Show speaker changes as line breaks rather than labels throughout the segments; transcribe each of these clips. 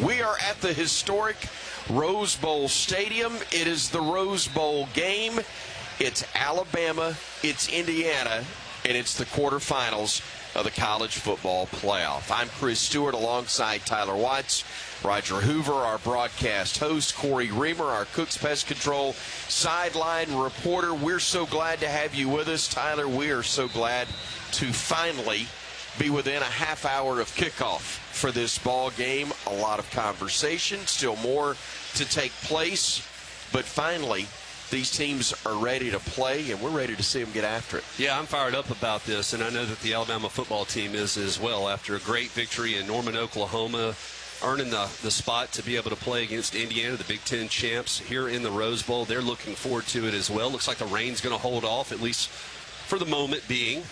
We are at the historic Rose Bowl Stadium. It is the Rose Bowl game. It's Alabama, it's Indiana, and it's the quarterfinals of the college football playoff. I'm Chris Stewart alongside Tyler Watts, Roger Hoover, our broadcast host, Corey Reamer, our Cooks Pest Control sideline reporter. We're so glad to have you with us, Tyler. We are so glad to finally be within a half hour of kickoff for this ball game. A lot of conversation, still more to take place, but finally these teams are ready to play, and we're ready to see them get after it.
Yeah, I'm fired up about this, and I know that the Alabama football team is as well. After a great victory in Norman, Oklahoma, earning the spot to be able to play against Indiana, the Big Ten champs, here in the Rose Bowl. They're looking forward to it as well. Looks like the rain's going to hold off, at least for the moment being.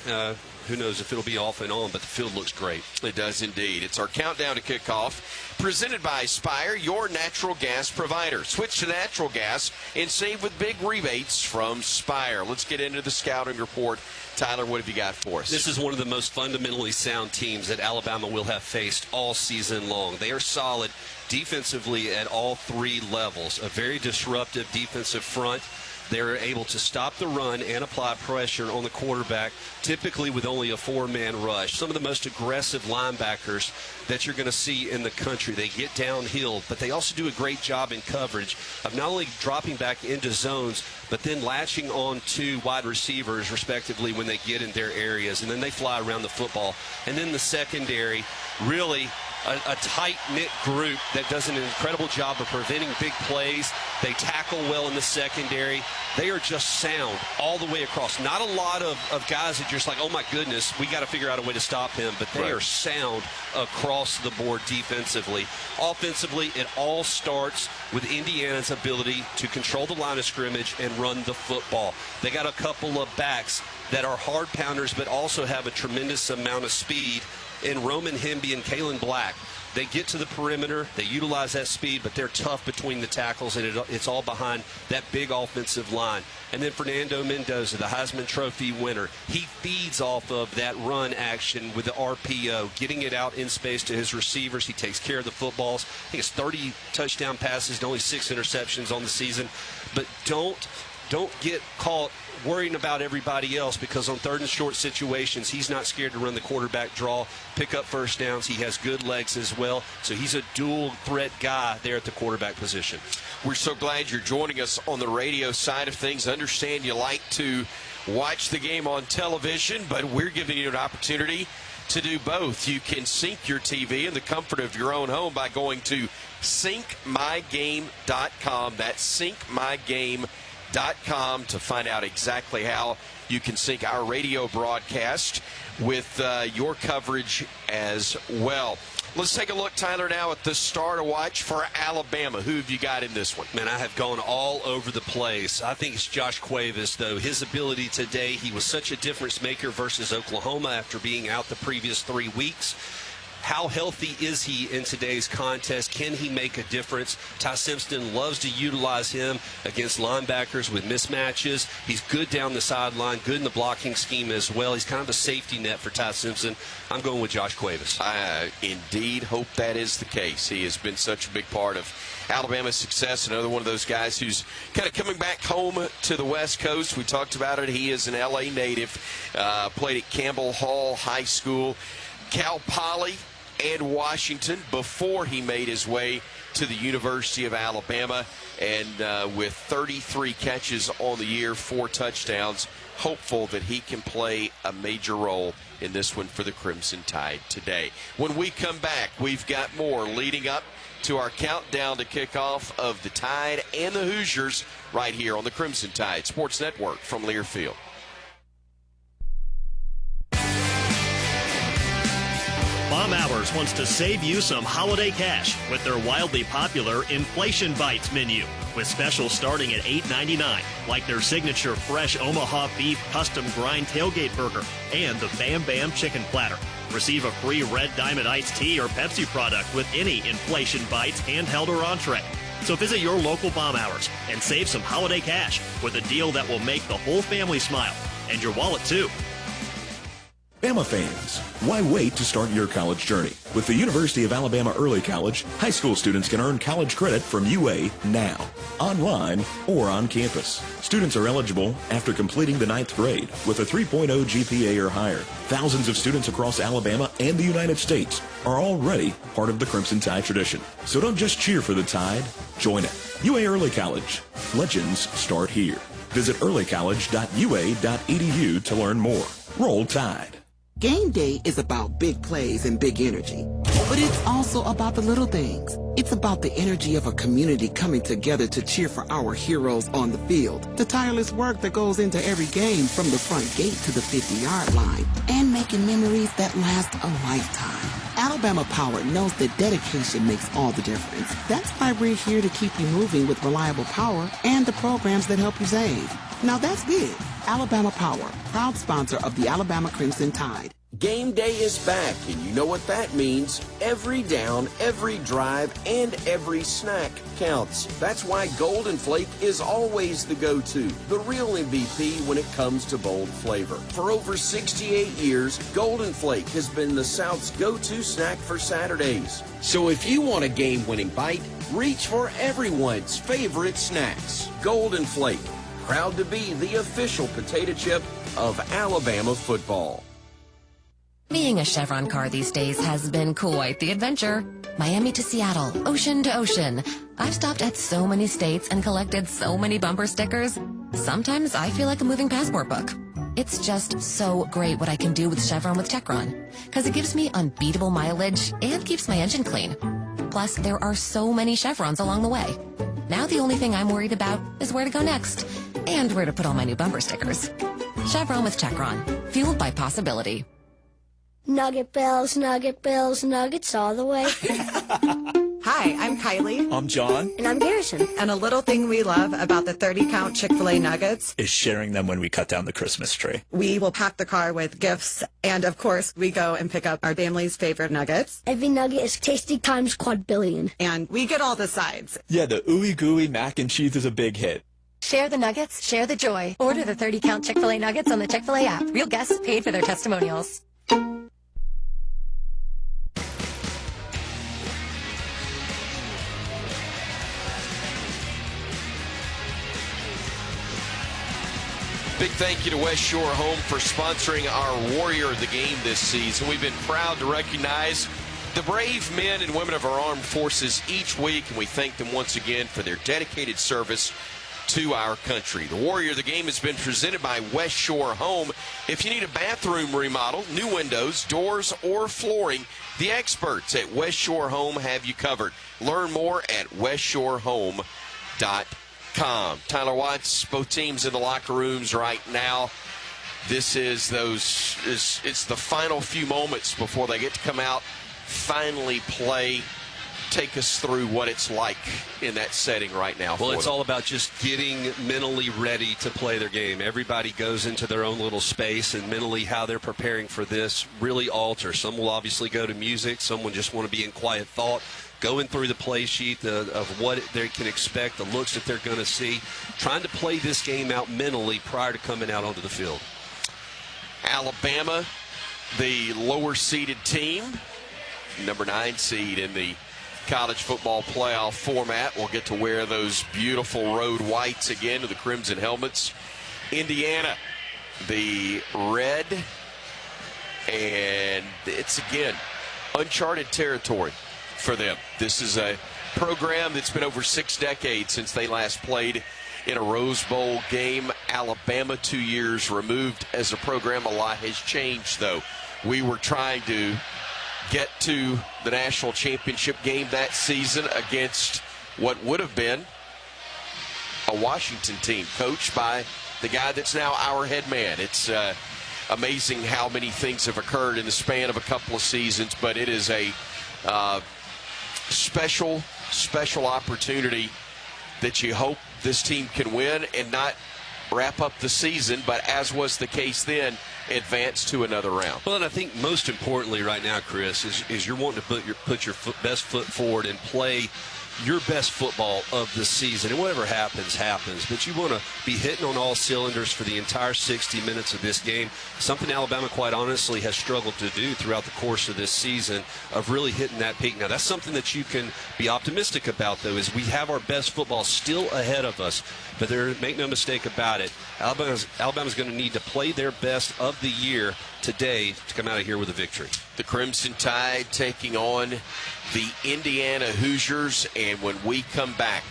Who knows if it'll be off and on, but the field looks great.
It does indeed. It's our countdown to kickoff, presented by Spire, your natural gas provider. Switch to natural gas and save with big rebates from Spire. Let's get into the scouting report. Tyler, what have you got for us?
This is one of the most fundamentally sound teams that Alabama will have faced all season long. They are solid defensively at all three levels. A very disruptive defensive front. They're able to stop the run and apply pressure on the quarterback, typically with only a four-man rush. Some of the most aggressive linebackers that you're going to see in the country. They get downhill, but they also do a great job in coverage of not only dropping back into zones, but then latching on to wide receivers, respectively, when they get in their areas. And then they fly around the football. And then the secondary, really a tight-knit group that does an incredible job of preventing big plays. They tackle well in the secondary. They are just sound all the way across. Not a lot of guys that are just like, oh, my goodness, we got to figure out a way to stop him. But they are sound across the board defensively. Offensively, it all starts with Indiana's ability to control the line of scrimmage and run the football. They got a couple of backs that are hard pounders but also have a tremendous amount of speed in Roman Hemby and Kalen Black. They get to the perimeter, they utilize that speed, but they're tough between the tackles, and it's all behind that big offensive line. And then Fernando Mendoza, the Heisman Trophy winner, he feeds off of that run action with the RPO, getting it out in space to his receivers. He takes care of the footballs. I think it's 30 touchdown passes and only 6 interceptions on the season. But don't get caught worrying about everybody else, because on third and short situations, he's not scared to run the quarterback draw, pick up first downs. He has good legs as well. So he's a dual threat guy there at the quarterback position.
We're so glad you're joining us on the radio side of things. I understand you like to watch the game on television, but we're giving you an opportunity to do both. You can sync your TV in the comfort of your own home by going to syncmygame.com. That's syncmygame.com to find out exactly how you can sync our radio broadcast with your coverage as well. Let's take a look, Tyler, now at the star to watch for Alabama. Who have you got in this one?
Man, I have gone all over the place. I think it's Josh Cuevas, though. His ability today, he was such a difference maker versus Oklahoma after being out the previous 3 weeks. How healthy is he in today's contest? Can he make a difference? Ty Simpson loves to utilize him against linebackers with mismatches. He's good down the sideline, good in the blocking scheme as well. He's kind of a safety net for Ty Simpson. I'm going with Josh Cuevas.
I indeed hope that is the case. He has been such a big part of Alabama's success. Another one of those guys who's kind of coming back home to the West Coast. We talked about it. He is an L.A. native, played at Campbell Hall High School, Cal Poly, and Washington before he made his way to the University of Alabama. And with 33 catches on the year, 4 touchdowns, hopeful that he can play a major role in this one for the Crimson Tide today. When we come back, we've got more leading up to our countdown to kickoff of the Tide and the Hoosiers right here on the Crimson Tide Sports Network from Learfield.
Bomb Hours wants to save you some holiday cash with their wildly popular Inflation Bites menu, with specials starting at $8.99, like their signature fresh Omaha beef custom grind tailgate burger and the Bam Bam chicken platter. Receive a free Red Diamond iced tea or Pepsi product with any Inflation Bites handheld or entree. So visit your local Bomb Hours and save some holiday cash with a deal that will make the whole family smile, and your wallet too.
Bama fans, Why wait to start your college journey? With the University of Alabama Early College, high school students can earn college credit from UA now, online or on campus. Students are eligible after completing the 9th grade with a 3.0 GPA or higher. Thousands of students across Alabama and the United States are already part of the Crimson Tide tradition. So don't just cheer for the Tide, join it. UA Early College. Legends start here. Visit earlycollege.ua.edu to learn more. Roll Tide.
Game day is about big plays and big energy, but it's also about the little things. It's about the energy of a community coming together to cheer for our heroes on the field, the tireless work that goes into every game from the front gate to the 50-yard line, and making memories that last a lifetime. Alabama Power knows that dedication makes all the difference. That's why we're here to keep you moving with reliable power and the programs that help you save. Now that's big. Alabama Power, proud sponsor of the Alabama Crimson Tide.
Game day is back, and you know what that means. Every down, every drive, and every snack counts. That's why Golden Flake is always the go-to, the real MVP when it comes to bold flavor. For over 68 years, Golden Flake has been the South's go-to snack for Saturdays. So if you want a game-winning bite, reach for everyone's favorite snacks. Golden Flake, proud to be the official potato chip of Alabama football.
Being a Chevron car these days has been quite the adventure. Miami to Seattle, ocean to ocean. I've stopped at so many states and collected so many bumper stickers. Sometimes I feel like a moving passport book. It's just so great what I can do with Chevron with Techron, because it gives me unbeatable mileage and keeps my engine clean. Plus, there are so many Chevrons along the way. Now the only thing I'm worried about is where to go next and where to put all my new bumper stickers. Chevron with Techron, fueled by possibility.
Nugget bells, nuggets all the way.
Hi, I'm Kylie.
I'm John.
And I'm Garrison.
And a little thing we love about the 30-count Chick-fil-A nuggets
is sharing them when we cut down the Christmas tree.
We will pack the car with gifts, and of course, we go and pick up our family's favorite nuggets.
Every nugget is tasty times quadrillion.
And we get all the sides.
Yeah, the ooey gooey mac and cheese is a big hit.
Share the nuggets, share the joy. Order the 30-count Chick-fil-A nuggets on the Chick-fil-A app. Real guests paid for their testimonials.
Big thank you to West Shore Home for sponsoring our Warrior of the Game this season. We've been proud to recognize the brave men and women of our armed forces each week, and we thank them once again for their dedicated service to our country. The Warrior of the Game has been presented by West Shore Home. If you need a bathroom remodel, new windows, doors, or flooring, the experts at West Shore Home have you covered. Learn more at westshorehome.com. Tyler Watts, both teams in the locker rooms right now. This is it's the final few moments before they get to come out, finally play. Take us through what it's like in that setting right now.
Well, it's all about just getting mentally ready to play their game. Everybody goes into their own little space, and mentally how they're preparing for this really alters. Some will obviously go to music. Some will just want to be in quiet thought, going through the play sheet of what they can expect, the looks that they're going to see, trying to play this game out mentally prior to coming out onto the field.
Alabama, the lower-seeded team, number 9 seed in the college football playoff format, will get to wear those beautiful road whites again to the crimson helmets. Indiana, the red, and it's, again, uncharted territory for them. This is a program that's been over 6 decades since they last played in a Rose Bowl game. Alabama 2 years removed as a program. A lot has changed, though. We were trying to get to the national championship game that season against what would have been a Washington team coached by the guy that's now our head man. It's amazing how many things have occurred in the span of a couple of seasons, but it is a special opportunity that you hope this team can win and not wrap up the season, but as was the case then, advance to another round.
Well, and I think most importantly right now, Chris, is you're wanting to put your best foot forward and play your best football of the season. And whatever happens, happens. But you want to be hitting on all cylinders for the entire 60 minutes of this game, something Alabama, quite honestly, has struggled to do throughout the course of this season, of really hitting that peak. Now, that's something that you can be optimistic about, though, is we have our best football still ahead of us. But make no mistake about it, Alabama's going to need to play their best of the year today to come out of here with a victory.
The Crimson Tide taking on the Indiana Hoosiers, and when we come back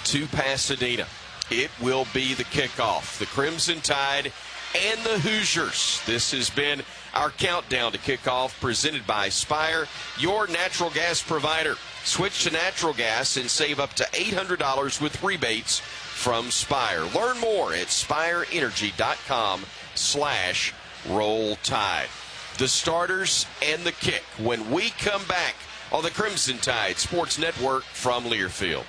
to Pasadena, it will be the kickoff. The Crimson Tide and the Hoosiers. This has been our countdown to kickoff, presented by Spire, your natural gas provider. Switch to natural gas and save up to $800 with rebates from Spire. Learn more at spireenergy.com/Roll Tide. The starters and the kick when we come back on the Crimson Tide Sports Network from Learfield.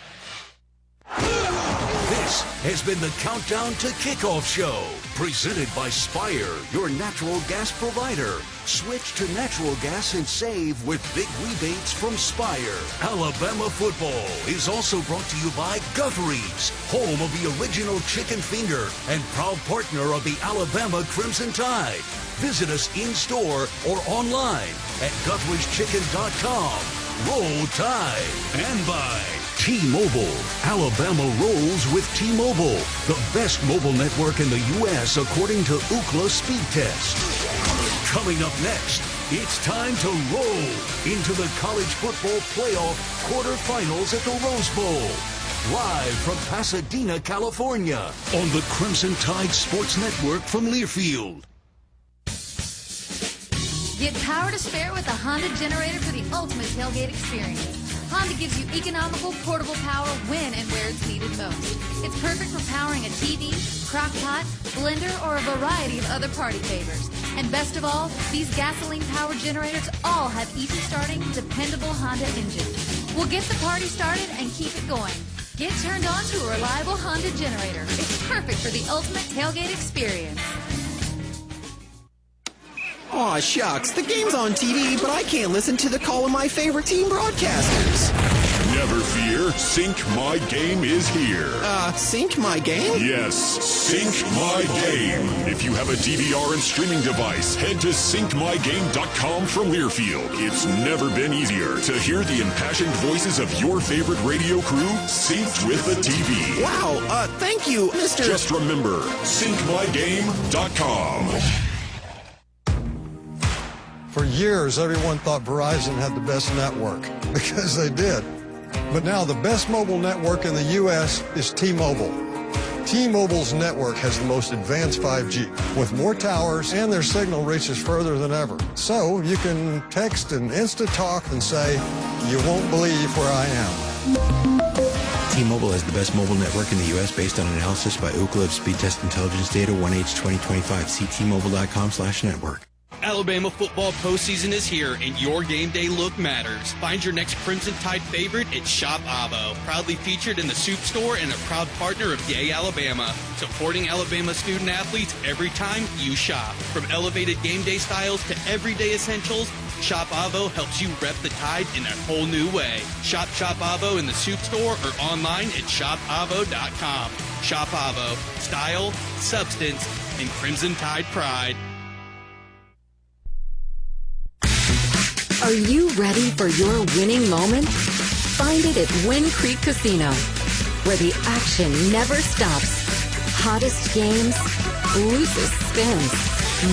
This has been the Countdown to Kickoff show, presented by Spire, your natural gas provider. Switch to natural gas and save with big rebates from Spire. Alabama football is also brought to you by Guthrie's, home of the original chicken finger and proud partner of the Alabama Crimson Tide. Visit us in-store or online at Guthrie'sChicken.com. Roll Tide. And by T-Mobile. Alabama rolls with T-Mobile, the best mobile network in the U.S. according to Ookla Speed Test. Coming up next, it's time to roll into the college football playoff quarterfinals at the Rose Bowl. Live from Pasadena, California, on the Crimson Tide Sports Network from Learfield.
Get power to spare with a Honda generator for the ultimate tailgate experience. Honda gives you economical, portable power when and where it's needed most. It's perfect for powering a TV, crock pot, blender, or a variety of other party favors. And best of all, these gasoline-powered generators all have easy-starting, dependable Honda engines. We'll get the party started and keep it going. Get turned on to a reliable Honda generator. It's perfect for the ultimate tailgate experience.
Aw, shucks. The game's on TV, but I can't listen to the call of my favorite team broadcasters.
Never fear. Sync My Game is here.
Sync My Game?
Yes, Sync My Game. If you have a DVR and streaming device, head to syncmygame.com from Learfield. It's never been easier to hear the impassioned voices of your favorite radio crew synced with the TV.
Wow, thank you, Mr.
Just remember, syncmygame.com.
For years, everyone thought Verizon had the best network, because they did. But now the best mobile network in the U.S. is T-Mobile. T-Mobile's network has the most advanced 5G, with more towers, and their signal reaches further than ever. So you can text and Insta-talk and say, "You won't believe where I am."
T-Mobile has the best mobile network in the U.S. based on analysis by Ookla of Speed Test Intelligence Data 1H2025. See T-Mobile.com/network.
Alabama football postseason is here, and your game day look matters. Find your next Crimson Tide favorite at Shop Avo. Proudly featured in the Soup Store and a proud partner of Gay Alabama. Supporting Alabama student athletes every time you shop. From elevated game day styles to everyday essentials, Shop Avo helps you rep the Tide in a whole new way. Shop Avo in the Soup Store or online at shopavo.com. Shop Avo. Style, substance, and Crimson Tide pride.
Are you ready for your winning moment? Find it at Wind Creek Casino, where the action never stops. Hottest games, loosest spins,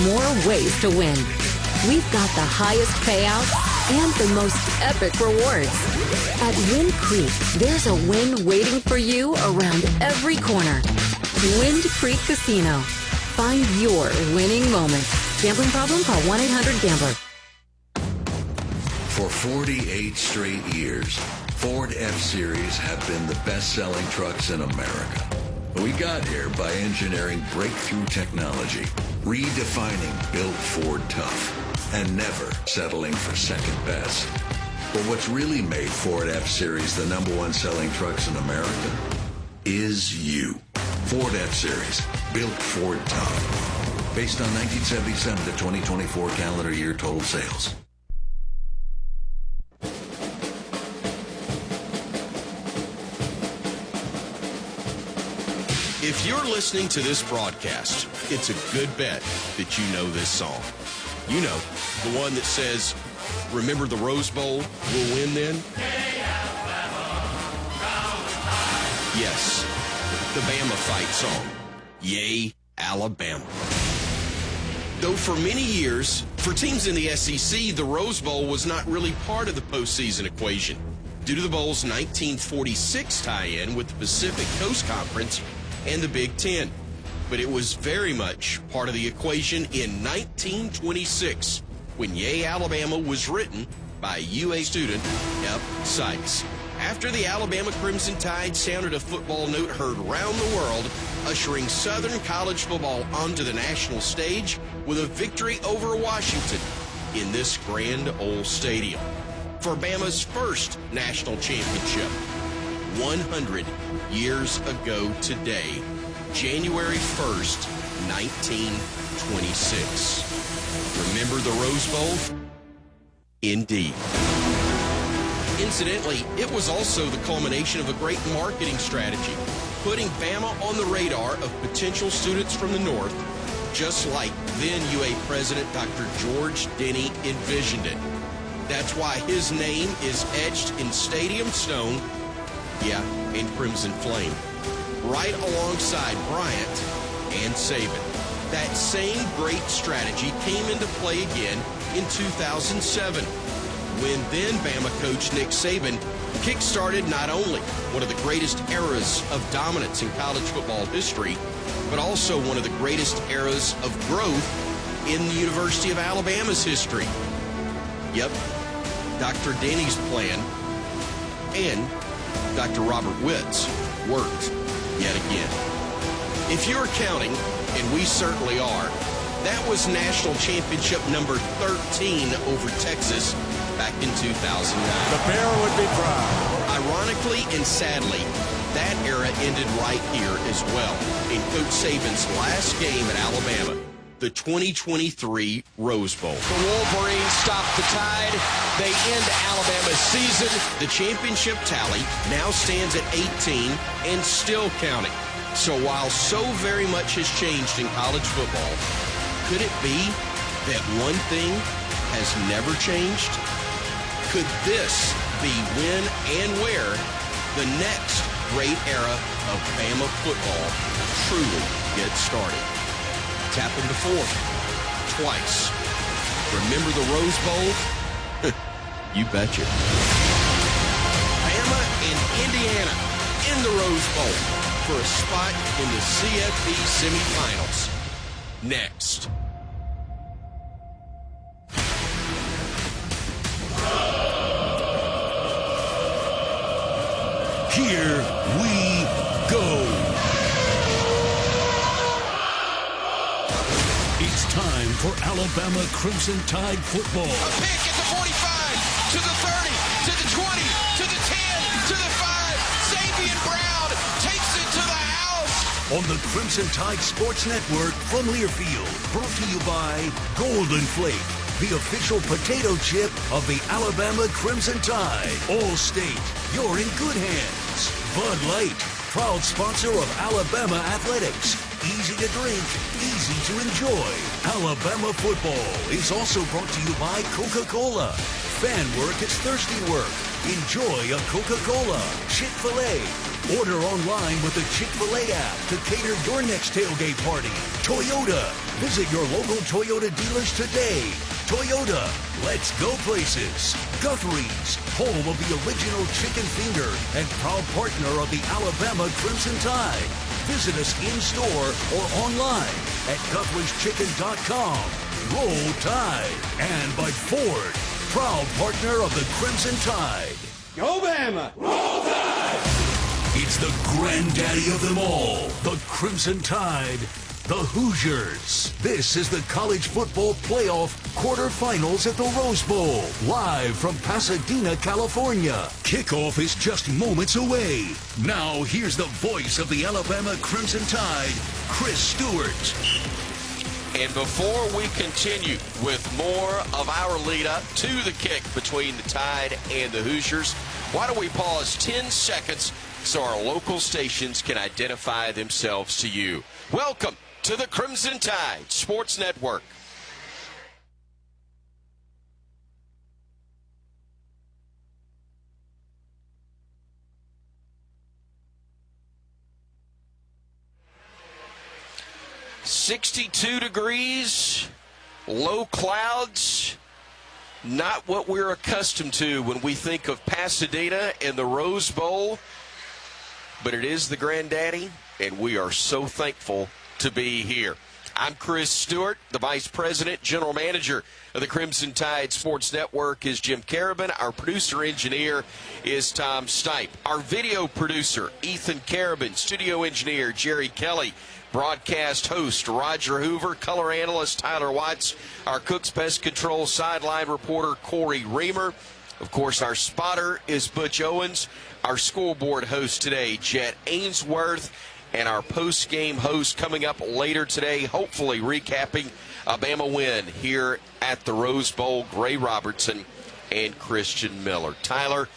more ways to win. We've got the highest payouts and the most epic rewards. At Wind Creek, there's a win waiting for you around every corner. Wind Creek Casino. Find your winning moment. Gambling problem? Call 1-800-GAMBLER.
For 48 straight years, Ford F-Series have been the best-selling trucks in America. We got here by engineering breakthrough technology, redefining Built Ford Tough, and never settling for second best. But what's really made Ford F-Series the #1 selling trucks in America is you. Ford F-Series, Built Ford Tough. Based on 1977 to 2024 calendar year total sales.
If you're listening to this broadcast, it's a good bet that you know this song. You know, the one that says, remember the Rose Bowl, we'll win then? Yes, the Bama fight song, Yay, Alabama. Though for many years, for teams in the SEC, the Rose Bowl was not really part of the postseason equation due to the Bowl's 1946 tie-in with the Pacific Coast Conference and the Big Ten. But it was very much part of the equation in 1926 when Yay, Alabama was written by UA student F. Sykes. After the Alabama Crimson Tide sounded a football note heard around the world, ushering Southern college football onto the national stage with a victory over Washington in this grand old stadium for Bama's first national championship 100 years ago today, January 1st, 1926. Remember the Rose Bowl? Indeed. Incidentally, it was also the culmination of a great marketing strategy, putting Bama on the radar of potential students from the North, just like then UA President Dr. George Denny envisioned it. That's why his name is etched in stadium stone, in crimson flame, right alongside Bryant and Saban. That same great strategy came into play again in 2007, when then Bama coach Nick Saban kick-started not only one of the greatest eras of dominance in college football history, but also one of the greatest eras of growth in the University of Alabama's history. Yep, Dr. Denny's plan and Dr. Robert Witt's worked yet again. If you're counting, and we certainly are, that was national championship number 13 over Texas back in 2009.
The Bear would be proud.
Ironically and sadly, that era ended right here as well in Coach Saban's last game at Alabama, the 2023 Rose Bowl.
The Wolverines stop the Tide. They end Alabama's season.
The championship tally now stands at 18 and still counting. So while so very much has changed in college football, could it be that one thing has never changed? Could this be when and where the next great era of Bama football truly gets started? It's happened before, twice. Remember the Rose Bowl? You betcha. Bama and Indiana in the Rose Bowl for a spot in the CFP semifinals. Next.
Here we go. It's time for Alabama Crimson Tide football.
A pick at the 45, to the 30, to the 20, to the 10, to the 5. Savion Brown takes it to the house.
On the Crimson Tide Sports Network from Learfield. Brought to you by Golden Flake, the official potato chip of the Alabama Crimson Tide. All-State, you're in good hands. Bud Light, proud sponsor of Alabama Athletics. Easy to drink, easy to enjoy. Alabama football is also brought to you by Coca-Cola. Fan work is thirsty work. Enjoy a Coca-Cola. Chick-fil-A. Order online with the Chick-fil-A app to cater your next tailgate party. Toyota. Visit your local Toyota dealers today. Toyota. Let's go places. Guthrie's, home of the original chicken finger and proud partner of the Alabama Crimson Tide. Visit us in-store or online at Guthrie'sChicken.com. Roll Tide. And by Ford, proud partner of the Crimson Tide.
Go Bama! Roll Tide!
It's the granddaddy of them all, the Crimson Tide, the Hoosiers. This is the college football playoff quarterfinals at the Rose Bowl, live from Pasadena, California. Kickoff is just moments away. Now here's the voice of the Alabama Crimson Tide, Chris Stewart.
And before we continue with more of our lead up to the kick between the Tide and the Hoosiers, Why don't we pause 10 seconds so our local stations can identify themselves to you? Welcome to the Crimson Tide Sports Network. "62 degrees, low clouds." Not what we're accustomed to when we think of Pasadena and the Rose Bowl, but it is the granddaddy, and we are so thankful to be here. I'm Chris Stewart, the Vice President, General Manager of the Crimson Tide Sports Network is Jim Carabin. Our producer-engineer is Tom Stipe. Our video producer, Ethan Carabin. Studio engineer, Jerry Kelly. Broadcast host, Roger Hoover. Color analyst, Tyler Watts. Our Cooks Pest Control sideline reporter, Corey Reamer. Of course, our spotter is Butch Owens. Our scoreboard host today, Jet Ainsworth. And our post-game host coming up later today, hopefully recapping a Bama win here at the Rose Bowl, Gray Robertson and Christian Miller. Tyler,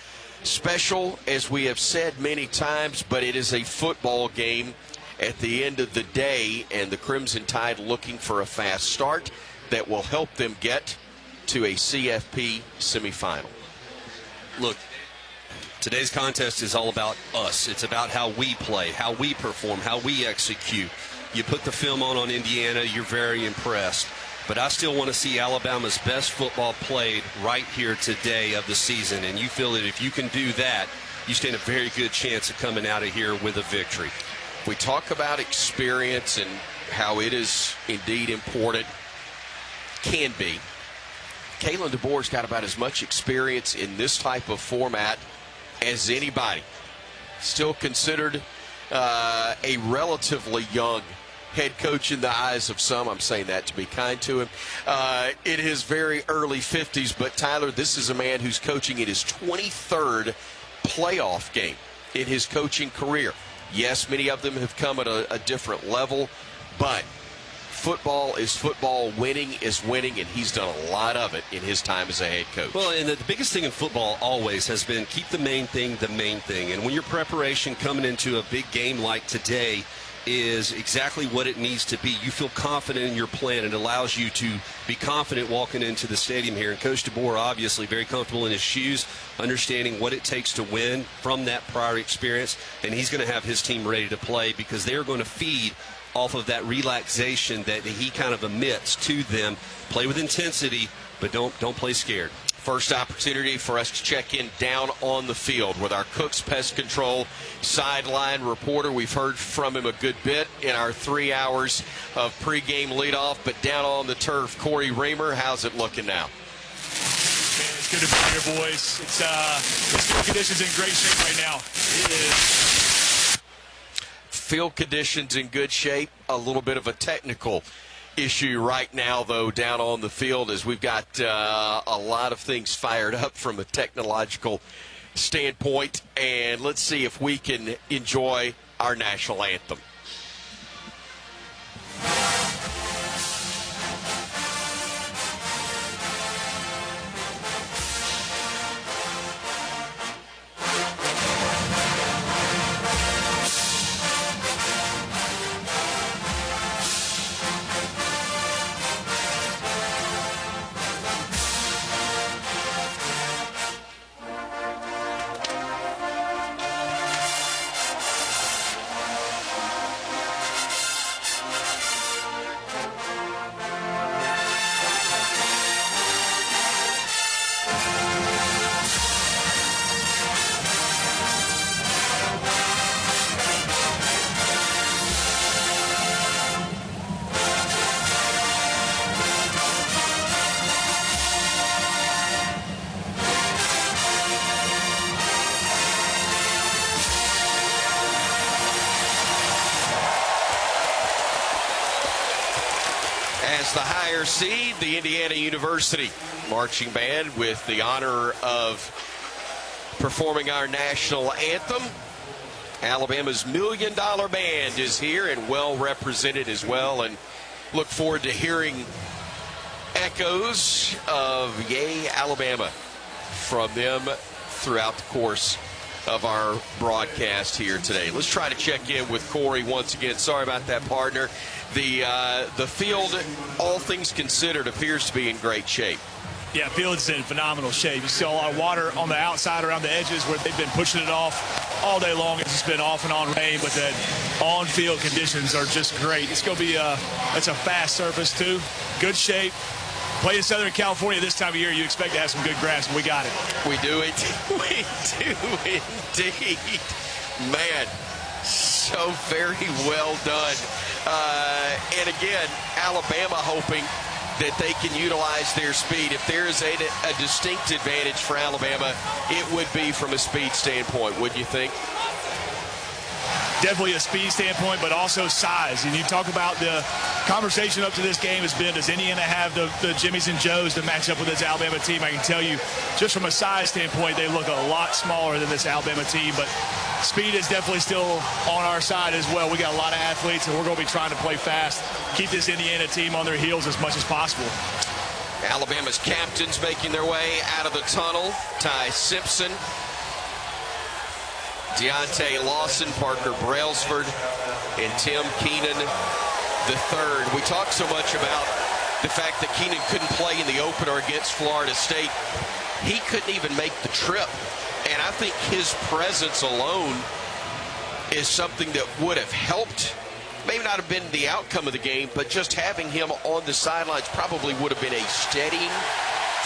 special, as we have said many times, but it is a football game at the end of the day, and the Crimson Tide looking for a fast start that will help them get to a CFP semifinal.
Look, today's contest is all about us. It's about how we play, how we perform, how we execute. You put the film on Indiana, you're very impressed. But I still want to see Alabama's best football played right here today of the season, and you feel that if you can do that, you stand a very good chance of coming out of here with a victory.
We talk about experience and how it is indeed important, can be. Kalen DeBoer's got about as much experience in this type of format as anybody. Still considered a relatively young head coach in the eyes of some. I'm saying that to be kind to him. In his very early 50s, but Tyler, this is a man who's coaching in his 23rd playoff game in his coaching career. Yes, many of them have come at a different level, but football is football, winning is winning, and he's done a lot of it in his time as a head coach.
Well, and the biggest thing in football always has been keep the main thing the main thing. And when your preparation coming into a big game like today is exactly what it needs to be, you feel confident in your plan. It allows you to be confident walking into the stadium here. And Coach DeBoer obviously very comfortable in his shoes, understanding what it takes to win from that prior experience. And he's going to have his team ready to play because they're going to feed off of that relaxation that he kind of emits to them. Play with intensity, but don't play scared.
First opportunity for us to check in down on the field with our Cooks Pest Control sideline reporter. We've heard from him a good bit in our 3 hours of pregame leadoff, but down on the turf, Corey Reamer, how's it looking now?
Man, it's good to be here, boys. It's field conditions in great shape right now. It is.
Field conditions in good shape. A little bit of a technical issue right now, though, down on the field as we've got a lot of things fired up from a technological standpoint. And let's see if we can enjoy our national anthem. The higher seed, the Indiana University Marching Band, with the honor of performing our national anthem. Alabama's $1 Million Band is here and well represented as well, and look forward to hearing echoes of Yay Alabama from them throughout the course of our broadcast here today. Let's try to check in with Corey once again. Sorry about that, partner. The field, all things considered, appears to be in great shape.
Yeah, field's in phenomenal shape. You see a lot of water on the outside around the edges where they've been pushing it off all day long. It's just been off and on rain, but the on-field conditions are just great. It's going to be it's a fast surface, too. Good shape. Play in Southern California this time of year, you expect to have some good grass, and we got it.
We do it. We do indeed. Man, so very well done. And again, Alabama hoping that they can utilize their speed. If there is a distinct advantage for Alabama, it would be from a speed standpoint, wouldn't you think?
Definitely a speed standpoint, but also size. And you talk about the conversation up to this game has been, does Indiana have the Jimmies and Joes to match up with this Alabama team? I can tell you, just from a size standpoint, they look a lot smaller than this Alabama team, but speed is definitely still on our side as well. We got a lot of athletes, and we're going to be trying to play fast, keep this Indiana team on their heels as much as possible.
Alabama's captains making their way out of the tunnel. Ty Simpson, Deontay Lawson, Parker Brailsford, and Tim Keenan III. We talked so much about the fact that Keenan couldn't play in the opener against Florida State. He couldn't even make the trip. And I think his presence alone is something that would have helped. Maybe not have been the outcome of the game, but just having him on the sidelines probably would have been a steadying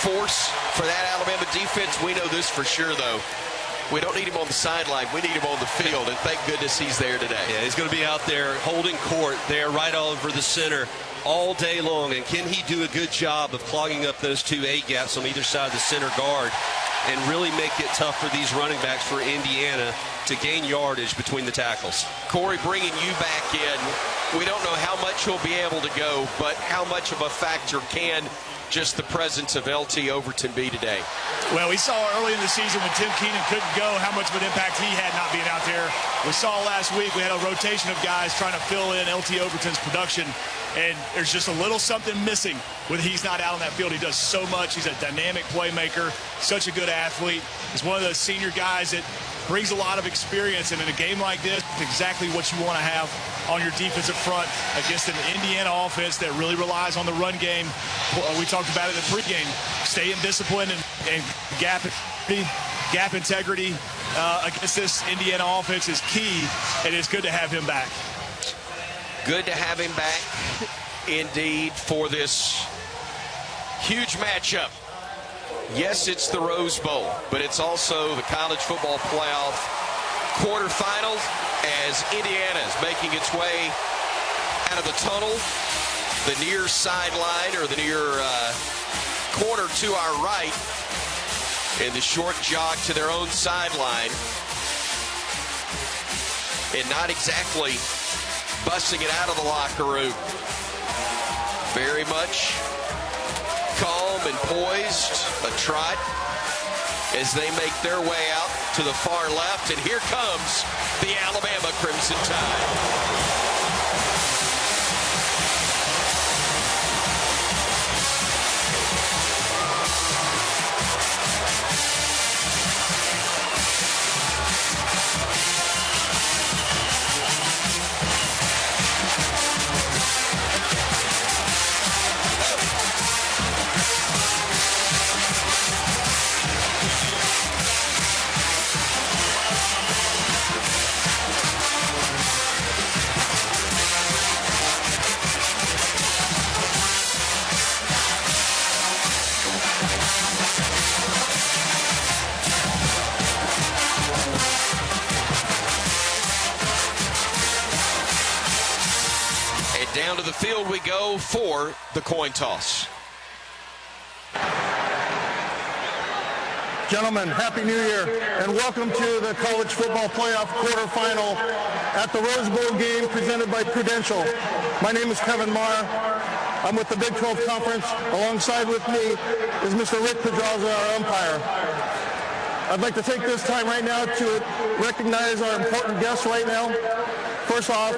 force for that Alabama defense. We know this for sure, though. We don't need him on the sideline. We need him on the field, and thank goodness he's there today.
Yeah, he's going to be out there holding court there right all over the center all day long. And can he do a good job of clogging up those two A gaps on either side of the center guard and really make it tough for these running backs for Indiana to gain yardage between the tackles?
Corey, bringing you back in, we don't know how much he'll be able to go, but how much of a factor can just the presence of LT Overton be today?
Well, we saw early in the season when Tim Keenan couldn't go how much of an impact he had not being out there. We saw last week we had a rotation of guys trying to fill in LT Overton's production, and there's just a little something missing when he's not out on that field. He does so much. He's a dynamic playmaker, such a good athlete. He's one of those senior guys that brings a lot of experience, and in a game like this, exactly what you want to have on your defensive front against an Indiana offense that really relies on the run game. We talked about it in the pregame. Staying disciplined and gap integrity against this Indiana offense is key, and it's good to have him back.
Good to have him back, indeed, for this huge matchup. Yes, it's the Rose Bowl, but it's also the college football playoff quarterfinals as Indiana is making its way out of the tunnel, the near sideline or the near corner to our right, and the short jog to their own sideline, and not exactly busting it out of the locker room. Very much calm and poised, a trot as they make their way out to the far left, and here comes the Alabama Crimson Tide. Down to the field we go for the coin toss.
Gentlemen, Happy New Year, and welcome to the College Football Playoff quarterfinal at the Rose Bowl game presented by Prudential. My name is Kevin Marr. I'm with the Big 12 Conference. Alongside with me is Mr. Rick Pedraza, our umpire. I'd like to take this time right now to recognize our important guests right now. First off,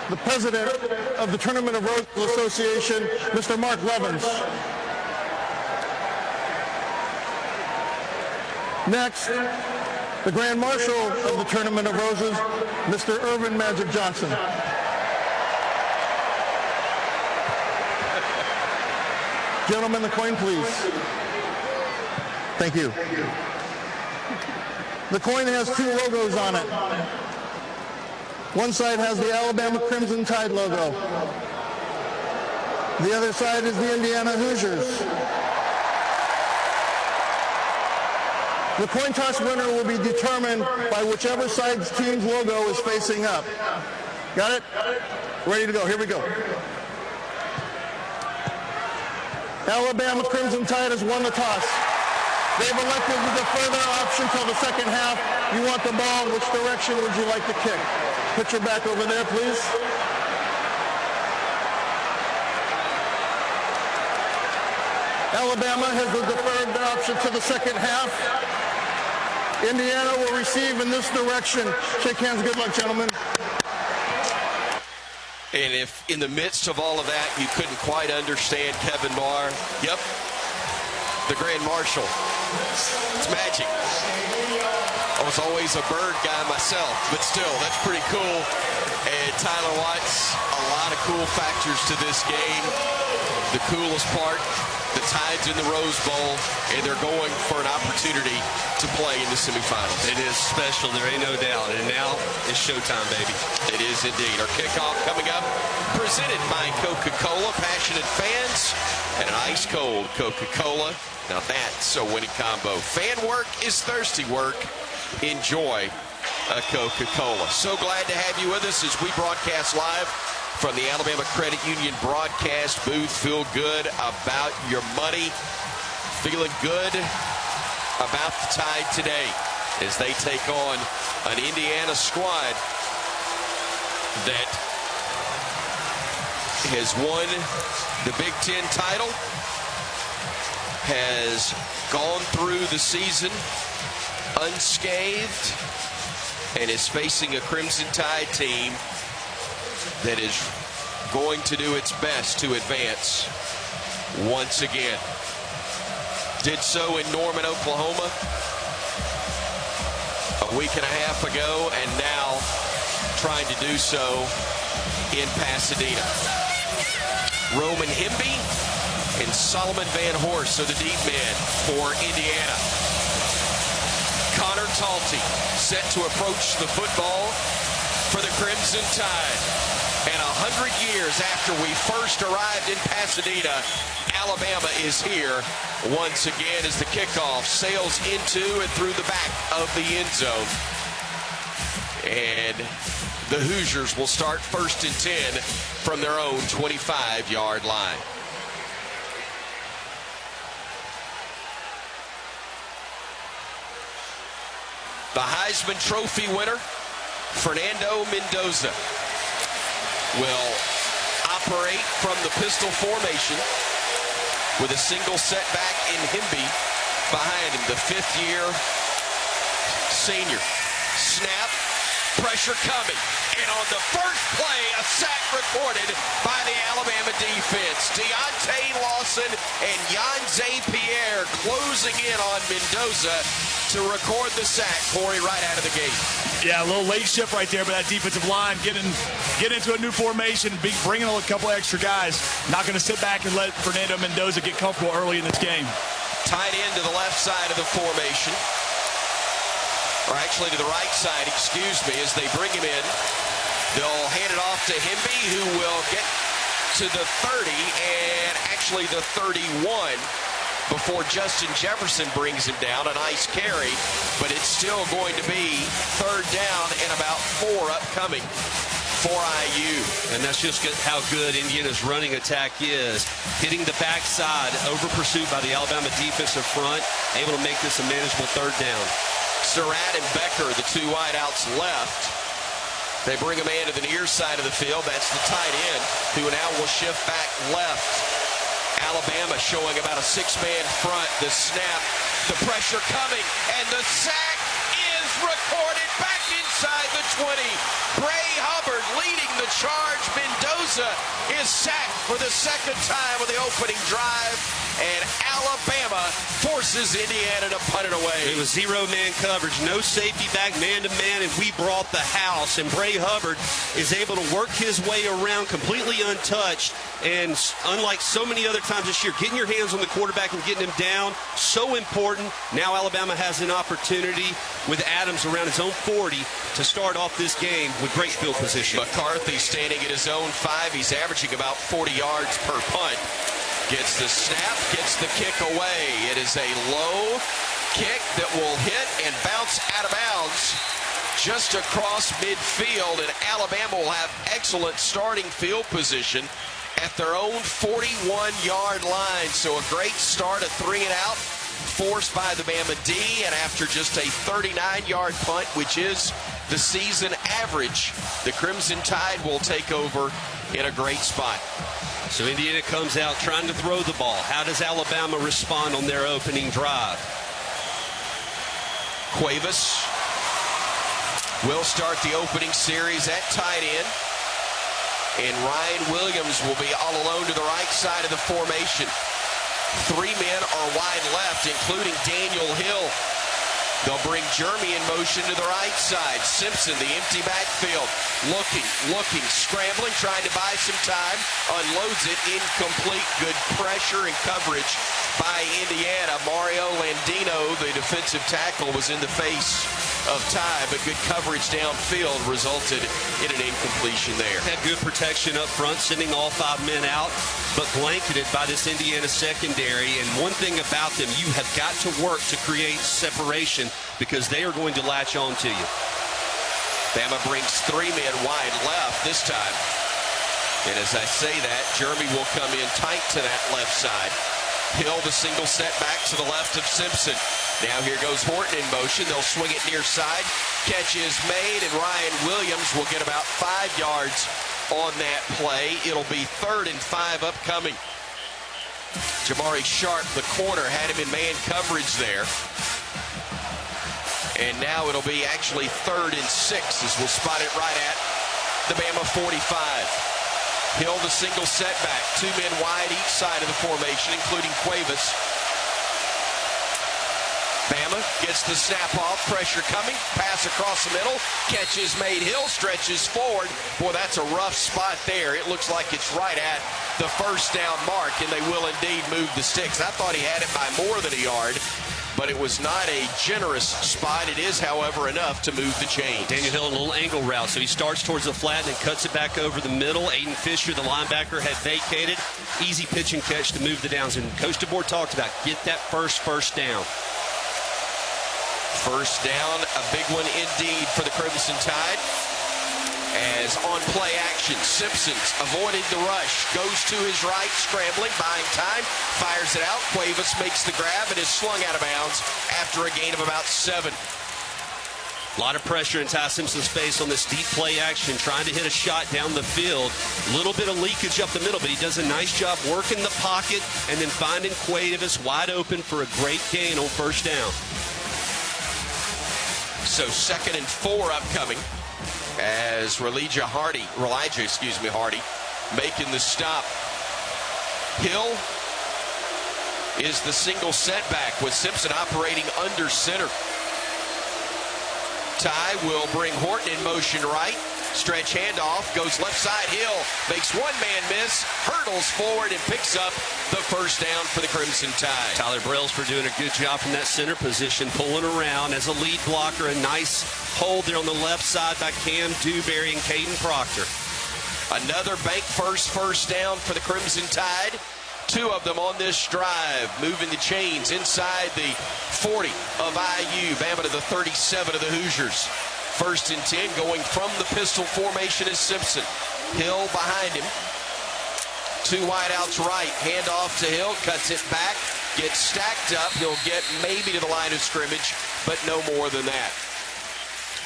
the president of the Tournament of Roses Association, Mr. Mark Levins. Next, the Grand Marshal of the Tournament of Roses, Mr. Irvin Magic Johnson. Gentlemen, the coin, please. Thank you. The coin has two logos on it. One side has the Alabama Crimson Tide logo. The other side is the Indiana Hoosiers. The coin toss winner will be determined by whichever side's team's logo is facing up. Got it? Ready to go. Here we go. Alabama Crimson Tide has won the toss. They've elected to defer their option till the second half. You want the ball. Which direction would you like to kick? Put your back over there, please. Alabama has deferred their option to the second half. Indiana will receive in this direction. Shake hands. Good luck, gentlemen.
And if in the midst of all of that you couldn't quite understand Kevin Marr, yep, the Grand Marshal. It's magic. I was always a bird guy myself, but still, that's pretty cool. And Tyler Watts, a lot of cool factors to this game. The coolest part, the Tide's in the Rose Bowl, and they're going for an opportunity to play in the semifinals.
It is special, there ain't no doubt. And now it's showtime, baby.
It is indeed. Our kickoff coming up, presented by Coca-Cola. Passionate fans and an ice-cold Coca-Cola. Now that's a winning combo. Fan work is thirsty work. Enjoy a Coca-Cola. So glad to have you with us as we broadcast live from the Alabama Credit Union broadcast booth. Feel good about your money. Feeling good about the Tide today as they take on an Indiana squad that has won the Big Ten title, has gone through the season unscathed, and is facing a Crimson Tide team that is going to do its best to advance once again. Did so in Norman, Oklahoma a week and a half ago, and now trying to do so in Pasadena. Roman Hemby and Solomon Van Horst are the deep men for Indiana. Connor Talty set to approach the football for the Crimson Tide. And 100 years after we first arrived in Pasadena, Alabama is here once again as the kickoff sails into and through the back of the end zone. And the Hoosiers will start 1st and 10 from their own 25-yard line. The Heisman Trophy winner, Fernando Mendoza, will operate from the pistol formation with a single setback in Hemby behind him, the fifth-year senior. Snap, pressure coming, and on the first play, a sack recorded by the Alabama defense. Deontay Lawson and Yanze Pierre closing in on Mendoza to record the sack, Corey, right out of the gate.
Yeah, a little late shift right there, but that defensive line get into a new formation, bringing a couple extra guys. Not going to sit back and let Fernando Mendoza get comfortable early in this game.
Tight end to the left side of the formation. Or actually to the right side, excuse me, as they bring him in. They'll hand it off to Hemby, who will get to the 30 and actually the 31 before Justin Jefferson brings him down. A nice carry, but it's still going to be 3rd down and about 4 upcoming for IU.
And that's just how good Indiana's running attack is. Hitting the backside, over pursuit by the Alabama defensive front, able to make this a manageable 3rd down.
Surratt and Becker, the two wideouts left. They bring a man to the near side of the field. That's the tight end, who now will shift back left. Alabama showing about a 6-man front. The snap, the pressure coming, and the sack is recorded back inside the 20. Bray Hubbard leading the charge. Mendoza is sacked for the 2nd time of the opening drive. and Alabama forces Indiana to punt it away.
It was zero-man coverage, no safety back, man-to-man, and we brought the house. And Bray Hubbard is able to work his way around completely untouched. And unlike so many other times this year, getting your hands on the quarterback and getting him down, so important. Now Alabama has an opportunity with Adams around his own 40 to start off this game with great field position.
McCarthy standing at his own 5. He's averaging about 40 yards per punt. Gets the snap, gets the kick away. It is a low kick that will hit and bounce out of bounds just across midfield, and Alabama will have excellent starting field position at their own 41-yard line. So a great start, a 3 and out, forced by the Bama D, and after just a 39-yard punt, which is the season average, the Crimson Tide will take over in a great spot.
So Indiana comes out trying to throw the ball. How does Alabama respond on their opening drive?
Cuevas will start the opening series at tight end. And Ryan Williams will be all alone to the right side of the formation. 3 men are wide left, including Daniel Hill. They'll bring Jeremy in motion to the right side. Simpson, the empty backfield. Looking, scrambling, trying to buy some time. Unloads it, incomplete. Good pressure and coverage by Indiana. Mario Landino, the defensive tackle, was in the face of Ty, but good coverage downfield resulted in an incompletion there.
Had good protection up front, sending all 5 men out, but blanketed by this Indiana secondary. And one thing about them, you have got to work to create separation because they are going to latch on to you.
Bama brings 3 men wide left this time. And as I say that, Jeremy will come in tight to that left side. Hill, the single setback to the left of Simpson. Now here goes Horton in motion. They'll swing it near side. Catch is made, and Ryan Williams will get about 5 yards on that play. It'll be 3rd and 5 upcoming. Jamari Sharp, the corner, had him in man coverage there. And now it'll be actually 3rd and 6 as we'll spot it right at the Bama 45. Hill, the single setback. 2 men wide each side of the formation, including Cuevas. Bama gets the snap off, pressure coming, pass across the middle, catch is made, Hill stretches forward. Boy, that's a rough spot there. It looks like it's right at the first down mark, and they will indeed move the sticks. I thought he had it by more than a yard, but it was not a generous spot. It is, however, enough to move the chains.
Daniel Hill, a little angle route, so he starts towards the flat and then cuts it back over the middle. Aiden Fisher, the linebacker, had vacated. Easy pitch and catch to move the downs. And Coach DeBoer talked about get that first down.
First down, a big one indeed for the Crimson Tide. As on play action, Simpson's avoided the rush, goes to his right, scrambling, buying time, fires it out. Cuevas makes the grab and is slung out of bounds after a gain of about 7.
A lot of pressure in Ty Simpson's face on this deep play action, trying to hit a shot down the field. A little bit of leakage up the middle, but he does a nice job working the pocket and then finding Cuevas wide open for a great gain on first down.
So 2nd and 4 upcoming as Elijah Hardy making the stop. Hill is the single setback with Simpson operating under center. Ty will bring Horton in motion right. Stretch handoff, goes left side. Hill makes 1 man miss, hurdles forward and picks up the first down for the Crimson Tide.
Tyler Brailsford doing a good job from that center position, pulling around as a lead blocker. A nice hold there on the left side by Cam Dewberry and Caden Proctor.
Another bank first down for the Crimson Tide. 2 of them on this drive, moving the chains inside the 40 of IU. Bama to the 37 of the Hoosiers. 1st and 10, going from the pistol formation is Simpson. Hill behind him. 2 wideouts right. Hand off to Hill. Cuts it back. Gets stacked up. He'll get maybe to the line of scrimmage, but no more than that.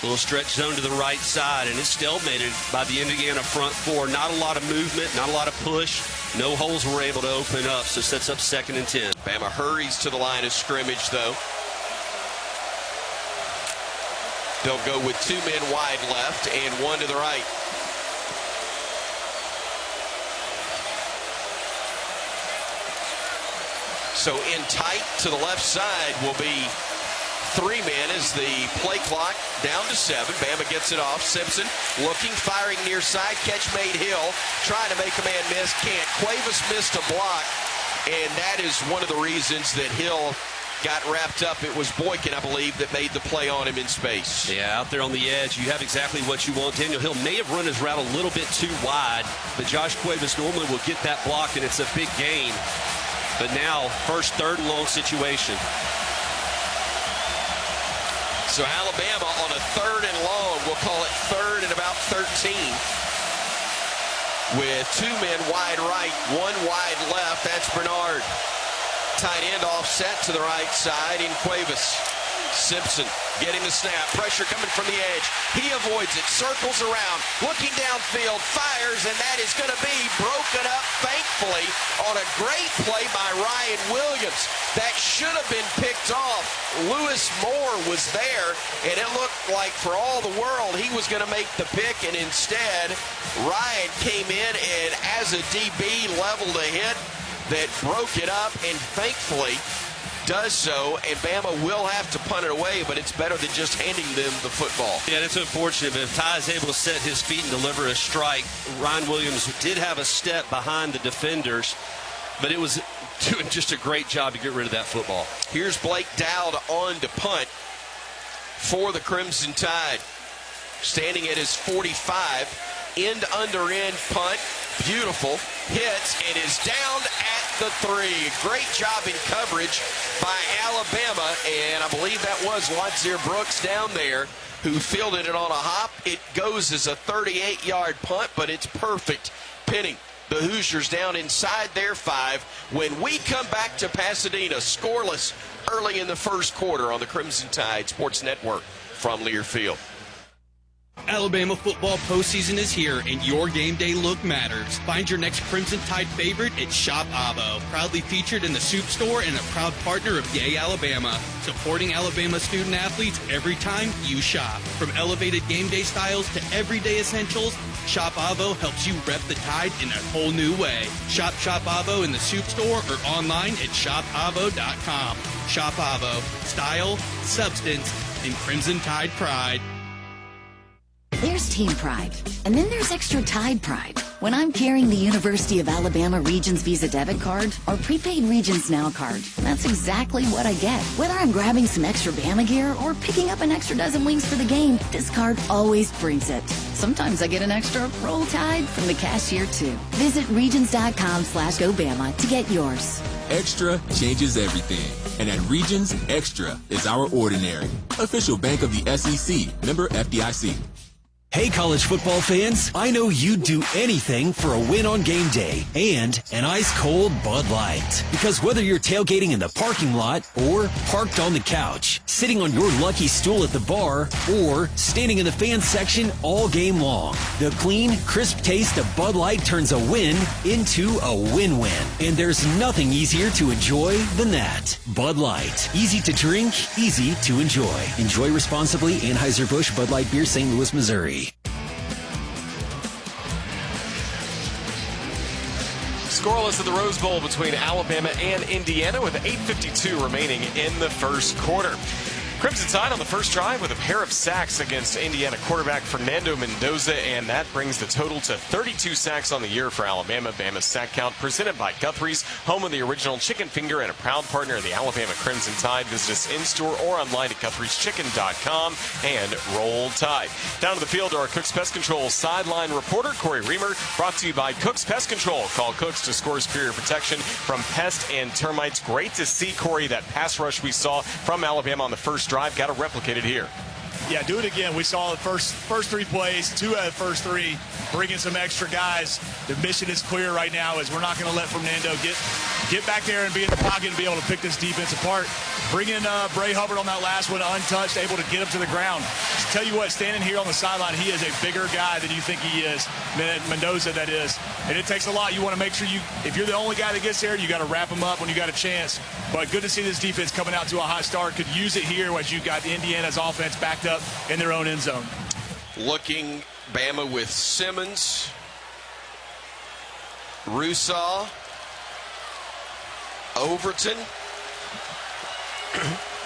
Little stretch zone to the right side, and it's stalemated by the Indiana front 4. Not a lot of movement, not a lot of push. No holes were able to open up, so sets up 2nd and 10.
Bama hurries to the line of scrimmage, though. They'll go with 2 men wide left and 1 to the right. So in tight to the left side will be 3 men as the play clock down to 7. Bama gets it off. Simpson looking, firing near side. Catch made. Hill trying to make a man miss. Can't. Cuevas missed a block, and that is one of the reasons that Hill got wrapped up. It was Boykin, I believe, that made the play on him in space.
Yeah, out there on the edge, you have exactly what you want. Daniel Hill may have run his route a little bit too wide, but Josh Cuevas normally will get that block, and it's a big gain. But now, first, third and long situation.
So Alabama on a 3rd and long, we'll call it 3rd and about 13, with 2 men wide right, 1 wide left. That's Bernard. Tight end offset to the right side in Cuevas. Simpson getting the snap. Pressure coming from the edge. He avoids it, circles around, looking downfield, fires, and that is going to be broken up, thankfully, on a great play by Ryan Williams. That should have been picked off. Lewis Moore was there, and it looked like for all the world he was going to make the pick, and instead Ryan came in and as a DB leveled a hit that broke it up, and thankfully does so, and Bama will have to punt it away, but it's better than just handing them the football.
Yeah, it's unfortunate, but if Ty is able to set his feet and deliver a strike, Ryan Williams did have a step behind the defenders, but it was doing just a great job to get rid of that football.
Here's Blake Dowd on to punt for the Crimson Tide. Standing at his 45, end under end punt. Beautiful. Hits and is down at the 3. Great job in coverage by Alabama, and I believe that was Wadzier Brooks down there who fielded it on a hop. It goes as a 38-yard punt, but it's perfect, pinning the Hoosiers down inside their 5. When we come back to Pasadena, scoreless early in the first quarter on the Crimson Tide Sports Network from Learfield.
Alabama football postseason is here, and your game day look matters. Find your next Crimson Tide favorite at Shop Avo. Proudly featured in the Soup Store and a proud partner of Yay Alabama. Supporting Alabama student athletes every time you shop. From elevated game day styles to everyday essentials, Shop Avo helps you rep the Tide in a whole new way. Shop Avo in the Soup Store or online at shopavo.com. Shop Avo. Style, substance, and Crimson Tide pride.
There's Team Pride, and then there's Extra Tide Pride. When I'm carrying the University of Alabama Regions Visa debit card or prepaid Regions Now card, that's exactly what I get. Whether I'm grabbing some extra Bama gear or picking up an extra dozen wings for the game, this card always brings it. Sometimes I get an extra Roll Tide from the cashier too. Visit regions.com/GoBama to get yours.
Extra changes everything. And at Regions, Extra is our ordinary. Official bank of the SEC. Member FDIC.
Hey, college football fans, I know you'd do anything for a win on game day and an ice-cold Bud Light. Because whether you're tailgating in the parking lot or parked on the couch, sitting on your lucky stool at the bar, or standing in the fan section all game long, the clean, crisp taste of Bud Light turns a win into a win-win. And there's nothing easier to enjoy than that. Bud Light. Easy to drink, easy to enjoy. Enjoy responsibly. Anheuser-Busch Bud Light Beer, St. Louis, Missouri.
Scoreless at the Rose Bowl between Alabama and Indiana with 8:52 remaining in the first quarter. Crimson Tide on the first drive with a pair of sacks against Indiana quarterback Fernando Mendoza, and that brings the total to 32 sacks on the year for Alabama. Bama's sack count presented by Guthrie's, home of the original chicken finger and a proud partner of the Alabama Crimson Tide. Visit us in-store or online at Guthrie'sChicken.com and Roll Tide. Down to the field, our Cook's Pest Control sideline reporter, Corey Reamer, brought to you by Cook's Pest Control. Call Cook's to score superior protection from pests and termites. Great to see, Corey, that pass rush we saw from Alabama on the first drive. Got to replicate it here.
Yeah, do it again. We saw the first 3 plays, 2 out of the first 3, bringing some extra guys. The mission is clear right now is we're not going to let Fernando get back there and be in the pocket and be able to pick this defense apart. Bring in Bray Hubbard on that last one, untouched, able to get him to the ground. Just tell you what, standing here on the sideline, he is a bigger guy than you think he is. Mendoza, that is. And it takes a lot. You want to make sure if you're the only guy that gets there, you got to wrap him up when you got a chance. But good to see this defense coming out to a hot start. Could use it here as you got Indiana's offense backed up in their own end zone.
Looking Bama with Simmons, Russaw, Overton,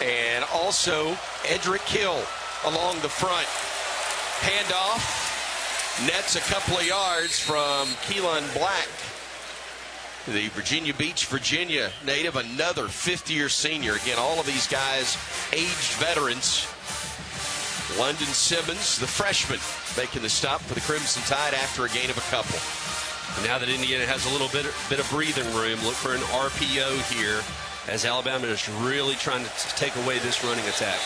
and also Edric Hill along the front. Handoff, nets a couple of yards from Keelan Black, the Virginia Beach, Virginia native, another fifth-year senior. Again, all of these guys aged veterans. London Simmons, the freshman, making the stop for the Crimson Tide after a gain of a couple.
Now that Indiana has a little bit of breathing room, look for an RPO here as Alabama is really trying to take away this running attack.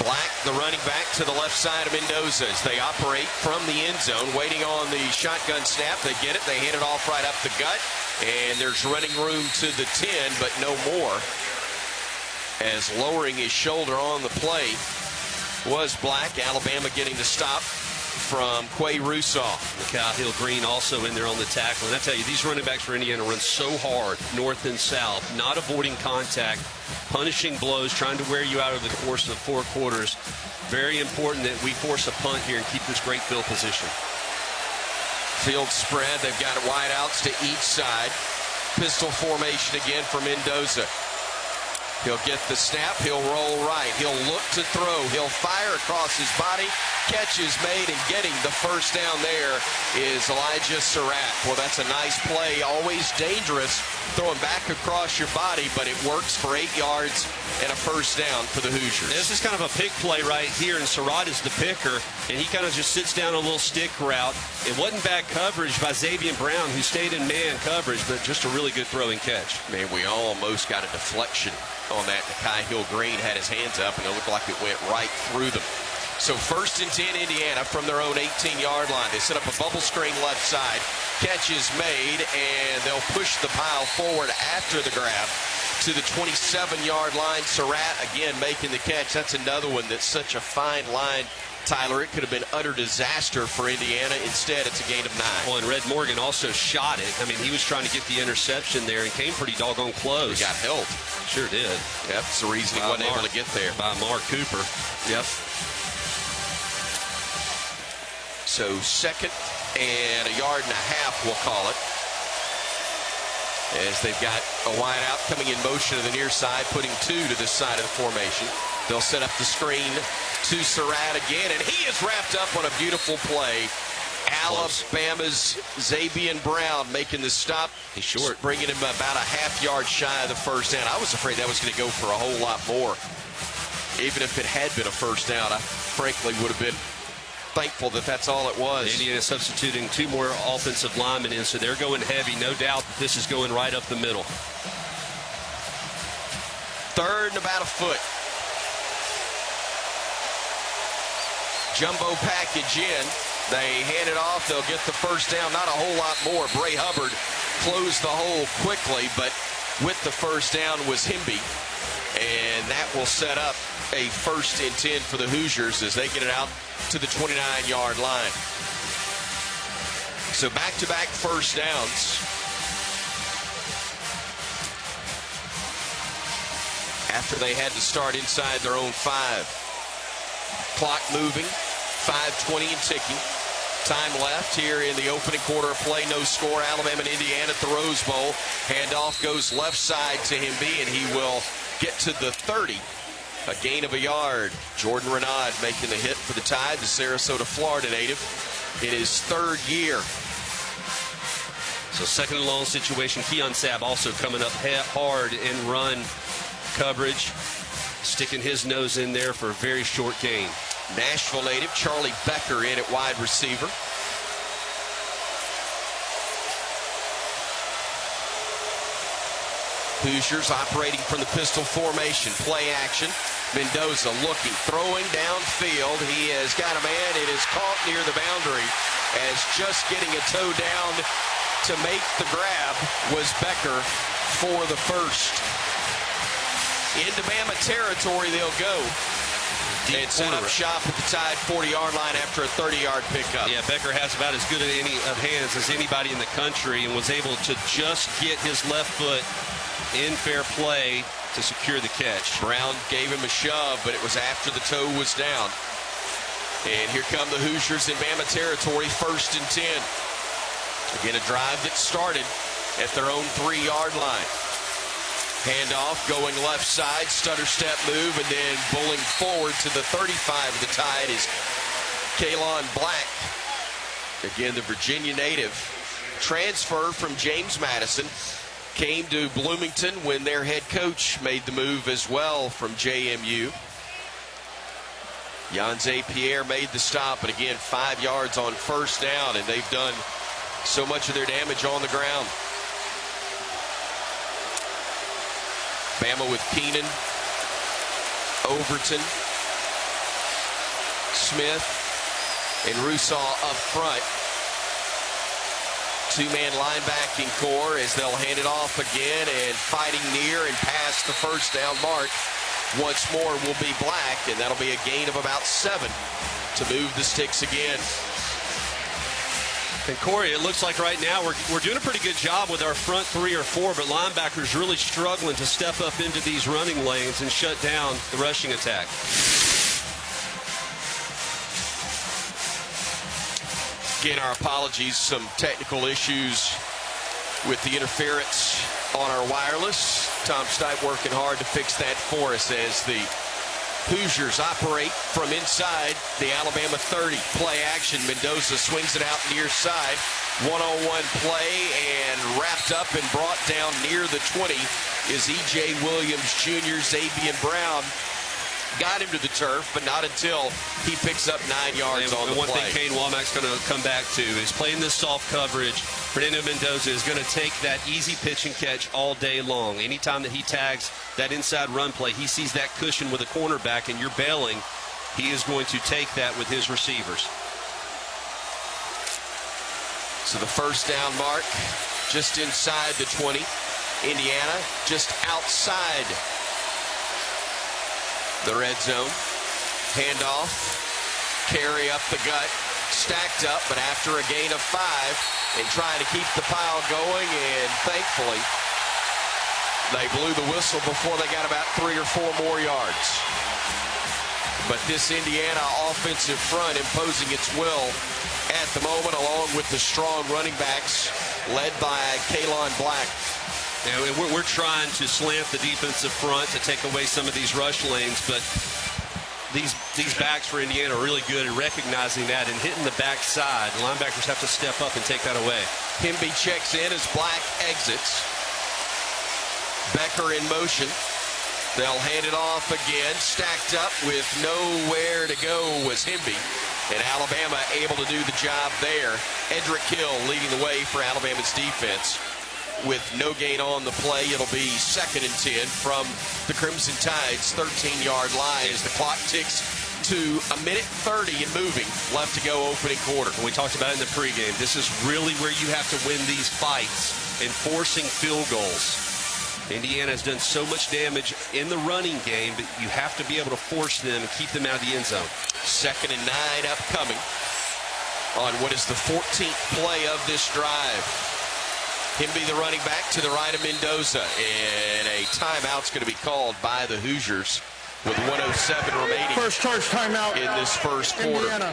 Black, the running back, to the left side of Mendoza as they operate from the end zone, waiting on the shotgun snap. They get it. They hand it off right up the gut, and there's running room to the 10, but no more, as lowering his shoulder on the play was Black. Alabama getting the stop from Quay Russaw.
Kyle Green also in there on the tackle. And I tell you, these running backs for Indiana run so hard, north and south, not avoiding contact, punishing blows, trying to wear you out over the course of 4 quarters. Very important that we force a punt here and keep this great field position.
Field spread. They've got wideouts to each side. Pistol formation again for Mendoza. He'll get the snap. He'll roll right. He'll look to throw. He'll fire across his body. Catch is made, and getting the first down there is Elijah Surratt. Well, that's a nice play. Always dangerous throwing back across your body, but it works for 8 yards and a first down for the Hoosiers.
This is kind of a pick play right here, and Surratt is the picker, and he kind of just sits down a little stick route. It wasn't bad coverage by Xavier Brown, who stayed in man coverage, but just a really good throwing catch.
Man, we almost got a deflection on that. Kyle Green had his hands up, and it looked like it went right through them. So 1st and 10 Indiana from their own 18-yard line. They set up a bubble screen left side. Catch is made, and they'll push the pile forward after the grab to the 27-yard line. Surratt again making the catch. That's another one that's such a fine line, Tyler. It could have been utter disaster for Indiana. Instead, it's a gain of 9.
Well, and Red Morgan also shot it. I mean, he was trying to get the interception there and came pretty doggone close.
He got held.
Sure did.
Yep, that's the reason he wasn't able to get there.
By Mark Cooper.
Yep. So 2nd and a yard and a half, we'll call it, as they've got a wide out coming in motion to the near side, putting 2 to this side of the formation. They'll set up the screen to Surratt again, and he is wrapped up on a beautiful play. Alabama's Xavier Brown making the stop.
He's short,
bringing him about a half-yard shy of the first down. I was afraid that was going to go for a whole lot more. Even if it had been a first down, I frankly would have been thankful that that's all it was.
Indiana substituting 2 more offensive linemen in, so they're going heavy. No doubt that this is going right up the middle.
3rd and about a foot. Jumbo package in. They hand it off. They'll get the first down. Not a whole lot more. Bray Hubbard closed the hole quickly, but with the first down was Hemby. And that will set up a 1st and 10 for the Hoosiers as they get it out to the 29-yard line. So back-to-back first downs. After they had to start inside their own 5. Clock moving, 5:20 and ticking. Time left here in the opening quarter of play. No score. Alabama and Indiana at the Rose Bowl. Handoff goes left side to Hemby, and he will get to the 30. A gain of a yard. Jordan Renaud making the hit for the Tide, the Sarasota, Florida native, in his 3rd year.
So 2nd and long situation. Keon Sabb also coming up hard in run coverage, sticking his nose in there for a very short gain.
Nashville native Charlie Becker in at wide receiver. Hoosiers operating from the pistol formation. Play action. Mendoza looking, throwing downfield. He has got a man. It is caught near the boundary as just getting a toe down to make the grab was Becker for the first. Into Bama territory they'll go. And set up shop at the Tide 40-yard line after a 30-yard pickup.
Yeah, Becker has about as good of hands as anybody in the country and was able to just get his left foot in fair play to secure the catch.
Brown gave him a shove, but it was after the toe was down. And here come the Hoosiers in Bama territory, 1st and 10. Again, a drive that started at their own 3-yard line. Handoff going left side, stutter step move, and then bowling forward to the 35 of the Tide is Kalon Black. Again, the Virginia native transfer from James Madison. Came to Bloomington when their head coach made the move as well from JMU. Yanze Pierre made the stop, but again, 5 yards on first down, and they've done so much of their damage on the ground. Bama with Keenan, Overton, Smith, and Russaw up front. 2-man linebacking core as they'll hand it off again, and fighting near and past the first down mark once more will be Black, and that'll be a gain of about 7 to move the sticks again.
And Corey, it looks like right now we're doing a pretty good job with our front 3 or 4, but linebackers really struggling to step up into these running lanes and shut down the rushing attack.
Again, our apologies, some technical issues with the interference on our wireless. Tom Stipe working hard to fix that for us as the Hoosiers operate from inside the Alabama 30. Play action, Mendoza swings it out near side. One-on-one play, and wrapped up and brought down near the 20 is E.J. Williams Jr. Xavier Brown got him to the turf, but not until he picks up 9 yards on the play.
One thing Kane Womack's going to come back to is playing this soft coverage. Fernando Mendoza is going to take that easy pitch and catch all day long. Anytime that he tags that inside run play, he sees that cushion with a cornerback and you're bailing, he is going to take that with his receivers.
So the first down mark just inside the 20. Indiana just outside the red zone. Handoff, carry up the gut, stacked up, but after a gain of 5 and trying to keep the pile going, and thankfully they blew the whistle before they got about 3 or 4 more yards. But this Indiana offensive front imposing its will at the moment, along with the strong running backs led by Kalon Black.
And we're trying to slant the defensive front to take away some of these rush lanes, but these backs for Indiana are really good at recognizing that and hitting the backside. The linebackers have to step up and take that away.
Hemby checks in as Black exits. Becker in motion. They'll hand it off again. Stacked up with nowhere to go was Hemby. And Alabama able to do the job there. Edric Hill leading the way for Alabama's defense. With no gain on the play, it'll be 2nd and 10 from the Crimson Tide's 13-yard line as the clock ticks to 1:30 and moving left to go opening quarter.
And we talked about it in the pregame. This is really where you have to win these fights and forcing field goals. Indiana has done so much damage in the running game, but you have to be able to force them and keep them out of the end zone.
2nd and 9 upcoming on what is the 14th play of this drive. Hemby, the running back, to the right of Mendoza, and a timeout's going to be called by the Hoosiers with 1:07 remaining.
First charge timeout
in this first quarter.
Indiana.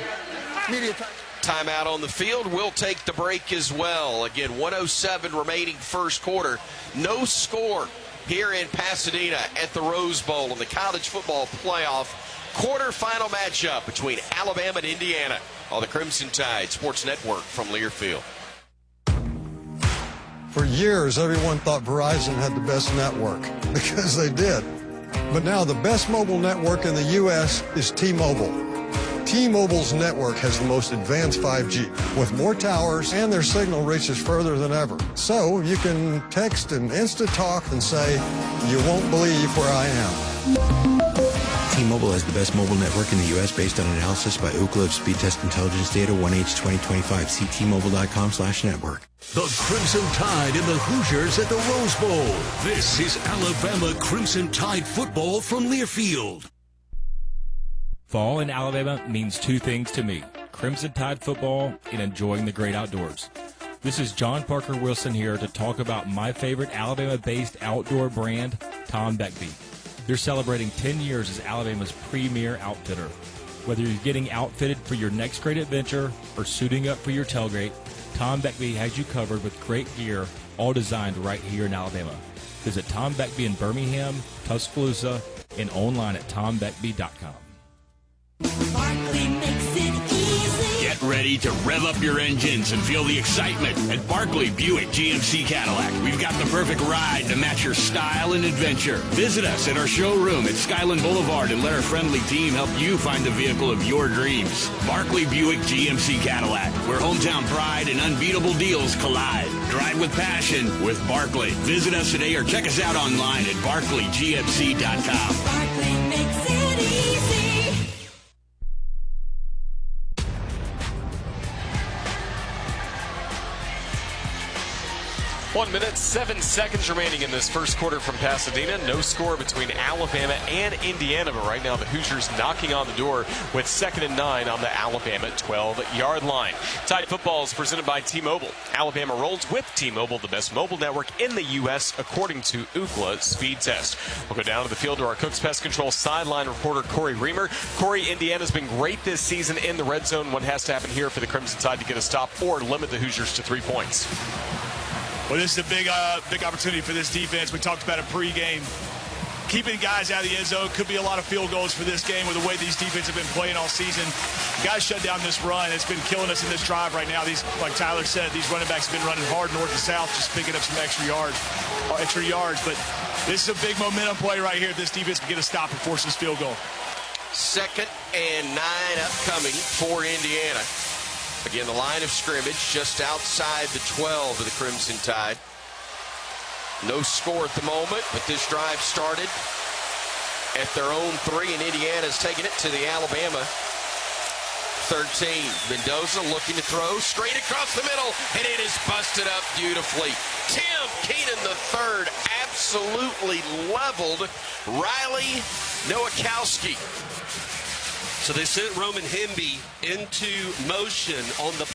Media time.
Timeout on the field. We'll take the break as well. Again, 1:07 remaining first quarter. No score here in Pasadena at the Rose Bowl in the college football playoff quarterfinal matchup between Alabama and Indiana on the Crimson Tide Sports Network from Learfield.
For years, everyone thought Verizon had the best network, because they did. But now the best mobile network in the U.S. is T-Mobile. T-Mobile's network has the most advanced 5G, with more towers, and their signal reaches further than ever. So you can text and Insta-talk and say, "You won't believe where I am."
T-Mobile has the best mobile network in the U.S. based on analysis by Ookla of Speed Test Intelligence Data 1H2025. See T-Mobile.com/network.
The Crimson Tide and the Hoosiers at the Rose Bowl. This is Alabama Crimson Tide football from Learfield.
Fall in Alabama means 2 things to me: Crimson Tide football and enjoying the great outdoors. This is John Parker Wilson here to talk about my favorite Alabama-based outdoor brand, Tom Beckby. They're celebrating 10 years as Alabama's premier outfitter. Whether you're getting outfitted for your next great adventure or suiting up for your tailgate, Tom Beckby has you covered with great gear all designed right here in Alabama. Visit Tom Beckby in Birmingham, Tuscaloosa, and online at tombeckby.com.
Get ready to rev up your engines and feel the excitement at Barkley Buick GMC Cadillac. We've got the perfect ride to match your style and adventure. Visit us at our showroom at Skyland Boulevard and let our friendly team help you find the vehicle of your dreams. Barkley Buick GMC Cadillac, where hometown pride and unbeatable deals collide. Drive with passion with Barkley. Visit us today or check us out online at barkleygmc.com.
Barkley makes it easy.
1 minute, 7 seconds remaining in this first quarter from Pasadena. No score between Alabama and Indiana, but right now the Hoosiers knocking on the door with 2nd and 9 on the Alabama 12-yard line. Tide football is presented by T-Mobile. Alabama rolls with T-Mobile, the best mobile network in the U.S. according to Ookla speed test. We'll go down to the field to our Cooks Pest Control sideline reporter Corey Reamer. Corey, Indiana's been great this season in the red zone. What has to happen here for the Crimson Tide to get a stop or limit the Hoosiers to 3 points?
Well, this is a big opportunity for this defense. We talked about it pregame. Keeping guys out of the end zone could be a lot of field goals for this game with the way these defenses have been playing all season. Guys shut down this run. It's been killing us in this drive right now. These, like Tyler said, these running backs have been running hard north and south, just picking up some extra yards. But this is a big momentum play right here. This defense can get a stop and force this field goal.
2nd and 9 upcoming for Indiana. Again, the line of scrimmage just outside the 12 of the Crimson Tide. No score at the moment, but this drive started at their own 3, and Indiana's taking it to the Alabama 13. Mendoza looking to throw straight across the middle, and it is busted up beautifully. Tim Keenan III absolutely leveled Riley Nowakowski.
So they sent Roman Hemby into motion on the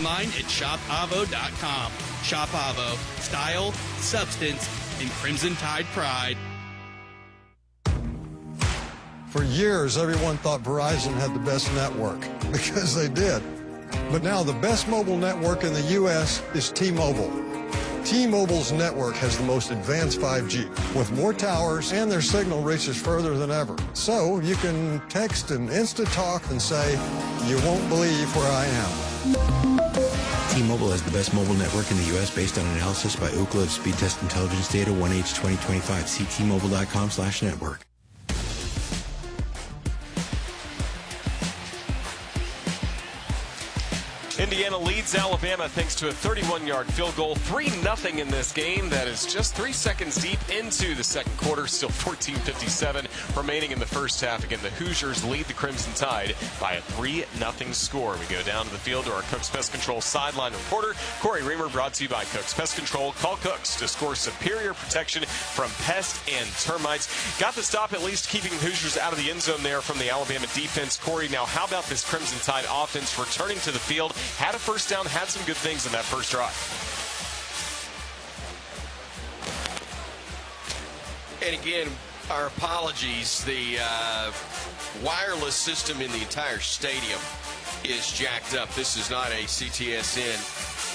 Online at shopavo.com. Shop Avo. Style, substance, and Crimson Tide pride.
For years, everyone thought Verizon had the best network, because they did. But now the best mobile network in the U.S. is T-Mobile. T-Mobile's network has the most advanced 5G, with more towers, and their signal reaches further than ever. So you can text and Insta-talk and say, "You won't believe where I am."
T-Mobile has the best mobile network in the U.S. based on analysis by Ookla of speed test intelligence data 1H2025. See T-Mobile.com/network.
Indiana leads Alabama thanks to a 31-yard field goal, 3-0 in this game. That is just 3 seconds deep into the second quarter, still 14:57 remaining in the first half. Again, the Hoosiers lead the Crimson Tide by a 3-0 score. We go down to the field to our Cook's Pest Control sideline reporter, Corey Reamer, brought to you by Cook's Pest Control. Call Cook's to score superior protection from pests and termites. Got the stop, at least keeping the Hoosiers out of the end zone there from the Alabama defense. Corey, now how about this Crimson Tide offense returning to the field? Had a first down, had some good things in that first drive.
And again, our apologies. The wireless system in the entire stadium is jacked up. This is not a CTSN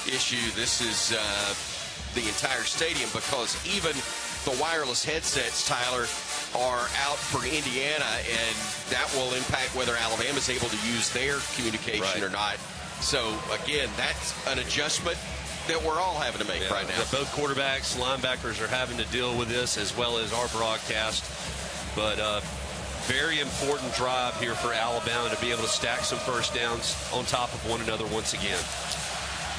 issue. This is the entire stadium, because even the wireless headsets, Tyler, are out for Indiana, and that will impact whether Alabama's able to use their communication or not. So, again, that's an adjustment that we're all having to make right now.
Both quarterbacks, linebackers are having to deal with this, as well as our broadcast. But very important drive here for Alabama to be able to stack some first downs on top of one another once again.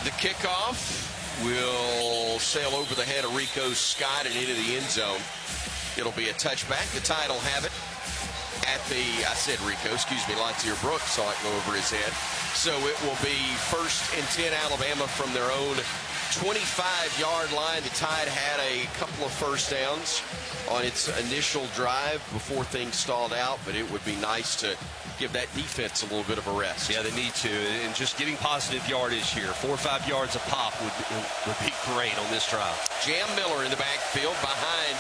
The kickoff will sail over the head of Rico Scott and into the end zone. It'll be a touchback. The Tide will have it at the, I said Rico, excuse me, Lontier Brooks saw it go over his head. So it will be 1st and 10 Alabama from their own 25-yard line. The Tide had a couple of first downs on its initial drive before things stalled out, but it would be nice to give that defense a little bit of a rest.
Yeah, they need to, and just getting positive yardage here. 4 or 5 yards a pop would be great on this drive.
Jam Miller in the backfield behind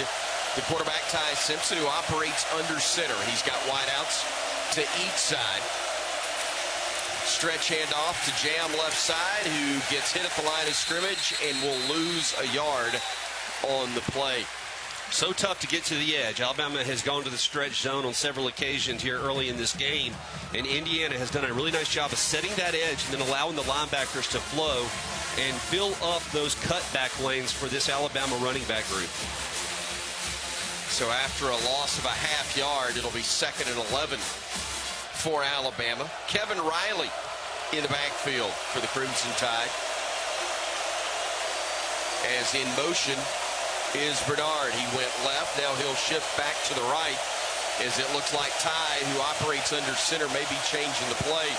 the quarterback, Ty Simpson, who operates under center. He's got wideouts to each side. Stretch handoff to Jam left side, who gets hit at the line of scrimmage and will lose a yard on the play.
So tough to get to the edge. Alabama has gone to the stretch zone on several occasions here early in this game, and Indiana has done a really nice job of setting that edge and then allowing the linebackers to flow and fill up those cutback lanes for this Alabama running back group.
So after a loss of a half yard, it'll be 2nd and 11 for Alabama. Kevin Riley in the backfield for the Crimson Tide. As in motion is Bernard. He went left. Now he'll shift back to the right, as it looks like Ty, who operates under center, may be changing the play.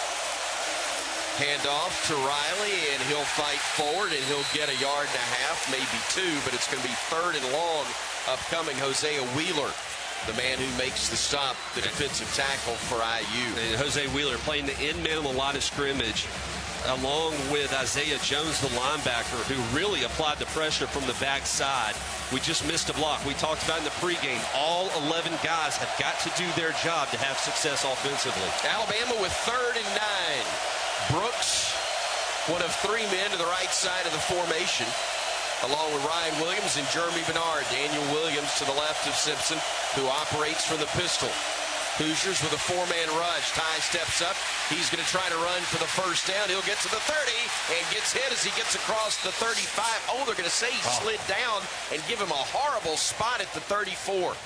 Handoff to Riley, and he'll fight forward, and he'll get 1.5 yards, maybe 2, but it's going to be 3rd and long upcoming. Hosea Wheeler, the man who makes the stop, the defensive tackle for IU.
And Jose Wheeler playing the end man on the line of scrimmage, along with Isaiah Jones, the linebacker, who really applied the pressure from the backside. We just missed a block. We talked about in the pregame, all 11 guys have got to do their job to have success offensively.
Alabama with 3rd and 9. Brooks, one of 3 men to the right side of the formation, along with Ryan Williams and Jeremy Bernard. Daniel Williams to the left of Simpson, who operates from the pistol. Hoosiers with a 4-man rush. Ty steps up. He's going to try to run for the first down. He'll get to the 30 and gets hit as he gets across the 35. Oh, they're going to say he slid down and give him a horrible spot at the 34.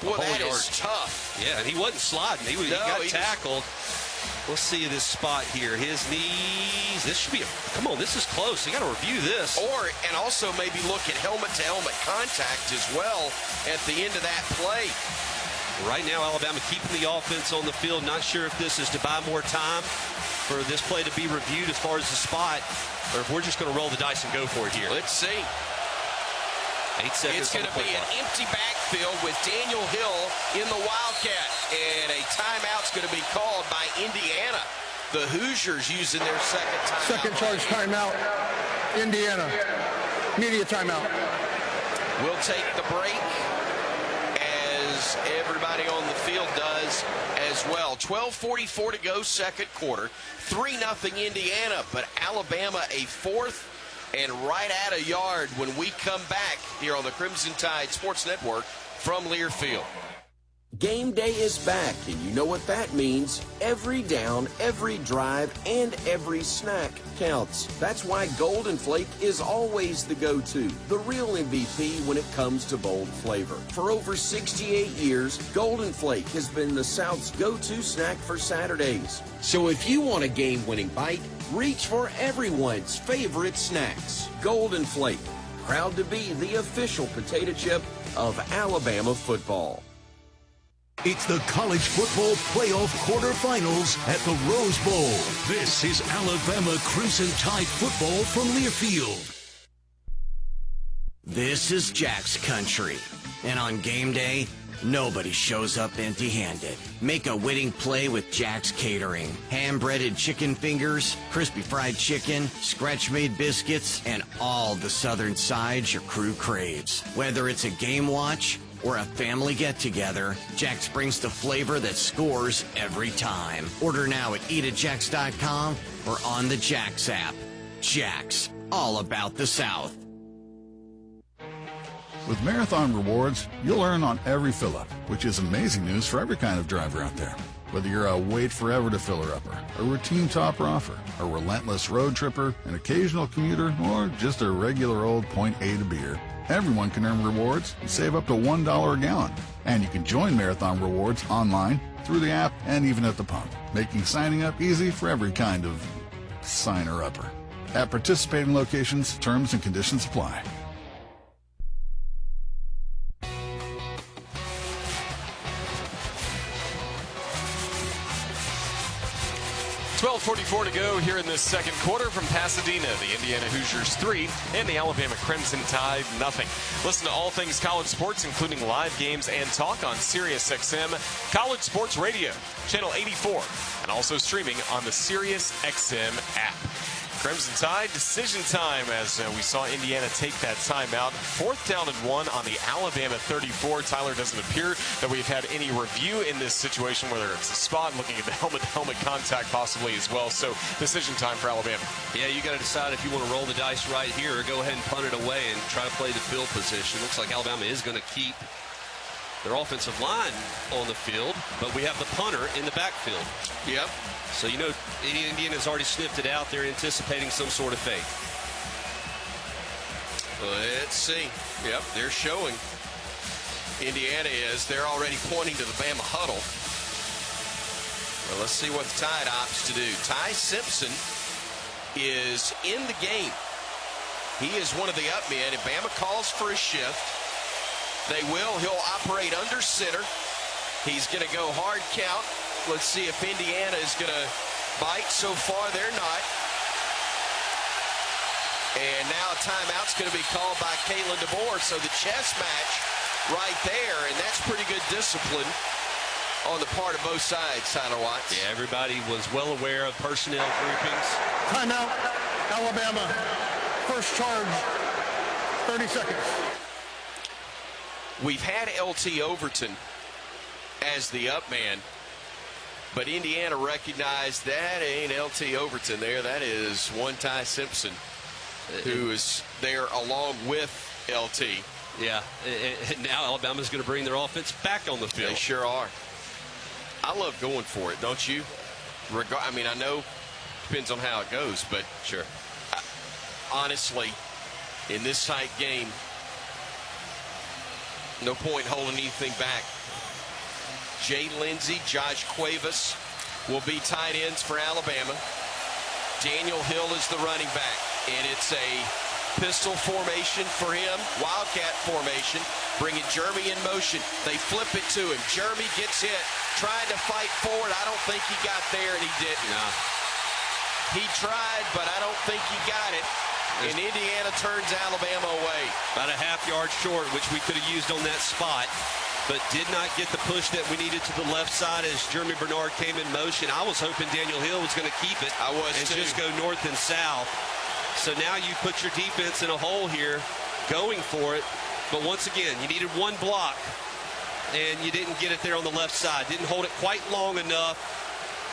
Boy, that is tough.
Yeah, and he wasn't sliding. He got tackled. Let's see this spot here. His knees. This should be come on, this is close. You got to review this.
And also maybe look at helmet-to-helmet contact as well at the end of that play.
Right now, Alabama keeping the offense on the field. Not sure if this is to buy more time for this play to be reviewed as far as the spot, or if we're just going to roll the dice and go for it here.
Let's see.
8 seconds.
It's going to be an empty backfield with Daniel Hill in the Wildcat. And a timeout's going to be called by Indiana. The Hoosiers using their second timeout.
Second charge timeout, Indiana. Media timeout.
We'll take the break, as everybody on the field does as well. 12:44 to go, second quarter. 3-0 Indiana, but Alabama a fourth and right at a yard when we come back here on the Crimson Tide Sports Network from Learfield.
Game day is back, and you know what that means. Every down, every drive, and every snack counts. That's why Golden Flake is always the go-to, the real MVP when it comes to bold flavor. For over 68 years, Golden Flake has been the South's go-to snack for Saturdays. So if you want a game-winning bite, reach for everyone's favorite snacks. Golden Flake, proud to be the official potato chip of Alabama football.
It's the college football playoff quarterfinals at the Rose Bowl. This is Alabama Crimson Tide football from Learfield.
This is Jack's country, and on game day, nobody shows up empty-handed. Make a winning play with Jack's Catering. Hand-breaded chicken fingers, crispy fried chicken, scratch-made biscuits, and all the southern sides your crew craves. Whether it's a game watch or a family get-together, Jack's brings the flavor that scores every time. Order now at eatatjacks.com or on the Jack's app. Jack's, all about the South.
With Marathon Rewards, you'll earn on every fill-up, which is amazing news for every kind of driver out there. Whether you're a wait forever to filler-upper, a routine topper-offer, a relentless road tripper, an occasional commuter, or just a regular old point A to beer, everyone can earn rewards and save up to $1 a gallon. And you can join Marathon Rewards online, through the app, and even at the pump, making signing up easy for every kind of signer-upper. At participating locations, terms and conditions apply.
12:44 to go here in this second quarter from Pasadena. The Indiana Hoosiers 3 and the Alabama Crimson Tide 0. Listen to all things college sports, including live games and talk on SiriusXM College Sports Radio, channel 84, and also streaming on the SiriusXM app. Crimson Tide, decision time as we saw Indiana take that timeout. 4th down and 1 on the Alabama 34. Tyler, doesn't appear that we've had any review in this situation, whether it's a spot, looking at the helmet-to-helmet contact possibly as well. So decision time for Alabama.
Yeah, you got to decide if you want to roll the dice right here or go ahead and punt it away and try to play the field position. Looks like Alabama is going to keep their offensive line on the field, but we have the punter in the backfield.
Yep.
So, you know, Indiana's already sniffed it out. They're anticipating some sort of fake.
Let's see. Yep, they're showing. Indiana is. They're already pointing to the Bama huddle. Well, let's see what the Tide opts to do. Ty Simpson is in the game. He is one of the up men. If Bama calls for a shift, they will. He'll operate under center. He's going to go hard count. Let's see if Indiana is going to bite. So far, they're not. And now a timeout's going to be called by Kalen DeBoer. So the chess match right there, and that's pretty good discipline on the part of both sides, Tyler Watts.
Yeah, everybody was well aware of personnel groupings.
Timeout, Alabama. First charge, 30 seconds.
We've had LT Overton as the up man, but Indiana recognized that ain't LT Overton there. That is one Ty Simpson, who is there along with LT.
Yeah, and now Alabama's going to bring their offense back on the field.
They sure are. I love going for it, don't you? I mean, I know depends on how it goes, but
sure.
Honestly, in this tight game, no point holding anything back. Jay Lindsey, Josh Cuevas will be tight ends for Alabama. Daniel Hill is the running back, and it's a pistol formation for him, wildcat formation, bringing Jeremy in motion. They flip it to him. Jeremy gets hit, trying to fight forward. I don't think he got there, and he didn't.
No.
He tried, but I don't think he got it. And Indiana turns Alabama away.
About a half yard short, which we could have used on that spot. but did not get the push that we needed to the left side as Jeremy Bernard came in motion. I was hoping Daniel Hill was going to keep it.
I was,
and
too.
just go north and south. So now you put your defense in a hole here, going for it. But once again, you needed one block, and you didn't get it there on the left side. Didn't hold it quite long enough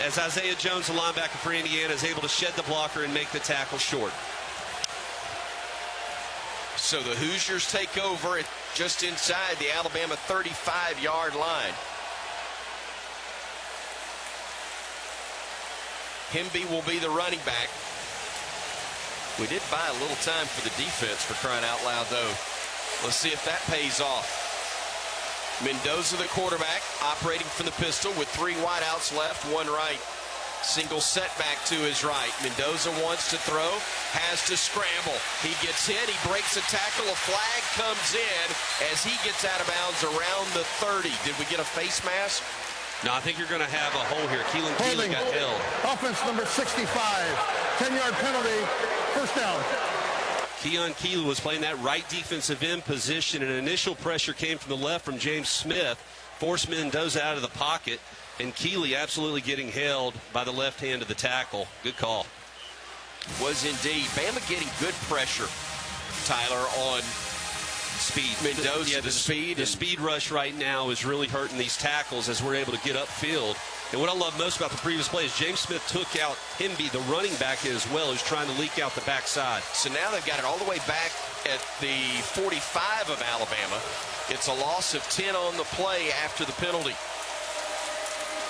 as Isaiah Jones, the linebacker for Indiana, is able to shed the blocker and make the tackle short.
So the Hoosiers take over just inside the Alabama 35-yard line. Hemby will be the running back. We did buy a little time for the defense, for crying out loud, though. Let's see if that pays off. Mendoza, the quarterback, operating from the pistol with 3 wideouts left, 1 right. Single setback to his right. Mendoza wants to throw, has to scramble. He gets hit, he breaks a tackle, a flag comes in as he gets out of bounds around the 30. Did we get a face mask?
No, I think you're going to have a hole here. Keelan Keeley got held.
Offense number 65. 10-yard penalty. First down.
Keon Keeley was playing that right defensive end position, and initial pressure came from the left from James Smith. Forced Mendoza out of the pocket, and Keeley absolutely getting held by the left hand of the tackle. Good call.
Was indeed. Bama getting good pressure, Tyler, on
speed.
Mendoza,
Yeah, the speed rush right now is really hurting these tackles as we're able to get upfield. And what I love most about the previous play is James Smith took out Hemby, the running back, as well, who's trying to leak out the backside.
So now they've got it all the way back at the 45 of Alabama. It's a loss of 10 on the play after the penalty.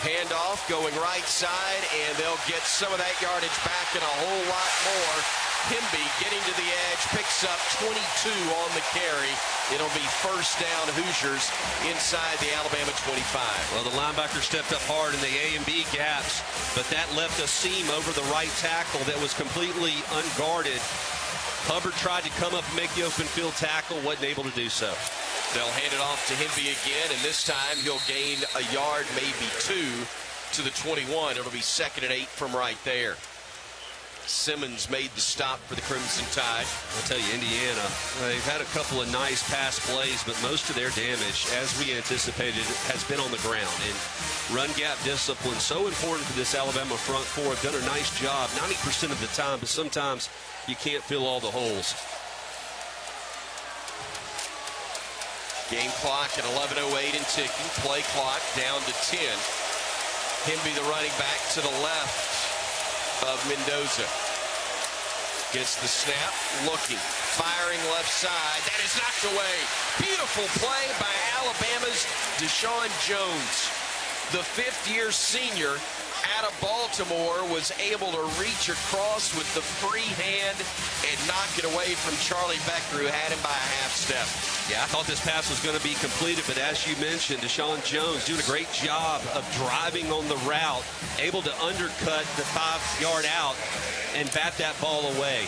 Handoff going right side, and they'll get some of that yardage back and a whole lot more. Hemby getting to the edge, picks up 22 on the carry. It'll be first down Hoosiers inside the Alabama 25.
Well, the linebacker stepped up hard in the A and B gaps, but that left a seam over the right tackle that was completely unguarded. Hubbard tried to come up and make the open field tackle, wasn't able to do so.
They'll hand it off to Hemby again, and this time he'll gain a yard, maybe 2, to the 21. It'll be 2nd and 8 from right there. Simmons made the stop for the Crimson Tide.
I'll tell you, Indiana, they've had a couple of nice pass plays, but most of their damage, as we anticipated, has been on the ground. And run gap discipline, so important for this Alabama front four. Have done a nice job 90% of the time, but sometimes you can't fill all the holes.
Game clock at 11:08 and ticking. Play clock down to 10. Hemby, the running back, to the left of Mendoza. Gets the snap, looking, firing left side. That is knocked away. Beautiful play by Alabama's Deshaun Jones. The 5th-year senior out of Baltimore was able to reach across with the free hand and knock it away from Charlie Becker, who had him by a half step.
Yeah, I thought this pass was going to be completed, but as you mentioned, Deshaun Jones doing a great job of driving on the route, able to undercut the 5-yard out and bat that ball away.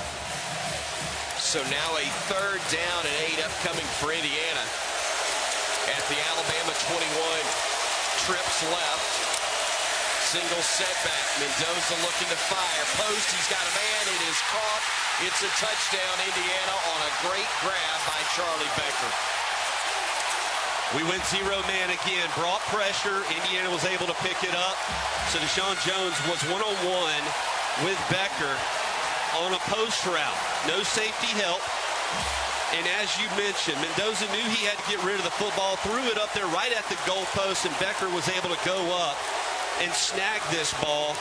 So now a 3rd down and 8 upcoming for Indiana at the Alabama 21. Trips left. Single setback. Mendoza looking to fire. Post, he's got a man. It is caught. It's a touchdown, Indiana, on a great grab by Charlie Becker.
We went 0 man again. Brought pressure. Indiana was able to pick it up. So Deshaun Jones was one-on-one with Becker on a post route. No safety help. And as you mentioned, Mendoza knew he had to get rid of the football, threw it up there right at the goalpost, and Becker was able to go up and snag this ball.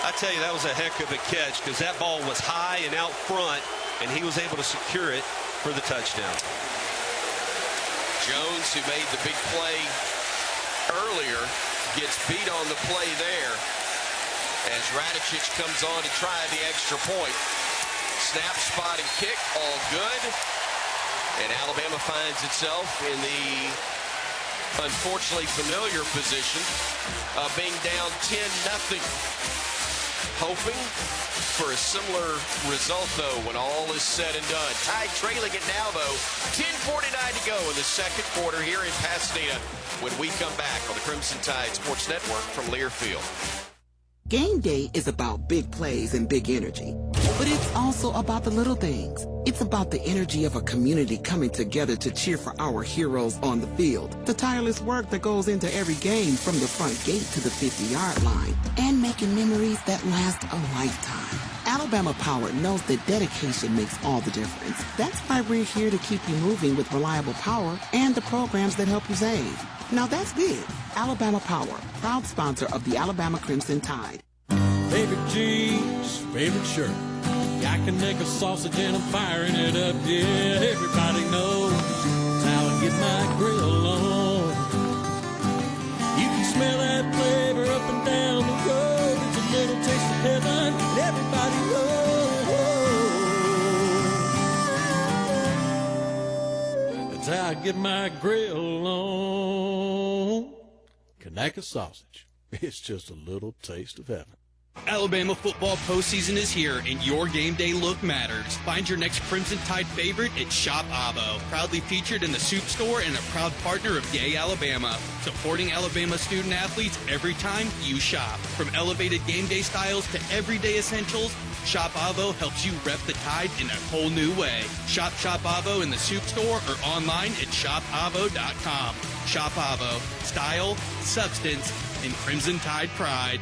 I tell you, that was a heck of a catch because that ball was high and out front, and he was able to secure it for the touchdown.
Jones, who made the big play earlier, gets beat on the play there as Radicic comes on to try the extra point. Snap, spot, and kick, all good. And Alabama finds itself in the unfortunately familiar position of being down 10-0. Hoping for a similar result, though, when all is said and done. Tide trailing it now, though. 10:49 to go in the 2nd quarter here in Pasadena when we come back on the Crimson Tide Sports Network from Learfield.
Game day is about big plays and big energy, but it's also about the little things. It's about the energy of a community coming together to cheer for our heroes on the field, the tireless work that goes into every game from the front gate to the 50-yard line, and making memories that last a lifetime. Alabama Power knows that dedication makes all the difference. That's why we're here to keep you moving with reliable power and the programs that help you save. Now that's big. Alabama Power, proud sponsor of the Alabama Crimson Tide.
Favorite jeans, favorite shirt. I can make a sausage and I'm firing it up. Yeah, everybody knows how I get my grill on. You can smell that flavor up and down the road. It's a little taste of heaven, and everybody knows. That's how I get my grill on. Kanaka sausage. It's just a little taste of heaven.
Alabama football postseason is here, and your game day look matters. Find your next Crimson Tide favorite at Shop Avo. Proudly featured in the Soup Store and a proud partner of Gay Alabama. Supporting Alabama student athletes every time you shop. From elevated game day styles to everyday essentials, Shop Avo helps you rep the Tide in a whole new way. Shop Avo in the Soup Store or online at shopavo.com. Shop Avo. Style, substance, and Crimson Tide pride.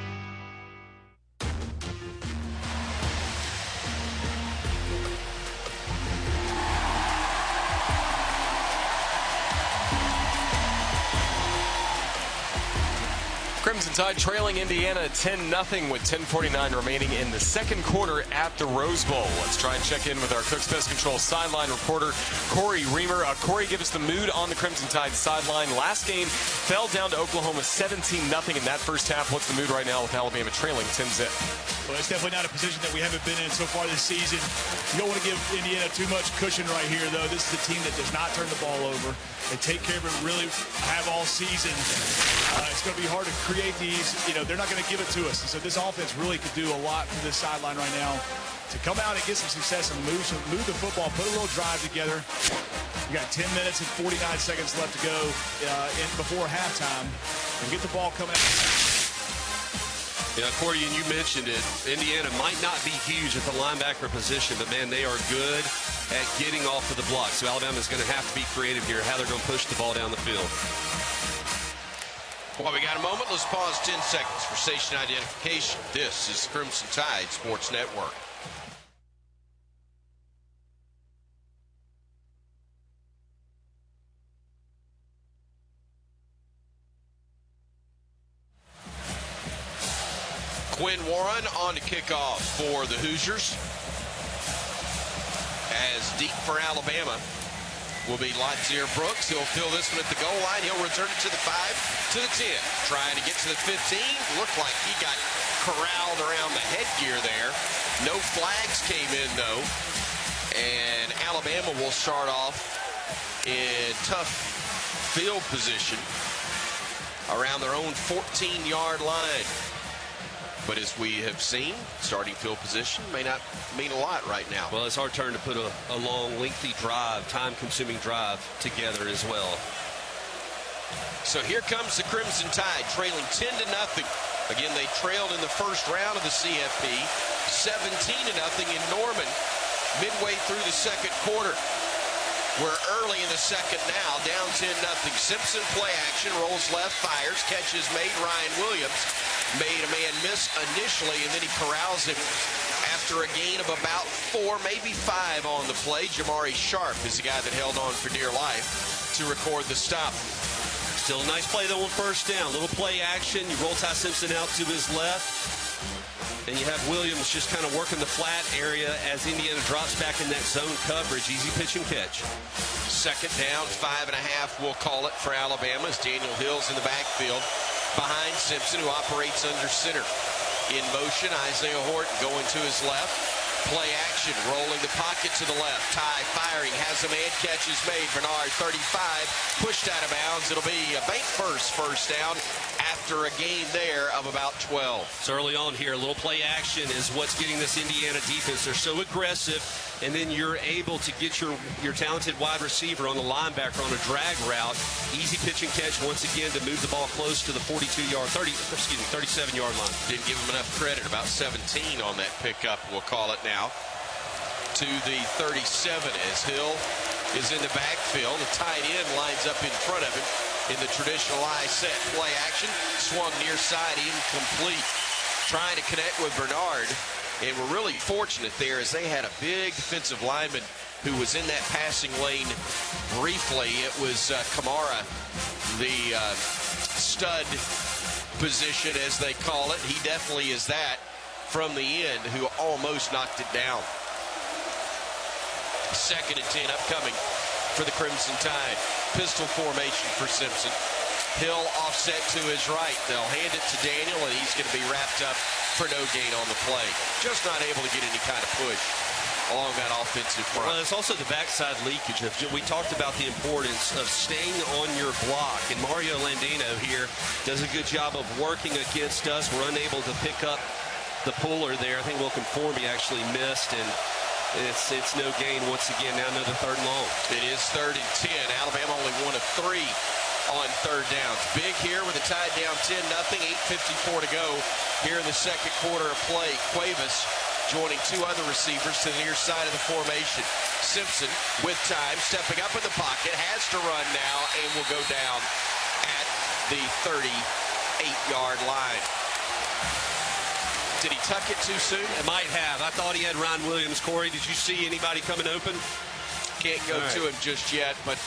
Crimson Tide trailing Indiana 10-0 with 10:49 remaining in the second quarter at the Rose Bowl. Let's try and check in with our Cooks Pest Control sideline reporter, Corey Reamer. Corey, give us the mood on the Crimson Tide sideline. Last game fell down to Oklahoma 17-0 in that first half. What's the mood right now with Alabama trailing 10-0?
Well, it's definitely not a position that we haven't been in so far this season. You don't want to give Indiana too much cushion right here, though. This is a team that does not turn the ball over. They take care of it, really have all season. It's going to be hard to create these. They're not going to give it to us. And so this offense really could do a lot for this sideline right now to come out and get some success and move the football, put a little drive together. We got 10 minutes and 49 seconds left to go before halftime. And get the ball coming out.
Yeah, Corey, and you mentioned it, Indiana might not be huge at the linebacker position, but, man, they are good at getting off of the block. So Alabama's going to have to be creative here, how they're going to push the ball down the field.
While we got a moment, let's pause 10 seconds for station identification. This is Crimson Tide Sports Network. Quinn Warren on to kickoff for the Hoosiers. As deep for Alabama will be Ladzier Brooks. He'll fill this one at the goal line. He'll return it to the 5, to the 10. Trying to get to the 15. Looked like he got corralled around the headgear there. No flags came in, though. And Alabama will start off in tough field position around their own 14-yard line. But as we have seen, starting field position may not mean a lot right now.
Well, it's our turn to put a long, lengthy drive, time-consuming drive together as well.
So here comes the Crimson Tide, trailing 10-0. Again, they trailed in the first round of the CFP, 17-0 in Norman, midway through the second quarter. We're early in the second now, down 10-0. Simpson play action, rolls left, fires, catches made. Ryan Williams made a man miss initially, and then he corrals him after a gain of about 4, maybe 5 on the play. Jamari Sharp is the guy that held on for dear life to record the stop.
Still a nice play, though, on first down. Little play action. You roll Ty Simpson out to his left. And you have Williams just kind of working the flat area as Indiana drops back in that zone coverage. Easy pitch and catch.
Second down, 5.5, we'll call it, for Alabama, as Daniel Hill's in the backfield behind Simpson, who operates under center. In motion, Isaiah Horton going to his left. Play action, rolling the pocket to the left. Ty firing, has a man, catch is made. Bernard, 35, pushed out of bounds. It'll be a bank first down. after a gain there of about 12.
It's early on here. A little play action is what's getting this Indiana defense. They're so aggressive, and then you're able to get your talented wide receiver on the linebacker on a drag route. Easy pitch and catch once again to move the ball close to the 37-yard line.
Didn't give him enough credit. About 17 on that pickup, we'll call it now. To the 37 as Hill is in the backfield. The tight end lines up in front of him in the traditional I set play action. Swung near side, incomplete. Trying to connect with Bernard. And we're really fortunate there as they had a big defensive lineman who was in that passing lane briefly. It was Kamara, the stud position as they call it. He definitely is that from the end, who almost knocked it down. 2nd and 10 upcoming for the Crimson Tide. Pistol formation for Simpson. Hill offset to his right. They'll hand it to Daniel, and he's going to be wrapped up for no gain on the play. Just not able to get any kind of push along that offensive front.
Well, it's also the backside leakage. We talked about the importance of staying on your block, and Mario Landino here does a good job of working against us. We're unable to pick up the puller there. I think Wilkin Formby actually missed, and it's no gain once again. Now another 3rd and long.
It is 3rd and 10. Alabama only 1 of 3 on 3rd downs. Big here with a tie down 10-0. 8:54 to go here in the 2nd quarter of play. Cuevas joining 2 other receivers to the near side of the formation. Simpson with time, stepping up in the pocket, has to run now, and will go down at the 38-yard line. Did he tuck it too soon?
It might have. I thought he had Ryan Williams. Corey, did you see anybody coming open?
Can't go to him just yet, but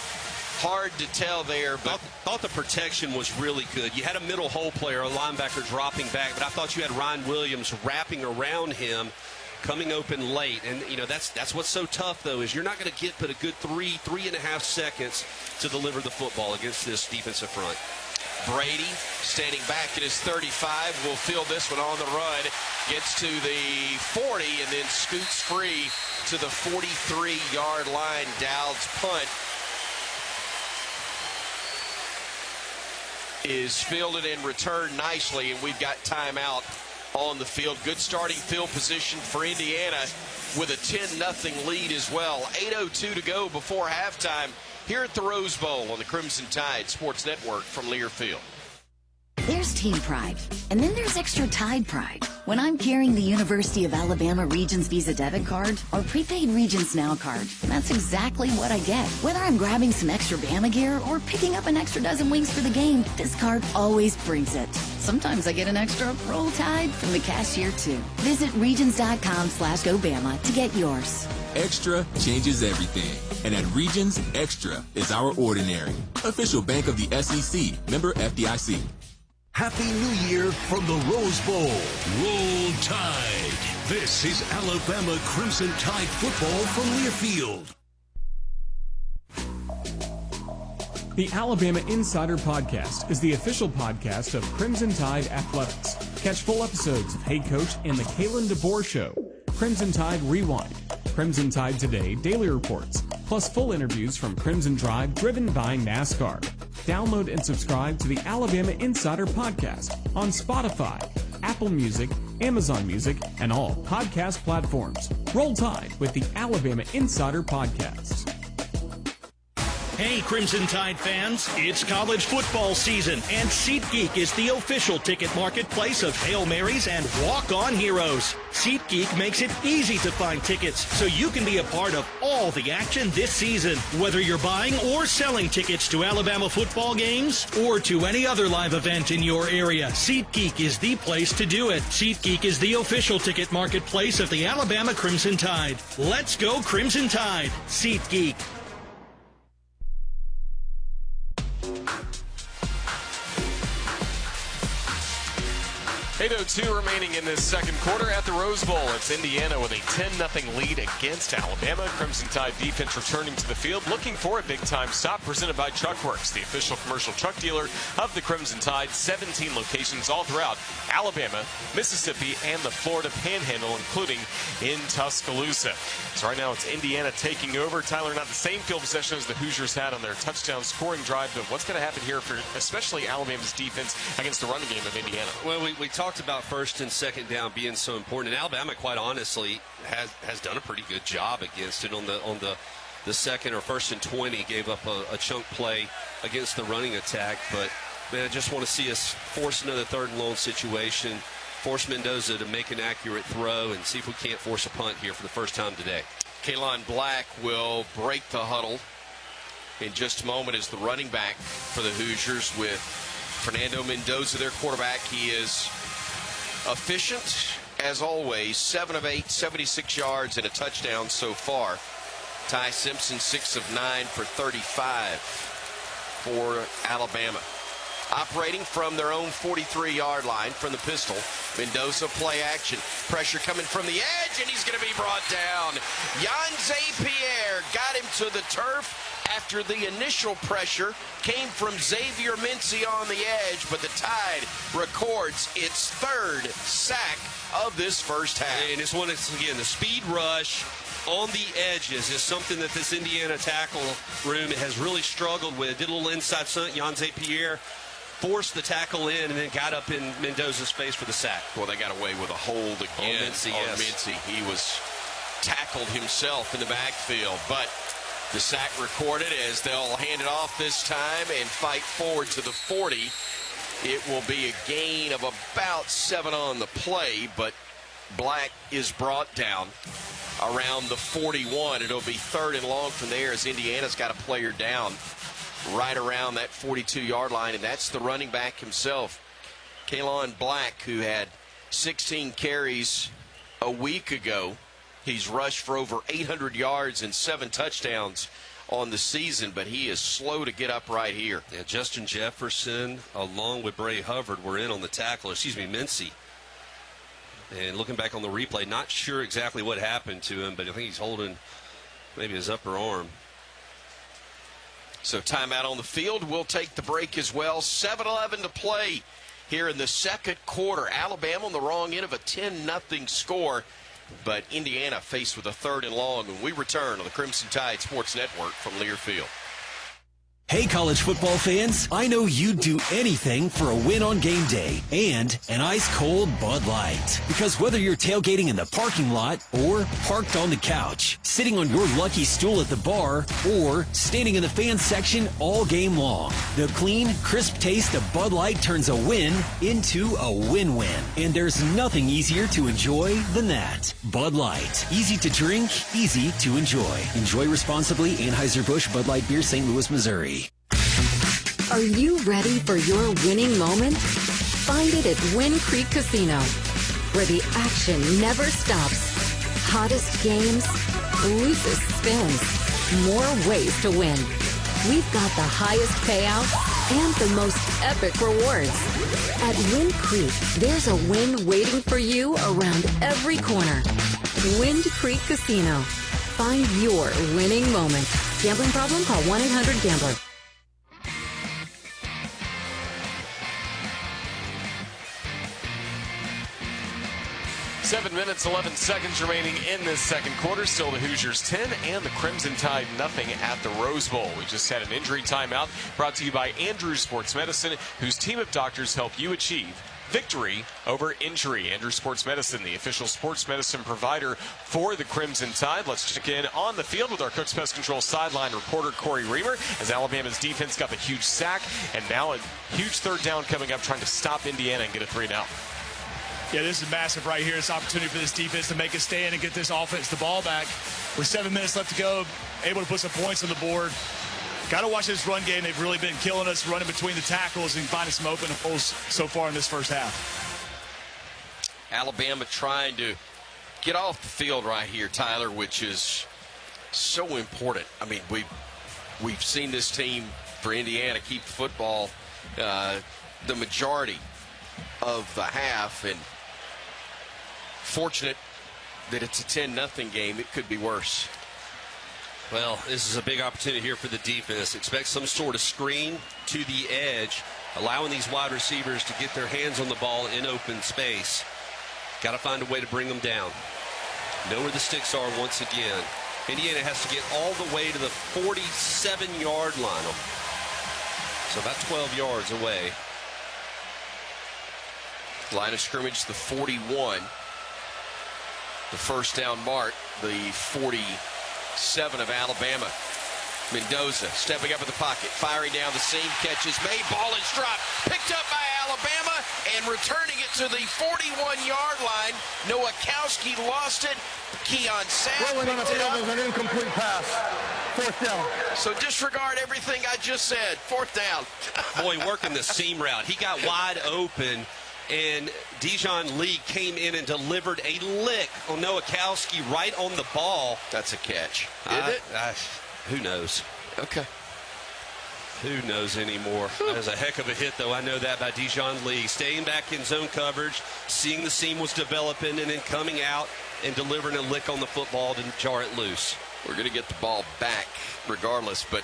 hard to tell there. But
thought the protection was really good. You had a middle hole player, a linebacker dropping back, but I thought you had Ryan Williams wrapping around him, coming open late. And, you know, that's what's so tough, though, is you're not going to get but a good 3.5 seconds to deliver the football against this defensive front.
Brady standing back at his 35 will field this one on the run, gets to the 40 and then scoots free to the 43-yard line. Dowd's punt is fielded and returned nicely, and we've got timeout on the field. Good starting field position for Indiana with a 10-0 lead as well. 8:02 to go before halftime here at the Rose Bowl on the Crimson Tide Sports Network from Learfield.
There's team pride, and then there's extra Tide pride. When I'm carrying the University of Alabama Regions Visa debit card or prepaid Regions Now card, that's exactly what I get. Whether I'm grabbing some extra Bama gear or picking up an extra dozen wings for the game, this card always brings it. Sometimes I get an extra Roll Tide from the cashier, too. Visit Regions.com/GoBama to get yours.
Extra changes everything. And at Regions, Extra is our ordinary. Official bank of the SEC. Member FDIC.
Happy New Year from the Rose Bowl. Roll Tide. This is Alabama Crimson Tide football from Learfield.
The Alabama Insider Podcast is the official podcast of Crimson Tide Athletics. Catch full episodes of Head Coach and the Kalen DeBoer Show, Crimson Tide Rewind, Crimson Tide Today Daily Reports, plus full interviews from Crimson Drive driven by NASCAR. Download and subscribe to the Alabama Insider Podcast on Spotify, Apple Music, Amazon Music, and all podcast platforms. Roll Tide with the Alabama Insider Podcast.
Hey, Crimson Tide fans, it's college football season, and SeatGeek is the official ticket marketplace of Hail Marys and walk-on heroes. SeatGeek makes it easy to find tickets so you can be a part of all the action this season. Whether you're buying or selling tickets to Alabama football games or to any other live event in your area, SeatGeek is the place to do it. SeatGeek is the official ticket marketplace of the Alabama Crimson Tide. Let's go Crimson Tide. SeatGeek.
8:02 remaining in this second quarter at the Rose Bowl. It's Indiana with a 10-0 lead against Alabama. Crimson Tide defense returning to the field, looking for a big-time stop presented by Truckworks, the official commercial truck dealer of the Crimson Tide. 17 locations all throughout Alabama, Mississippi, and the Florida Panhandle, including in Tuscaloosa. So right now it's Indiana taking over. Tyler, not the same field possession as the Hoosiers had on their touchdown scoring drive, but what's going to happen here for especially Alabama's defense against the running game of Indiana?
Well, we talked about first and second down being so important, and Alabama, quite honestly, has done a pretty good job against it on the second or first and 20. Gave up a chunk play against the running attack, but man, I just want to see us force another third and long situation, force Mendoza to make an accurate throw, and see if we can't force a punt here for the first time today.
Kalon Black will break the huddle in just a moment as the running back for the Hoosiers with Fernando Mendoza, their quarterback. He is efficient, as always, 7 of 8, 76 yards and a touchdown so far. Ty Simpson, 6 of 9 for 35 for Alabama. Operating from their own 43-yard line from the pistol. Mendoza play action. Pressure coming from the edge, and he's going to be brought down. Yanze Pierre got him to the turf after the initial pressure came from Xavier Mincy on the edge, but the Tide records its third sack of this first half.
And it's one, again, the speed rush on the edges is something that this Indiana tackle room has really struggled with. Did a little inside stunt. Yanze Pierre forced the tackle in and then got up in Mendoza's face for the sack.
Well, they got away with a hold again
on
Mincy. He was tackled himself in the backfield, but the sack recorded as they'll hand it off this time and fight forward to the 40. It will be a gain of about 7 on the play, but Black is brought down around the 41. It'll be third and long from there as Indiana's got a player down right around that 42-yard line, and that's the running back himself, Kalon Black, who had 16 carries a week ago. He's rushed for over 800 yards and 7 touchdowns on the season, but he is slow to get up right here.
Yeah, Justin Jefferson, along with Bray Hubbard, were in on the tackle, Mincy. And looking back on the replay, not sure exactly what happened to him, but I think he's holding maybe his upper arm.
So timeout on the field. We'll take the break as well. 7:11 to play here in the second quarter. Alabama on the wrong end of a 10-0 score, but Indiana faced with a third and long when we return on the Crimson Tide Sports Network from Learfield.
Hey, college football fans, I know you'd do anything for a win on game day and an ice-cold Bud Light. Because whether you're tailgating in the parking lot or parked on the couch, sitting on your lucky stool at the bar, or standing in the fan section all game long, the clean, crisp taste of Bud Light turns a win into a win-win. And there's nothing easier to enjoy than that. Bud Light. Easy to drink, easy to enjoy. Enjoy responsibly. Anheuser-Busch Bud Light Beer, St. Louis, Missouri.
Are you ready for your winning moment? Find it at Wind Creek Casino, where the action never stops. Hottest games, loosest spins, more ways to win. We've got the highest payouts and the most epic rewards. At Wind Creek, there's a win waiting for you around every corner. Wind Creek Casino. Find your winning moment. Gambling problem? Call 1-800-GAMBLER.
7 minutes, 11 seconds remaining in this second quarter. Still the Hoosiers 10 and the Crimson Tide nothing at the Rose Bowl. We just had an injury timeout brought to you by Andrews Sports Medicine, whose team of doctors help you achieve victory over injury. Andrews Sports Medicine, the official sports medicine provider for the Crimson Tide. Let's check in on the field with our Cooks Pest Control sideline reporter Corey Reamer, as Alabama's defense got the huge sack, and now a huge third down coming up, trying to stop Indiana and get a 3-and-out.
Yeah, this is massive right here. It's an opportunity for this defense to make a stand and get this offense the ball back. With 7 minutes left to go, able to put some points on the board. Got to watch this run game. They've really been killing us, running between the tackles and finding some open holes so far in this first half.
Alabama trying to get off the field right here, Tyler, which is so important. I mean, we've seen this team for Indiana keep the football the majority of the half, and fortunate that it's a 10-0 game. It could be worse.
Well, this is a big opportunity here for the defense. Expect some sort of screen to the edge, allowing these wide receivers to get their hands on the ball in open space. Got to find a way to bring them down. Know where the sticks are once again. Indiana has to get all the way to the 47-yard line. So about 12 yards away.
Line of scrimmage, the 41. The first down mark, the 47 of Alabama. Mendoza stepping up in the pocket, firing down the seam, catches made, ball is dropped, picked up by Alabama, and returning it to the 41-yard line. Nowakowski lost it. Keon Sapp
rolling on the
picked it
field
up.
is an incomplete pass. Fourth down.
So disregard everything I just said. Fourth down.
Boy, working the seam route. He got wide open, and Dijon Lee came in and delivered a lick on Nowakowski right on the ball.
That's a catch. Is it?
Who knows?
Okay.
Who knows anymore? That was a heck of a hit, though. I know that by Dijon Lee. Staying back in zone coverage, seeing the seam was developing, and then coming out and delivering a lick on the football to jar it loose.
We're going to get the ball back regardless, but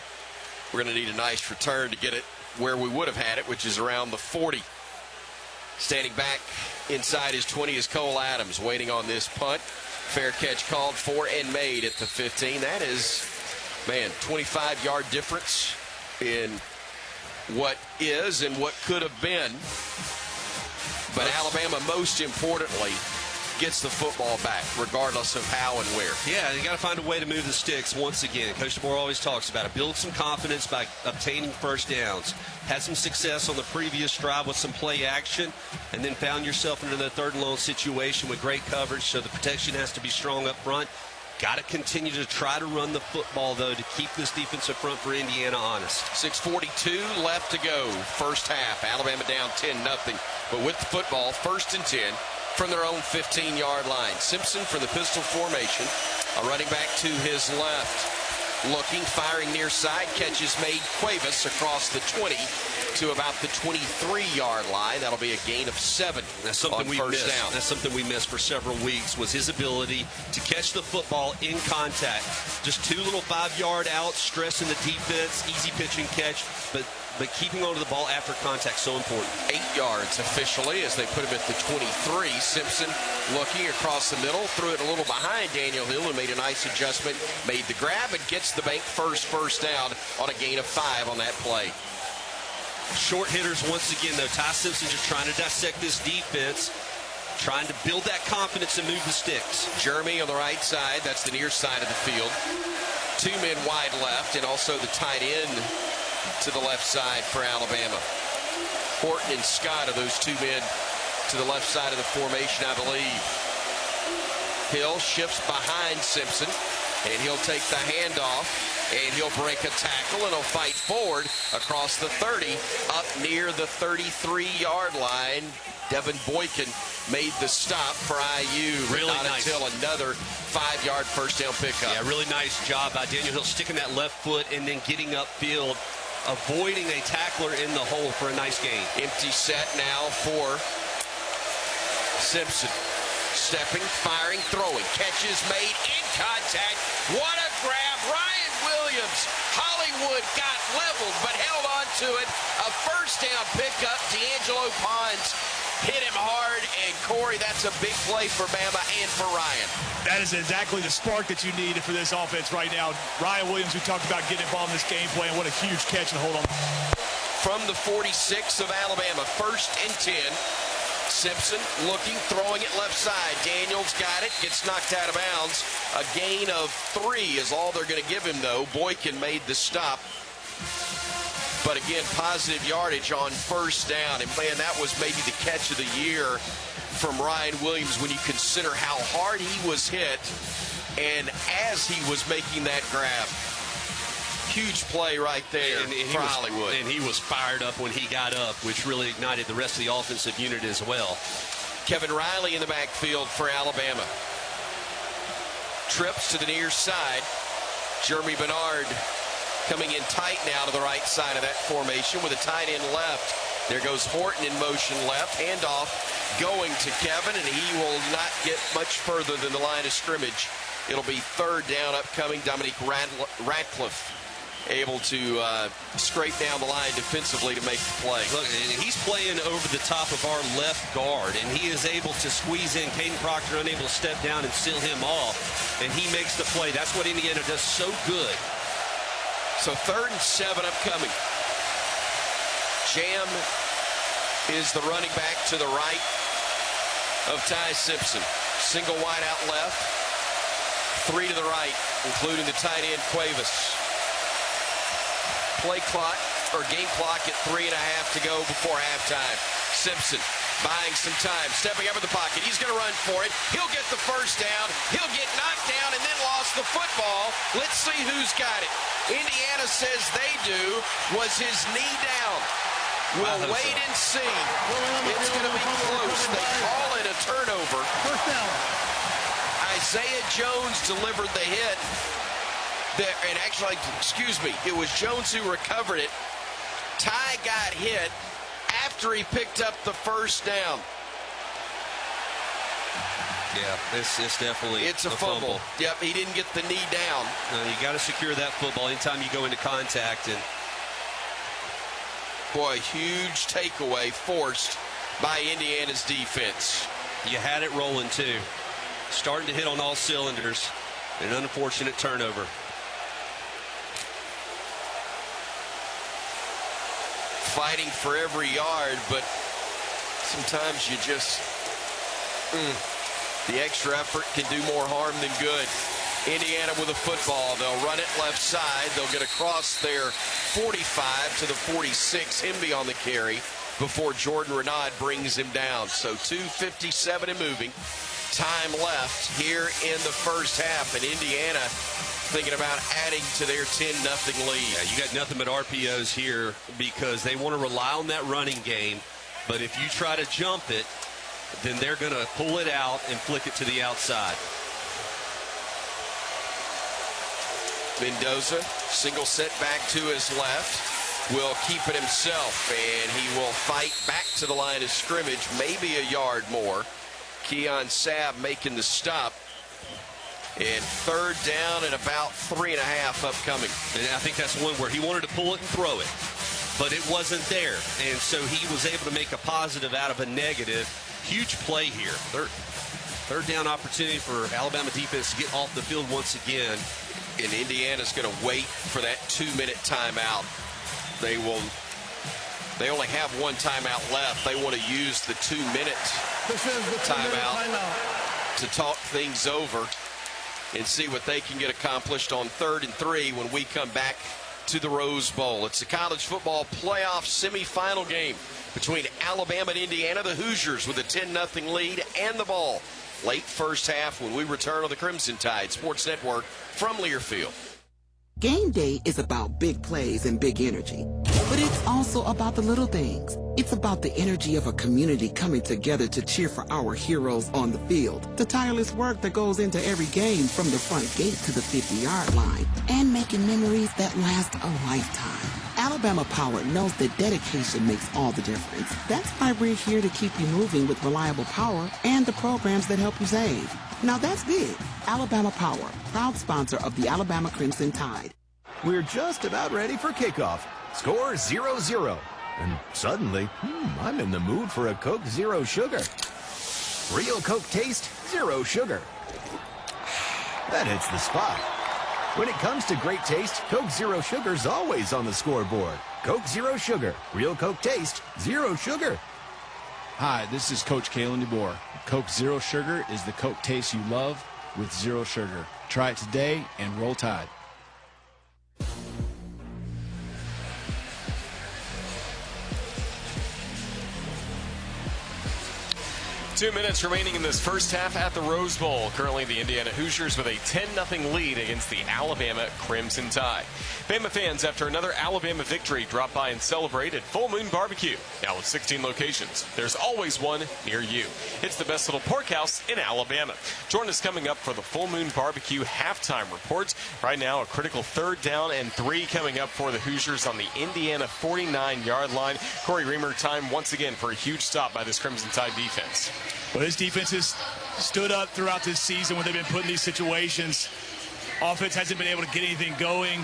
we're going to need a nice return to get it where we would have had it, which is around the 40. Standing back inside his 20 is Cole Adams, waiting on this punt. Fair catch called for and made at the 15. That is, man, 25-yard difference in what is and what could have been. But Alabama, most importantly, gets the football back, regardless of how and where.
Yeah, you got to find a way to move the sticks once again. Coach DeBoer always talks about it. Build some confidence by obtaining first downs. Had some success on the previous drive with some play action, and then found yourself into the third and long situation with great coverage, so the protection has to be strong up front. Got to continue to try to run the football, though, to keep this defensive front for Indiana honest.
6:42 left to go, first half. Alabama down 10-0, but with the football, 1st and 10. From their own 15-yard line. Simpson from the pistol formation. A running back to his left. Looking, firing near side. Catches made. Cuevas across the 20 to about the 23-yard line. That'll be a gain of 7.
That's something we missed.
Down.
That's something we missed for several weeks, was his ability to catch the football in contact. Just 2 little 5-yard outs, stressing the defense, easy pitch and catch, but keeping onto the ball after contact, so important.
8 yards officially as they put him at the 23. Simpson looking across the middle, threw it a little behind Daniel Hill and made a nice adjustment, made the grab and gets the bank first down on a gain of 5 on that play.
Short hitters once again, though. Ty Simpson just trying to dissect this defense, trying to build that confidence and move the sticks.
Jeremy on the right side, that's the near side of the field. 2 men wide left, and also the tight end to the left side for Alabama. Horton and Scott are those 2 men to the left side of the formation, I believe. Hill shifts behind Simpson, and he'll take the handoff, and he'll break a tackle, and he'll fight forward across the 30, up near the 33-yard line. Devin Boykin made the stop for IU.
Really
not
nice.
Until another 5-yard first down pickup.
Yeah, really nice job by Daniel Hill, sticking that left foot and then getting upfield, avoiding a tackler in the hole for a nice gain.
Empty set now for Simpson. Stepping, firing, throwing. Catches made in contact. What a grab. Ryan Williams. Hollywood got leveled but held on to it. A first down pickup. D'Angelo Pons hit him hard, and Corey, that's a big play for Bama and for Ryan.
That is exactly the spark that you need for this offense right now. Ryan Williams, we talked about getting involved in this game plan. What a huge catch and hold on.
From the 46 of Alabama, 1st and 10. Simpson looking, throwing it left side. Daniels got it, gets knocked out of bounds. A gain of 3 is all they're going to give him, though. Boykin made the stop. But again, positive yardage on first down. And man, that was maybe the catch of the year from Ryan Williams when you consider how hard he was hit and as he was making that grab. Huge play right there for Hollywood.
And he was fired up when he got up, which really ignited the rest of the offensive unit as well.
Kevin Riley in the backfield for Alabama. Trips to the near side. Jeremy Bernard coming in tight now to the right side of that formation with a tight end left. There goes Horton in motion left. Handoff going to Kevin, and he will not get much further than the line of scrimmage. It'll be third down upcoming. Dominique Radcliffe able to scrape down the line defensively to make the play.
Look, he's playing over the top of our left guard, and he is able to squeeze in. Caden Proctor unable to step down and seal him off, and he makes the play. That's what Indiana does so good.
So 3rd and 7 upcoming. Jam is the running back to the right of Ty Simpson. Single wide out left. 3 to the right, including the tight end Cuevas. Play clock, or game clock at 3.5 to go before halftime. Simpson buying some time, stepping up in the pocket. He's going to run for it. He'll get the first down. He'll get knocked down and then lost the football. Let's see who's got it. Indiana says they do. Was his knee down? We'll wait and see. It's going to be close. They call it a turnover.
First down.
Isaiah Jones delivered the hit. And actually, excuse me, it was Jones who recovered it. Ty got hit after he picked up the first down.
Yeah, it's definitely
a fumble. Yep, he didn't get the knee down.
No, you got to secure that football anytime you go into contact. And
boy, huge takeaway forced by Indiana's defense.
You had it rolling too, starting to hit on all cylinders. An unfortunate turnover.
Fighting for every yard, but sometimes you just the extra effort can do more harm than good. Indiana with a football. They'll run it left side. They'll get across their 45 to the 46. Hemby on the carry before Jordan Renaud brings him down. So 2:57 and moving. Time left here in the first half, and Indiana thinking about adding to their 10-0 lead.
Yeah, you got nothing but RPOs here because they want to rely on that running game. But if you try to jump it, then they're going to pull it out and flick it to the outside.
Mendoza, single set back to his left, will keep it himself, and he will fight back to the line of scrimmage, maybe a yard more. Keon Sabb making the stop. And 3rd down and about 3.5 upcoming.
And I think that's one where he wanted to pull it and throw it, but it wasn't there. And so he was able to make a positive out of a negative. Huge play here. Third down opportunity for Alabama defense to get off the field once again.
And Indiana's going to wait for that 2-minute timeout. They only have one timeout left. They want to use the 2-minute timeout to talk things over and see what they can get accomplished on 3rd and 3 when we come back to the Rose Bowl. It's a college football playoff semifinal game between Alabama and Indiana. The Hoosiers with a 10-0 lead and the ball. Late first half when we return on the Crimson Tide Sports Network from Learfield.
Game day is about big plays and big energy, but it's also about the little things. It's about the energy of a community coming together to cheer for our heroes on the field, the tireless work that goes into every game from the front gate to the 50-yard line, and making memories that last a lifetime. Alabama Power knows that dedication makes all the difference. That's why we're here to keep you moving with reliable power and the programs that help you save. Now that's big. Alabama Power, proud sponsor of the Alabama Crimson Tide.
We're just about ready for kickoff. Score 0-0. And suddenly, I'm in the mood for a Coke Zero Sugar. Real Coke taste, zero sugar. That hits the spot. When it comes to great taste, Coke Zero Sugar's always on the scoreboard. Coke Zero Sugar. Real Coke taste, zero sugar.
Hi, this is Coach Kalen DeBoer. Coke Zero Sugar is the Coke taste you love with zero sugar. Try it today and roll Tide.
2 minutes remaining in this first half at the Rose Bowl. Currently, the Indiana Hoosiers with a 10-0 lead against the Alabama Crimson Tide. Bama fans, after another Alabama victory, drop by and celebrate at Full Moon Barbecue. Now with 16 locations, there's always one near you. It's the best little pork house in Alabama. Join us coming up for the Full Moon Barbecue halftime report. Right now, a critical 3rd down and 3 coming up for the Hoosiers on the Indiana 49-yard line. Corey Reamer, time once again for a huge stop by this Crimson Tide defense.
Well, this defense has stood up throughout this season when they've been put in these situations. Offense hasn't been able to get anything going,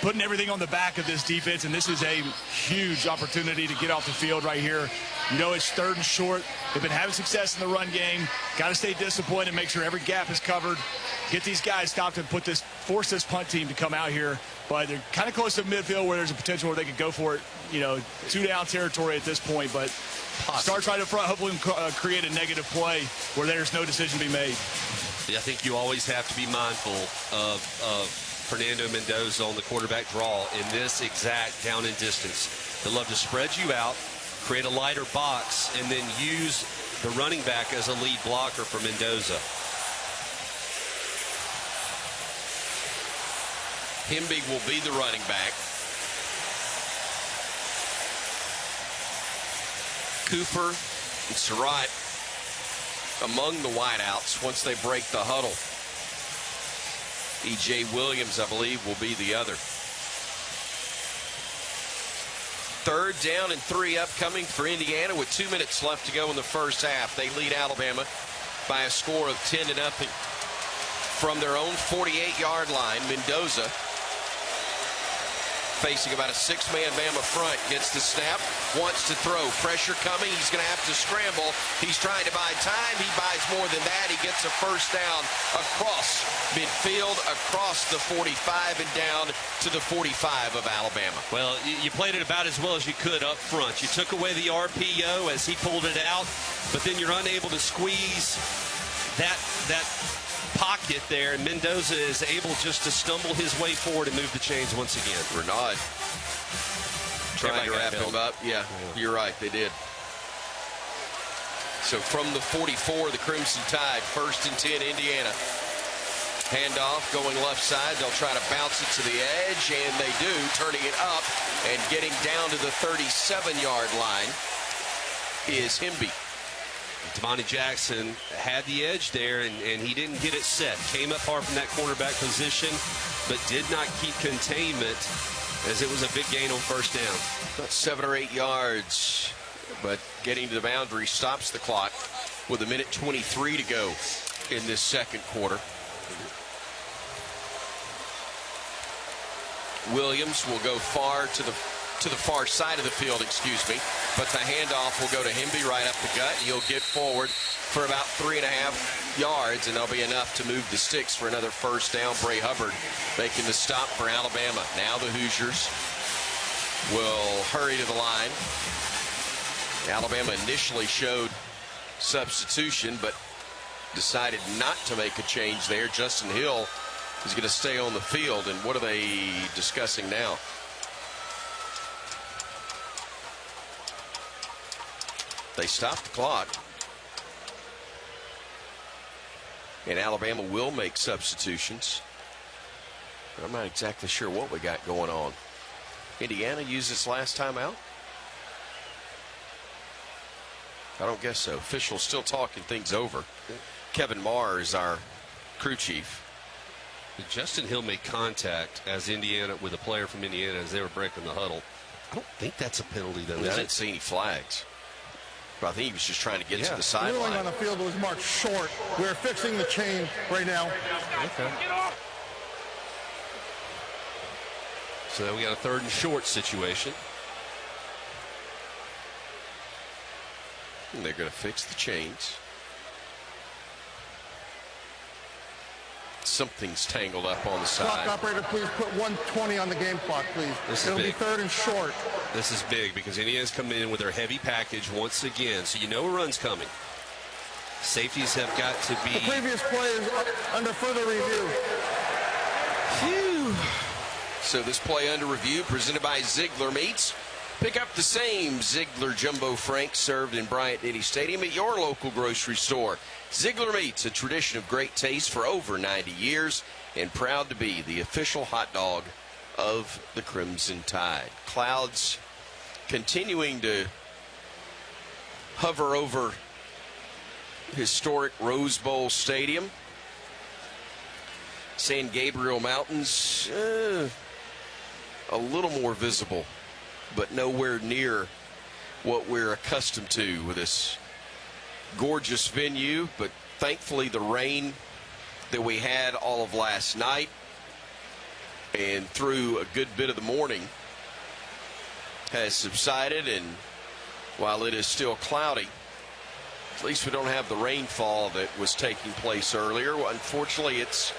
putting everything on the back of this defense, and this is a huge opportunity to get off the field right here. You know, it's 3rd and short. They've been having success in the run game. Got to stay disciplined and make sure every gap is covered. Get these guys stopped and force this punt team to come out here. But they're kind of close to midfield where there's a potential where they could go for it, 2-down territory at this point. But start right up front, hopefully create a negative play where there's no decision to be made.
Yeah, I think you always have to be mindful of Fernando Mendoza on the quarterback draw in this exact down and distance. They love to spread you out, create a lighter box, and then use the running back as a lead blocker for Mendoza.
Hembig will be the running back. Cooper and Surratt among the wideouts once they break the huddle. E.J. Williams, I believe, will be the other. 3rd down and 3 upcoming for Indiana with 2 minutes left to go in the first half. They lead Alabama by a score of 10-0 from their own 48-yard line. Mendoza, facing about a 6-man Bama front, gets the snap, wants to throw. Pressure coming. He's going to have to scramble. He's trying to buy time. He buys more than that. He gets a first down across midfield, across the 45, and down to the 45 of Alabama.
Well, you played it about as well as you could up front. You took away the RPO as he pulled it out, but then you're unable to squeeze that pocket there, and Mendoza is able just to stumble his way forward and move the chains once again.
Renaud trying to wrap him up. Yeah, you're right, they did. So from the 44, the Crimson Tide, 1st and 10, Indiana. Handoff going left side. They'll try to bounce it to the edge, and they do, turning it up and getting down to the 37-yard line is Hemby.
Devontae Jackson had the edge there, and he didn't get it set. Came up hard from that cornerback position, but did not keep containment as it was a big gain on first down.
About 7 or 8 yards, but getting to the boundary stops the clock with 1:23 to go in this second quarter. Williams will go far to the far side of the field, but the handoff will go to Hemby right up the gut. He'll get forward for about 3.5 yards, and that'll be enough to move the sticks for another first down. Bray Hubbard making the stop for Alabama. Now the Hoosiers will hurry to the line. Alabama initially showed substitution, but decided not to make a change there. Justin Hill is going to stay on the field, and what are they discussing now? They stopped the clock, and Alabama will make substitutions. I'm not exactly sure what we got going on. Indiana used its last time out? I don't guess so. Officials still talking things over. Kevin Marr is our crew chief.
Justin Hill made contact as Indiana with a player from Indiana as they were breaking the huddle. I don't think that's a penalty, though.
I didn't see any flags. But I think he was just trying to get to the sideline.
Ruling on the field was marked short. We're fixing the chain right now.
Okay. So we got a 3rd and short situation.
And they're going to fix the chains. Something's tangled up on the side.
Clock operator, please put 1:20 on the game clock, please. It'll be 3rd and short.
This is big because Indiana's coming in with their heavy package once again, so you know a run's coming. Safeties have got to be.
The previous play is under further review.
Phew. So this play under review presented by Ziegler Meats. Pick up the same Ziegler Jumbo Franks served in Bryant-Denny Stadium at your local grocery store. Ziegler Meats, a tradition of great taste for over 90 years, and proud to be the official hot dog of the Crimson Tide. Clouds continuing to hover over historic Rose Bowl Stadium. San Gabriel Mountains, a little more visible, but nowhere near what we're accustomed to with this gorgeous venue. But thankfully the rain that we had all of last night and through a good bit of the morning has subsided, and while it is still cloudy, at least we don't have the rainfall that was taking place earlier. Unfortunately, it's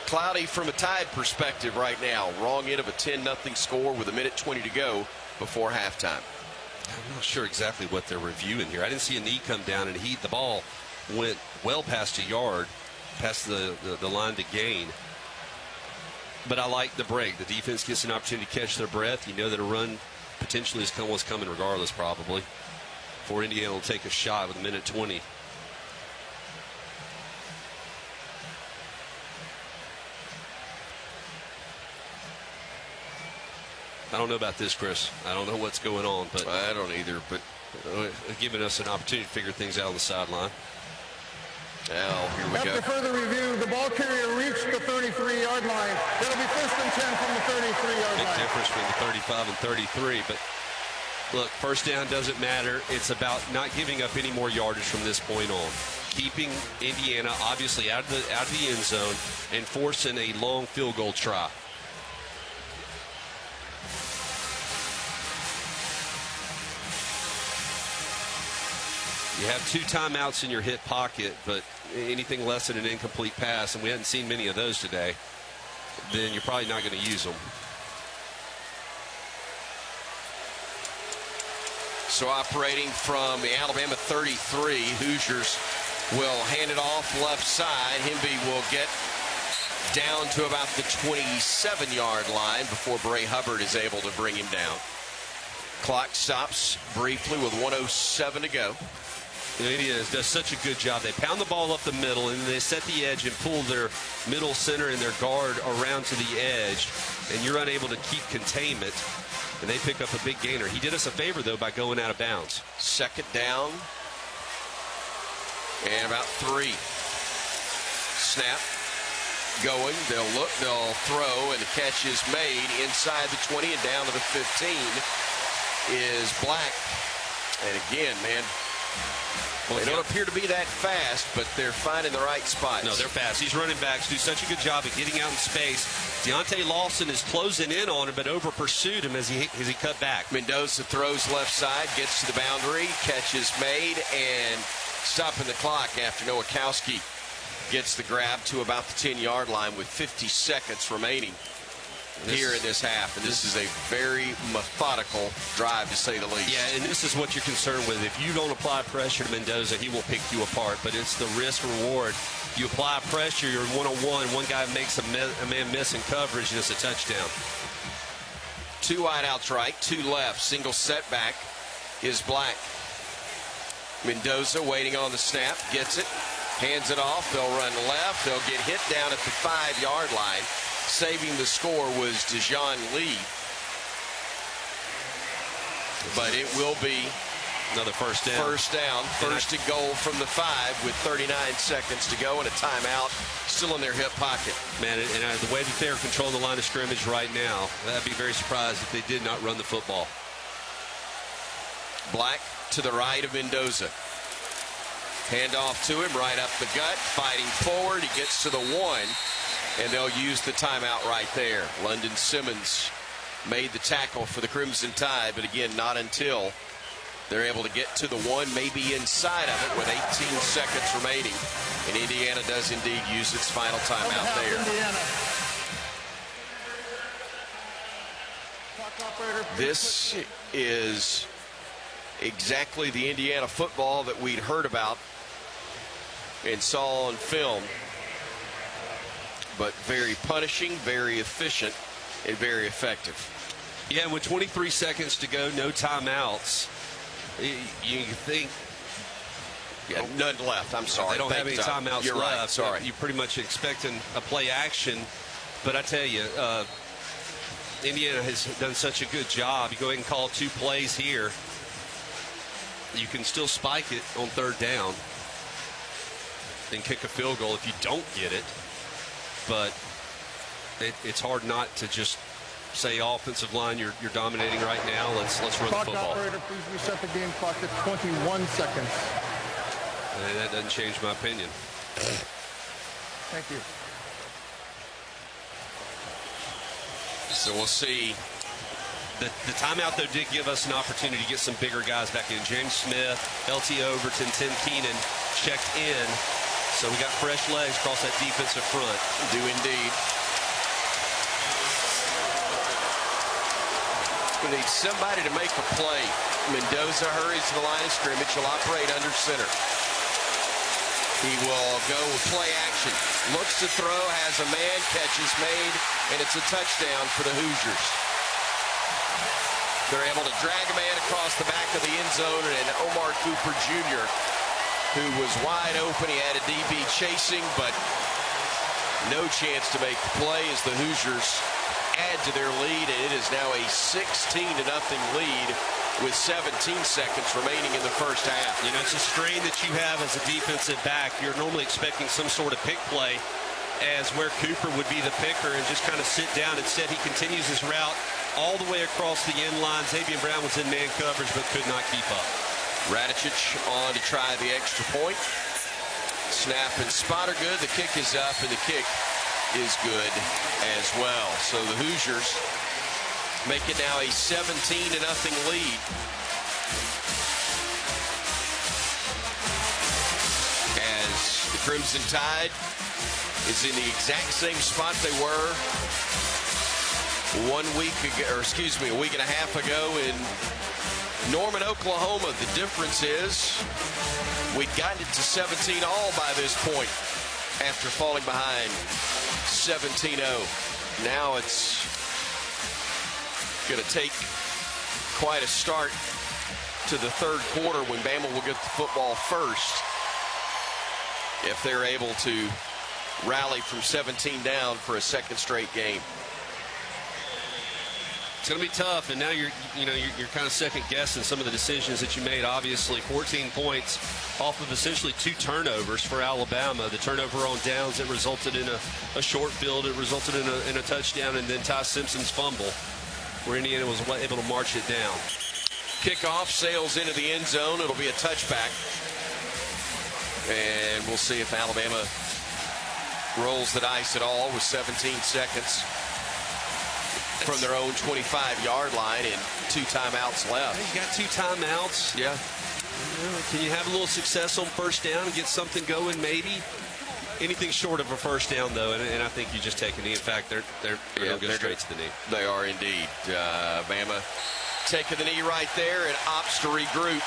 cloudy from a Tide perspective right now. Wrong end of a 10-0 score with 1:20 to go before halftime.
I'm not sure exactly what they're reviewing here. I didn't see a knee come down, and the ball went well past a yard, past the line to gain. But I like the break. The defense gets an opportunity to catch their breath. You know that a run potentially is what's coming regardless, probably. For Indiana will take a shot with 1:20. I don't know about this, Chris. I don't know what's going on, but
I don't either. But
giving us an opportunity to figure things out on the sideline.
Now, here we go.
After further review, the ball carrier reached the 33-yard line. It'll be 1st and 10 from the 33-yard line.
Big difference between the 35 and 33. But look, first down doesn't matter. It's about not giving up any more yardage from this point on. Keeping Indiana obviously out of the end zone and forcing a long field goal try. You have 2 timeouts in your hip pocket, but anything less than an incomplete pass, and we hadn't seen many of those today, then you're probably not going to use them.
So operating from the Alabama 33, Hoosiers will hand it off left side. Hemby will get down to about the 27-yard line before Bray Hubbard is able to bring him down. Clock stops briefly with 1:07 to go.
Indiana does such a good job. They pound the ball up the middle, and they set the edge and pull their middle center and their guard around to the edge, and you're unable to keep containment, and they pick up a big gainer. He did us a favor, though, by going out of bounds.
Second down and about 3. Snap going. They'll look, they'll throw, and the catch is made inside the 20 and down to the 15 is Black. And again, man, they don't appear to be that fast, but they're finding the right spots.
No, they're fast. These running backs do such a good job at getting out in space. Deontay Lawson is closing in on him, but over pursued him as he cut back.
Mendoza throws left side, gets to the boundary, catch is made, and stopping the clock after Nowakowski gets the grab to about the 10-yard line with 50 seconds remaining here in this half. And this is a very methodical drive, to say the least.
Yeah, and this is what you're concerned with. If you don't apply pressure to Mendoza, he will pick you apart. But it's the risk-reward. You apply pressure, you're one-on-one. One guy makes a man miss in coverage, and it's a touchdown.
2 wideouts right, 2 left. Single setback is Black. Mendoza waiting on the snap, gets it, hands it off. They'll run left. They'll get hit down at the 5-yard line. Saving the score was Dejon Lee. But it will be
another first down.
First and goal from the 5 with 39 seconds to go and a timeout still in their hip pocket.
Man, and the way that they're controlling the line of scrimmage right now, I'd be very surprised if they did not run the football.
Black to the right of Mendoza. Hand off to him, right up the gut, fighting forward. He gets to the 1. And they'll use the timeout right there. London Simmons made the tackle for the Crimson Tide, but again, not until they're able to get to the 1, maybe inside of it with 18 seconds remaining. And Indiana does indeed use its final timeout there. This is exactly the Indiana football that we'd heard about and saw on film. But very punishing, very efficient, and very effective.
Yeah, with 23 seconds to go, no timeouts, you think.
Yeah, none left. I'm sorry.
They don't have any timeouts
You're
left.
Right. Sorry.
You're pretty much expecting a play action. But I tell you, Indiana has done such a good job. You go ahead and call 2 plays here. You can still spike it on 3rd down and kick a field goal if you don't get it. But it's hard not to just say, offensive line, you're dominating right now. Let's run the football.
Operator, please reset the game clock at 21 seconds.
And that doesn't change my opinion.
Thank you.
So we'll see.
The timeout, though, did give us an opportunity to get some bigger guys back in. James Smith, LT Overton, Tim Keenan checked in. So we got fresh legs across that defensive front.
Do indeed. We need somebody to make a play. Mendoza hurries to the line of scrimmage. He'll operate under center. He will go with play action. Looks to throw, has a man, catch is made, and it's a touchdown for the Hoosiers. They're able to drag a man across the back of the end zone, and Omar Cooper Jr., who was wide open. He had a DB chasing, but no chance to make the play as the Hoosiers add to their lead, and it is now a 16-0 lead with 17 seconds remaining in the first half.
You know, it's a strain that you have as a defensive back. You're normally expecting some sort of pick play as where Cooper would be the picker and just kind of sit down. Instead, he continues his route all the way across the end line. Xavier Brown was in man coverage but could not keep up.
Radicic on to try the extra point. Snap and spot are good. The kick is up, and the kick is good as well. So the Hoosiers make it now a 17-0 lead. As the Crimson Tide is in the exact same spot they were a week and a half ago in Norman, Oklahoma. The difference is we'd gotten it to 17 all by this point after falling behind 17-0. Now it's going to take quite a start to the third quarter when Bama will get the football first if they're able to rally from 17 down for a second straight game.
It's going to be tough, and now you're kind of second guessing some of the decisions that you made. Obviously, 14 points off of essentially 2 turnovers for Alabama. The turnover on downs that resulted in a short field, it resulted in a touchdown, and then Ty Simpson's fumble, where Indiana was able to march it down.
Kickoff sails into the end zone. It'll be a touchback, and we'll see if Alabama rolls the dice at all with 17 seconds from their own 25-yard line and 2 timeouts left.
You got 2 timeouts.
Yeah.
Can you have a little success on first down and get something going maybe? Anything short of a first down, though, and I think you just take a knee. In fact, they're going to go straight to the knee.
They are indeed. Bama taking the knee right there and opts to regroup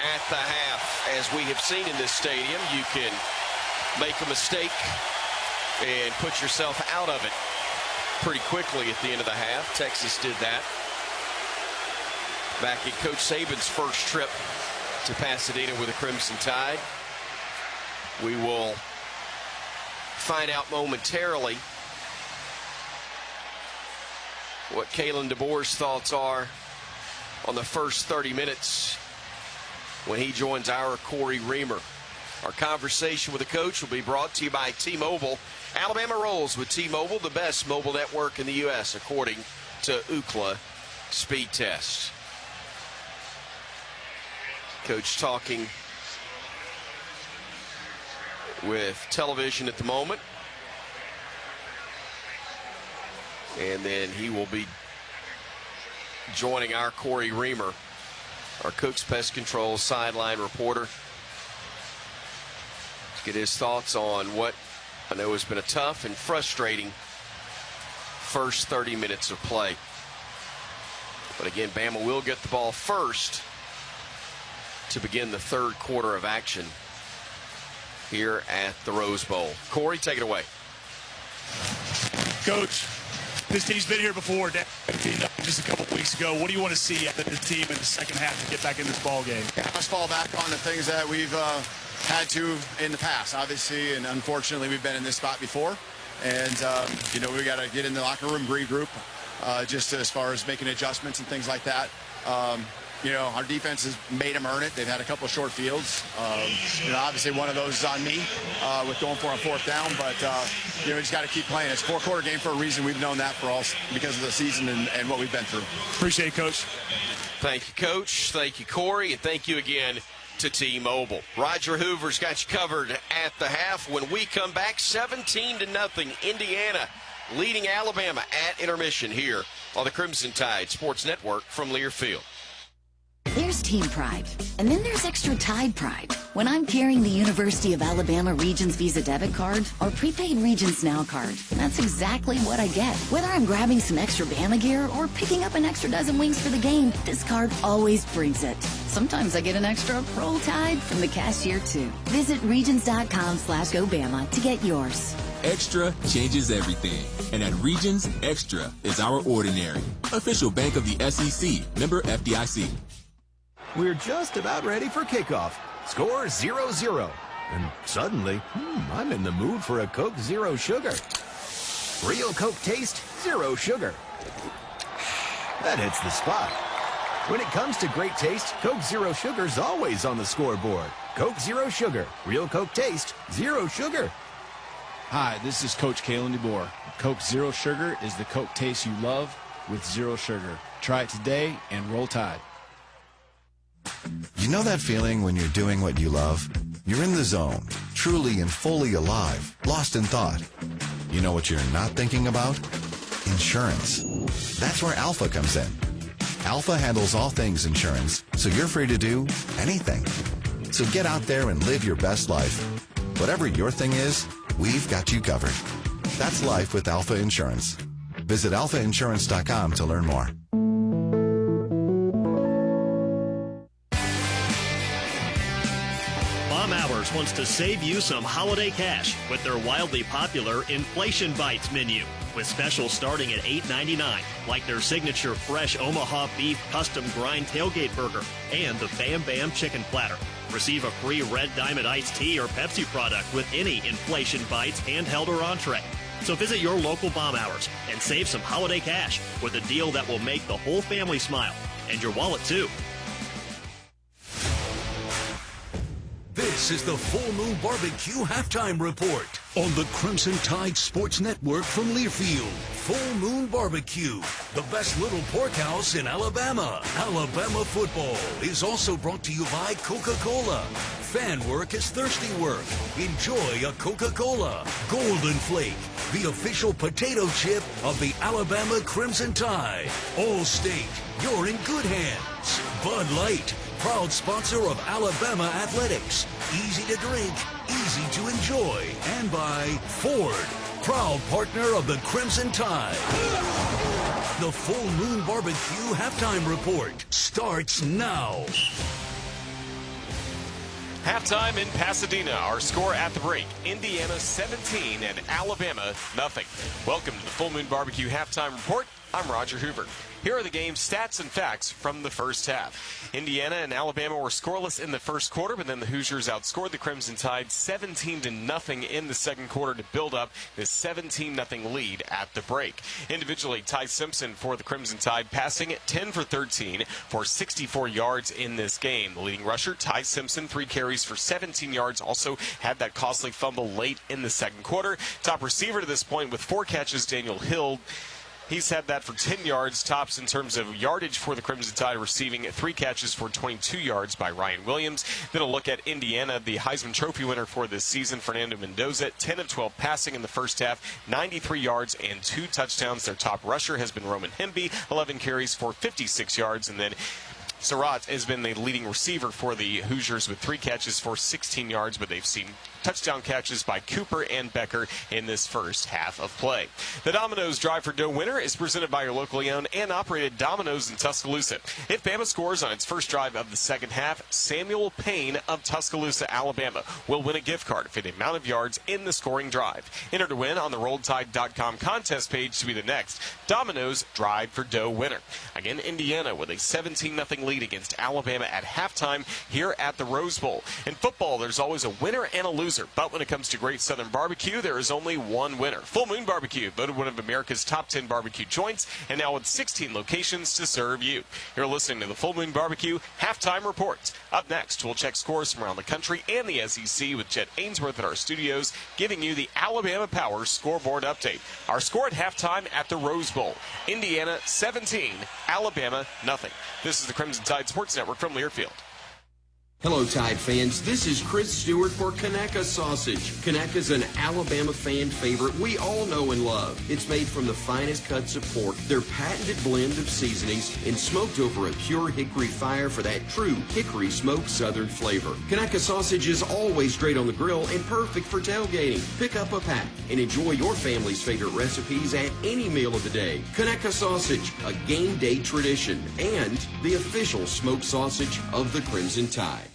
at the half. As we have seen in this stadium, you can make a mistake and put yourself out of it pretty quickly at the end of the half. Texas did that back in Coach Saban's first trip to Pasadena with the Crimson Tide. We will find out momentarily what Kalen DeBoer's thoughts are on the first 30 minutes when he joins our Corey Reamer. Our conversation with the coach will be brought to you by T-Mobile. Alabama rolls with T-Mobile, the best mobile network in the U.S., according to Ookla Speed Test. Coach talking with television at the moment. And then he will be joining our Corey Reamer, our Cook's Pest Control sideline reporter. Let's get his thoughts on what I know has been a tough and frustrating first 30 minutes of play. But again, Bama will get the ball first to begin the third quarter of action here at the Rose Bowl. Corey, take it away.
Coach, This team's been here before, just a couple weeks ago. What do you want to see out of this team in the second half to get back in this ball game?
Yeah, let's fall back on the things that we've had to in the past, obviously, and unfortunately we've been in this spot before. And, we got to get in the locker room, regroup, just as far as making adjustments and things like that. Our defense has made them earn it. They've had a couple of short fields. Obviously one of those is on me with going for a fourth down, but we just got to keep playing. It's a four-quarter game for a reason. We've known that for all because of the season and what we've been through.
Appreciate it, Coach.
Thank you, Coach. Thank you, Corey, and thank you again to T-Mobile. Roger Hoover's got you covered at the half. When we come back, 17-0, Indiana leading Alabama at intermission here on the Crimson Tide Sports Network from Learfield.
There's team pride, and then there's extra Tide pride. When I'm carrying the University of Alabama Regions Visa debit card or prepaid Regions Now card, that's exactly what I get. Whether I'm grabbing some extra Bama gear or picking up an extra dozen wings for the game, this card always brings it. Sometimes I get an extra Roll Tide from the cashier, too. Visit regions.com/GoBama to get yours.
Extra changes everything. And at Regions, Extra is our ordinary. Official bank of the SEC. Member FDIC.
We're just about ready for kickoff. Score 0-0. And suddenly, I'm in the mood for a Coke Zero Sugar. Real Coke taste, zero sugar. That hits the spot. When it comes to great taste, Coke Zero Sugar's always on the scoreboard. Coke Zero Sugar. Real Coke taste, zero sugar.
Hi, this is Coach Kalen DeBoer. Coke Zero Sugar is the Coke taste you love with zero sugar. Try it today and roll Tide.
You know that feeling when you're doing what you love? You're in the zone, truly and fully alive, lost in thought. You know what you're not thinking about? Insurance. That's where Alpha comes in. Alpha handles all things insurance, so you're free to do anything. So get out there and live your best life. Whatever your thing is, we've got you covered. That's life with Alpha Insurance. Visit alphainsurance.com to learn more.
Bomb Hours wants to save you some holiday cash with their wildly popular Inflation Bites menu, with specials starting at $8.99, like their signature fresh Omaha beef custom grind tailgate burger and the Bam Bam chicken platter. Receive a free Red Diamond iced tea or Pepsi product with any Inflation Bites handheld or entree. So visit your local Bomb Hours and save some holiday cash with a deal that will make the whole family smile, and your wallet too.
This is the Full Moon Barbecue Halftime Report on the Crimson Tide Sports Network from Learfield. Full Moon Barbecue, the best little pork house in Alabama. Alabama football is also brought to you by Coca-Cola. Fan work is thirsty work. Enjoy a Coca-Cola. Golden Flake, the official potato chip of the Alabama Crimson Tide. Allstate, you're in good hands. Bud Light, proud sponsor of Alabama Athletics. Easy to drink, easy to enjoy. And by Ford, proud partner of the Crimson Tide. The Full Moon Barbecue Halftime Report starts now.
Halftime in Pasadena. Our score at the break: Indiana 17 and Alabama nothing. Welcome to the Full Moon Barbecue Halftime Report. I'm Roger Hoover. Here are the game's stats and facts from the first half. Indiana and Alabama were scoreless in the first quarter, but then the Hoosiers outscored the Crimson Tide 17-0 in the second quarter to build up this 17-0 lead at the break. Individually, Ty Simpson for the Crimson Tide passing 10 for 13 for 64 yards in this game. The leading rusher, Ty Simpson, 3 carries for 17 yards, also had that costly fumble late in the second quarter. Top receiver to this point with 4 catches, Daniel Hill. He's had that for 10 yards, tops in terms of yardage for the Crimson Tide, receiving 3 catches for 22 yards by Ryan Williams. Then a look at Indiana, the Heisman Trophy winner for this season, Fernando Mendoza, 10 of 12 passing in the first half, 93 yards and 2 touchdowns. Their top rusher has been Roman Hemby, 11 carries for 56 yards, and then Surratt has been the leading receiver for the Hoosiers with 3 catches for 16 yards, but they've seen touchdown catches by Cooper and Becker in this first half of play. The Domino's Drive for Dough winner is presented by your locally owned and operated Domino's in Tuscaloosa. If Bama scores on its first drive of the second half, Samuel Payne of Tuscaloosa, Alabama, will win a gift card for the amount of yards in the scoring drive. Enter to win on the RolledTide.com contest page to be the next Domino's Drive for Dough winner. Again, Indiana with a 17-0 lead against Alabama at halftime here at the Rose Bowl. In football, there's always a winner and a loser, but when it comes to Great Southern Barbecue, there is only one winner. Full Moon Barbecue, voted one of America's top 10 barbecue joints, and now with 16 locations to serve you. You're listening to the Full Moon Barbecue Halftime Reports. Up next, we'll check scores from around the country and the SEC with Chet Ainsworth at our studios, giving you the Alabama Power scoreboard update. Our score at halftime at the Rose Bowl: Indiana 17, Alabama nothing. This is the Crimson Tide Sports Network from Learfield.
Hello, Tide fans. This is Chris Stewart for Conecuh Sausage. Conecuh's an Alabama fan favorite we all know and love. It's made from the finest cuts of pork, their patented blend of seasonings, and smoked over a pure hickory fire for that true hickory smoked southern flavor. Conecuh Sausage is always great on the grill and perfect for tailgating. Pick up a pack and enjoy your family's favorite recipes at any meal of the day. Conecuh Sausage, a game day tradition, and the official smoked sausage of the Crimson Tide.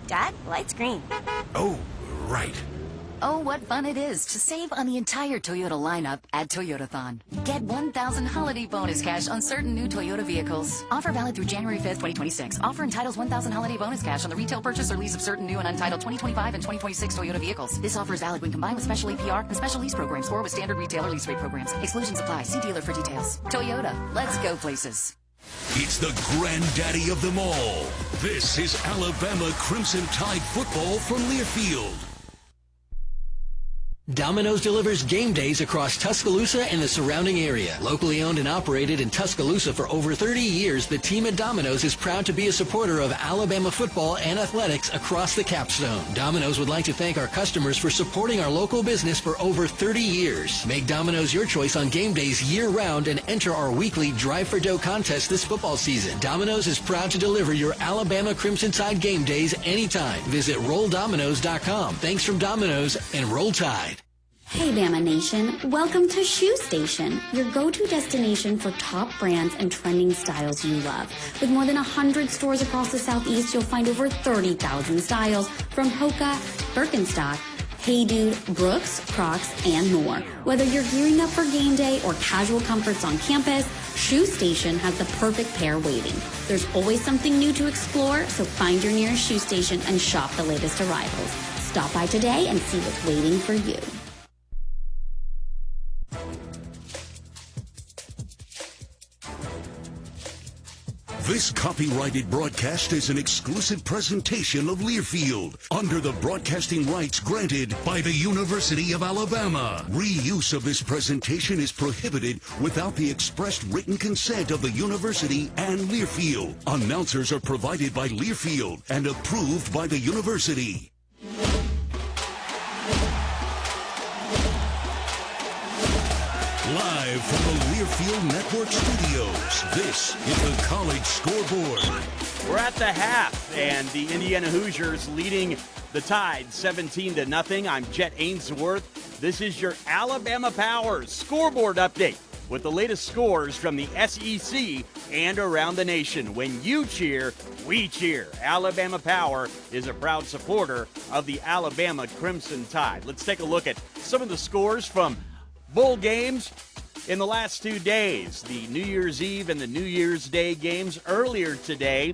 Dad, light's green.
Oh, right.
Oh, what fun it is to save on the entire Toyota lineup at Toyotathon. Get 1,000 holiday bonus cash on certain new Toyota vehicles. Offer valid through January 5th, 2026. Offer entitles 1,000 holiday bonus cash on the retail purchase or lease of certain new and untitled 2025 and 2026 Toyota vehicles. This offer is valid when combined with special APR and special lease programs or with standard retailer lease rate programs. Exclusions apply. See dealer for details. Toyota, let's go places.
It's the granddaddy of them all. This is Alabama Crimson Tide football from Learfield.
Domino's delivers game days across Tuscaloosa and the surrounding area. Locally owned and operated in Tuscaloosa for over 30 years, the team at Domino's is proud to be a supporter of Alabama football and athletics across the capstone. Domino's would like to thank our customers for supporting our local business for over 30 years. Make Domino's your choice on game days year-round and enter our weekly Drive for Dough contest this football season. Domino's is proud to deliver your Alabama Crimson Tide game days anytime. Visit RollDominoes.com. Thanks from Domino's and Roll Tide.
Hey Bama Nation, welcome to Shoe Station, your go-to destination for top brands and trending styles you love. With more than 100 stores across the Southeast, you'll find over 30,000 styles from Hoka, Birkenstock, Hey Dude, Brooks, Crocs, and more. Whether you're gearing up for game day or casual comforts on campus, Shoe Station has the perfect pair waiting. There's always something new to explore, so find your nearest Shoe Station and shop the latest arrivals. Stop by today and see what's waiting for you.
This copyrighted broadcast is an exclusive presentation of Learfield under the broadcasting rights granted by the University of Alabama. Reuse of this presentation is prohibited without the expressed written consent of the university and Learfield. Announcers are provided by Learfield and approved by the university. Live from the Learfield Network Studios, this is the College Scoreboard.
We're at the half, and the Indiana Hoosiers leading the Tide 17-0. I'm Chet Ainsworth. This is your Alabama Power scoreboard update with the latest scores from the SEC and around the nation. When you cheer, we cheer. Alabama Power is a proud supporter of the Alabama Crimson Tide. Let's take a look at some of the scores from bowl games in the last 2 days. The New Year's Eve and the New Year's Day games earlier today.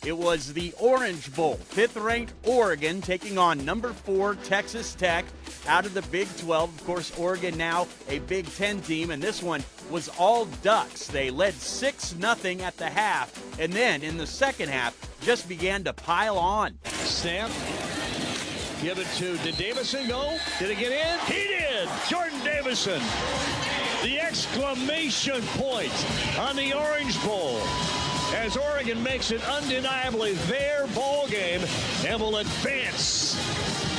It was the Orange Bowl. 5th-ranked Oregon taking on number 4 Texas Tech out of the Big 12. Of course, Oregon now a Big 10 team, and this one was all Ducks. They led 6-0 at the half, and then in the second half just began to pile on.
Snap. Give it to, did Davison go? Did it get in? He did! Jordan Davison. The exclamation point on the Orange Bowl as Oregon makes it undeniably their ball game and will advance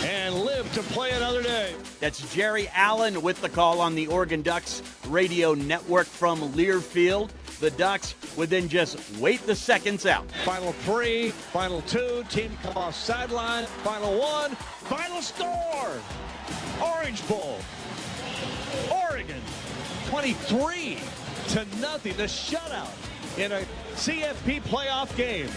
and live to play another day.
That's Jerry Allen with the call on the Oregon Ducks radio network from Learfield. The Ducks would then just wait the seconds out.
Final 3, final 2, team come off sideline, final 1, final score! Orange Bowl, Oregon, 23-0, the shutout in a CFP playoff game.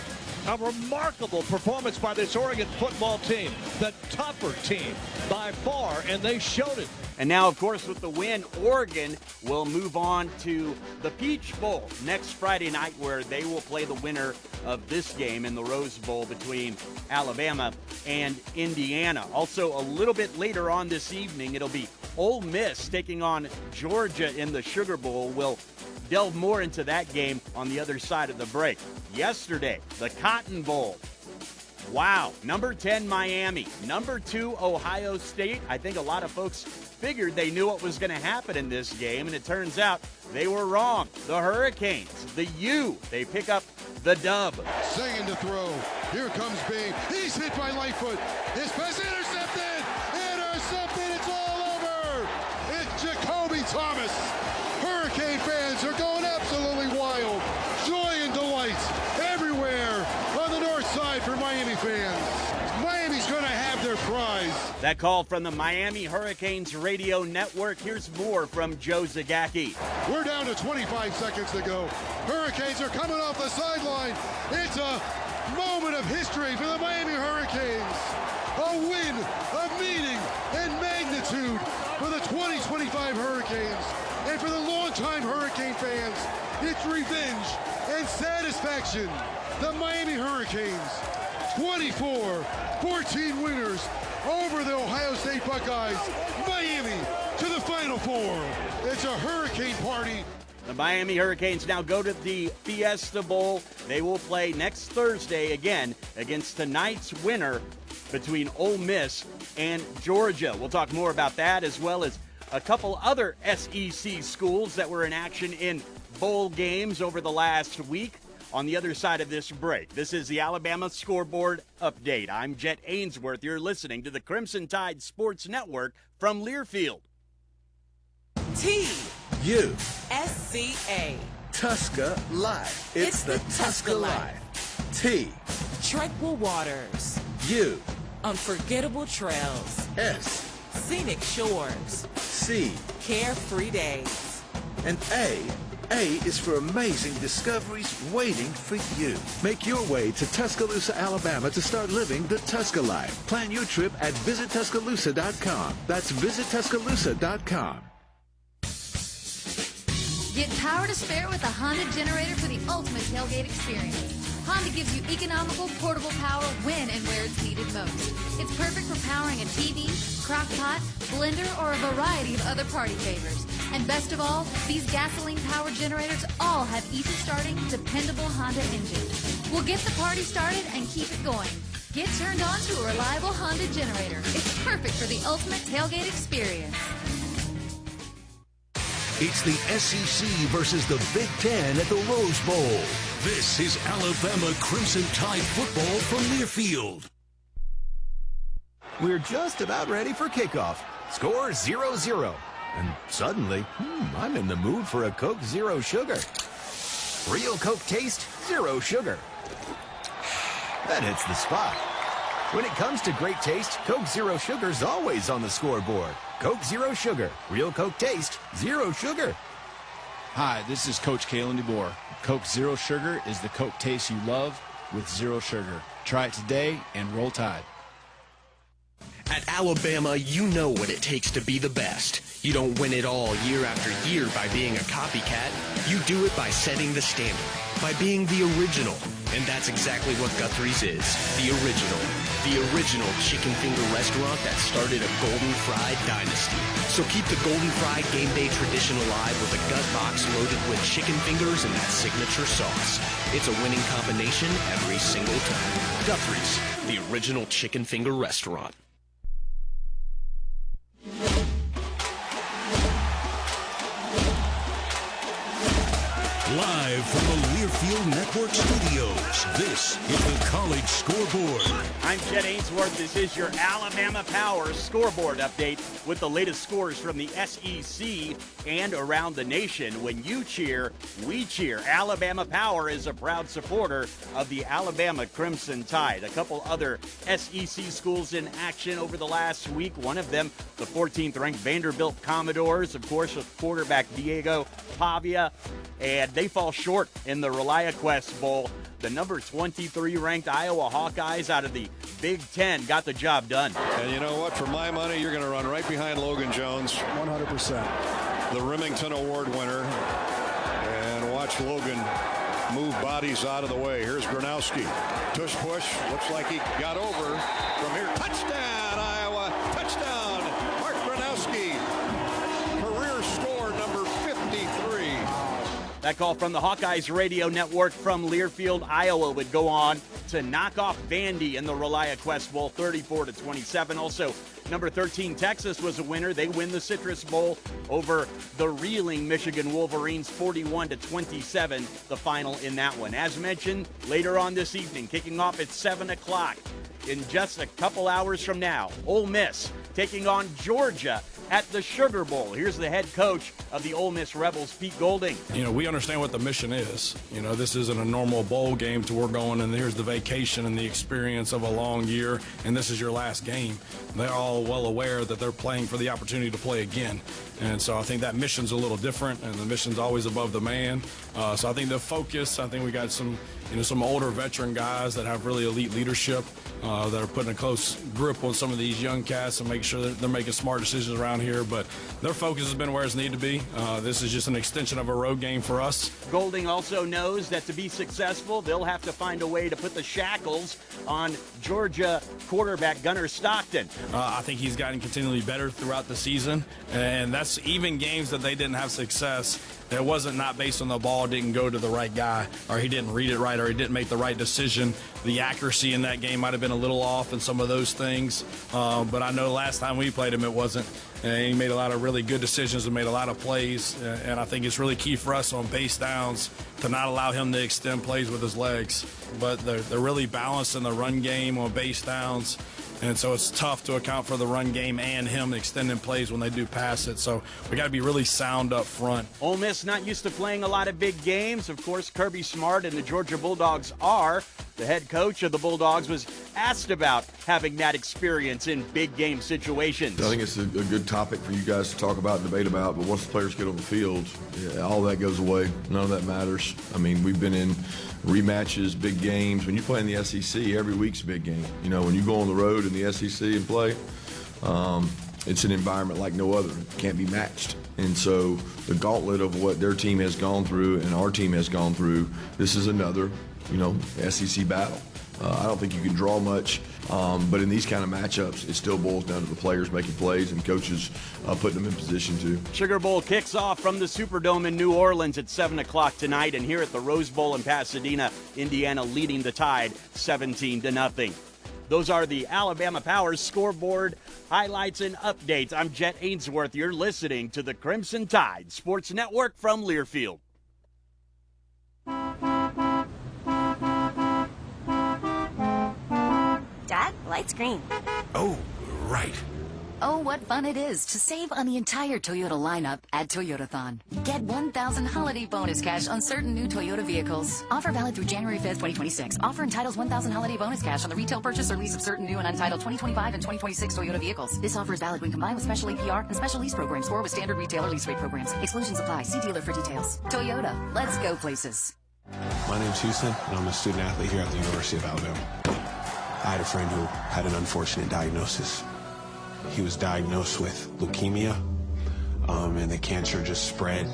A remarkable performance by this Oregon football team, the tougher team by far, and they showed it.
And now, of course, with the win, Oregon will move on to the Peach Bowl next Friday night, where they will play the winner of this game in the Rose Bowl between Alabama and Indiana. Also, a little bit later on this evening, it'll be Ole Miss taking on Georgia in the Sugar Bowl. We'll delve more into that game on the other side of the break. Yesterday, the Cotton Bowl. Wow. Number 10, Miami. Number 2, Ohio State. I think a lot of folks figured they knew what was going to happen in this game, and it turns out they were wrong. The Hurricanes, the U, they pick up the dub.
Singing to throw. Here comes Bing. He's hit by Lightfoot. His pass intercepted. Intercepted. It's all over. It's Jacoby Thomas. Hurricane fans are going absolutely wild. Joy and delight everywhere on the north side for Miami fans. Miami's going to have their prize.
That call from the Miami Hurricanes radio network. Here's more from Joe Zagacki.
We're down to 25 seconds to go. Hurricanes are coming off the sideline. It's a moment of history for the Miami Hurricanes. A win of meaning and magnitude for the 2025 Hurricanes. And for the longtime Hurricane fans, it's revenge and satisfaction. The Miami Hurricanes, 24-14 winners over the Ohio State Buckeyes. Miami to the Final Four. It's a Hurricane party.
The Miami Hurricanes now go to the Fiesta Bowl. They will play next Thursday again against tonight's winner between Ole Miss and Georgia. We'll talk more about that, as well as a couple other SEC schools that were in action in bowl games over the last week on the other side of this break. This is the Alabama Scoreboard Update. I'm Jet Ainsworth. You're listening to the Crimson Tide Sports Network from Learfield.
T-U-S-C-A. Tuska Life. It's the Tuska Life. T. Tranquil waters. U. Unforgettable trails. S. Scenic shores. C. Carefree days.
And A is for amazing discoveries waiting for you. Make your way to Tuscaloosa, Alabama to start living the Tuska Life. Plan your trip at visittuscaloosa.com. That's visittuscaloosa.com.
Get power to spare with a Honda generator for the ultimate tailgate experience. Honda gives you economical, portable power when and where it's needed most. It's perfect for powering a TV, crock pot, blender, or a variety of other party favors. And best of all, these gasoline-powered generators all have easy-starting, dependable Honda engines. We'll get the party started and keep it going. Get turned on to a reliable Honda generator. It's perfect for the ultimate tailgate experience.
It's the SEC versus the Big Ten at the Rose Bowl. This is Alabama Crimson Tide football from Learfield.
We're just about ready for kickoff. Score 0-0. And suddenly, I'm in the mood for a Coke Zero Sugar. Real Coke taste, zero sugar. That hits the spot. When it comes to great taste, Coke Zero Sugar's always on the scoreboard. Coke Zero Sugar. Real Coke taste, zero sugar.
Hi, this is Coach Kalen DeBoer. Coke Zero Sugar is the Coke taste you love with zero sugar. Try it today and roll Tide.
At Alabama, you know what it takes to be the best. You don't win it all year after year by being a copycat. You do it by setting the standard, by being the original. And that's exactly what Guthrie's is, the original. The original chicken finger restaurant that started a Golden Fried dynasty. So keep the Golden Fried game day tradition alive with a gut box loaded with chicken fingers and that signature sauce. It's a winning combination every single time. Guthrie's, the original chicken finger restaurant.
Live from the Learfield Network studios, this is the College Scoreboard.
I'm Jet Ainsworth. This is your Alabama Power scoreboard update with the latest scores from the SEC and around the nation. When you cheer, we cheer. Alabama Power is a proud supporter of the Alabama Crimson Tide. A couple other SEC schools in action over the last week. One of them, the 14th ranked Vanderbilt Commodores, of course, with quarterback Diego Pavia, and they fall short in the ReliaQuest Bowl. The number 23 ranked Iowa Hawkeyes out of the Big Ten got the job done.
And you know what? For my money, you're going to run right behind Logan Jones.
100%.
The Remington Award winner. And watch Logan move bodies out of the way. Here's Gronowski. Tush push. Looks like he got over from here. Touchdown, Iowa. Touchdown. Mark Gronowski. Career score number 53.
That call from the Hawkeyes radio network from Learfield, Iowa would go on to knock off Vandy in the ReliaQuest Bowl 34-27. Also, number 13 Texas was a winner. They win the Citrus Bowl over the reeling Michigan Wolverines 41-27, the final in that one. As mentioned, later on this evening, kicking off at 7 o'clock in just a couple hours from now, Ole Miss taking on Georgia at the Sugar Bowl. Here's the head coach of the Ole Miss Rebels, Pete Golding.
You know, we understand what the mission is. You know, this isn't a normal bowl game to we're going and here's the vacation and the experience of a long year and this is your last game. They're all well aware that they're playing for the opportunity to play again. And so I think that mission's a little different and the mission's always above the man. So I think the focus, I think we got some older veteran guys that have really elite leadership that are putting a close grip on some of these young cats and make sure that they're making smart decisions around here. But their focus has been where it's needed to be. This is just an extension of a road game for us.
Golding also knows that to be successful, they'll have to find a way to put the shackles on Georgia quarterback Gunnar Stockton.
I think he's gotten continually better throughout the season, and that's even games that they didn't have success. It wasn't not based on the ball didn't go to the right guy, or he didn't read it right, or he didn't make the right decision. The accuracy in that game might have been a little off in some of those things, but I know last time we played him it wasn't. And he made a lot of really good decisions and made a lot of plays, and I think it's really key for us on base downs to not allow him to extend plays with his legs. But they're really balanced in the run game on base downs. And so it's tough to account for the run game and him extending plays when they do pass it. So we got to be really sound up front.
Ole Miss not used to playing a lot of big games. Of course, Kirby Smart and the Georgia Bulldogs are. The head coach of the Bulldogs was asked about having that experience in big game situations.
I think it's a good topic for you guys to talk about and debate about, but once the players get on the field, all that goes away. None of that matters. I mean, we've been in rematches, big games. When you play in the SEC, every week's a big game. You know, when you go on the road in the SEC and play, it's an environment like no other. It can't be matched. And so the gauntlet of what their team has gone through and our team has gone through, this is another, SEC battle. I don't think you can draw much, but in these kind of matchups, it still boils down to the players making plays and coaches putting them in position to.
Sugar Bowl kicks off from the Superdome in New Orleans at 7 o'clock tonight, and here at the Rose Bowl in Pasadena, Indiana leading the Tide 17-0. Those are the Alabama Power scoreboard highlights and updates. I'm Jet Ainsworth. You're listening to the Crimson Tide Sports Network from Learfield.
Dad, light's green.
Oh, right.
Oh, what fun it is to save on the entire Toyota lineup at Toyotathon. Get 1,000 holiday bonus cash on certain new Toyota vehicles. Offer valid through January 5th, 2026. Offer entitles 1,000 holiday bonus cash on the retail purchase or lease of certain new and untitled 2025 and 2026 Toyota vehicles. This offer is valid when combined with special APR and special lease programs or with standard retailer lease rate programs. Exclusions apply. See dealer for details. Toyota, let's go places.
My name's Houston, and I'm a student athlete here at the University of Alabama. I had a friend who had an unfortunate diagnosis. He was diagnosed with leukemia, and the cancer just spread.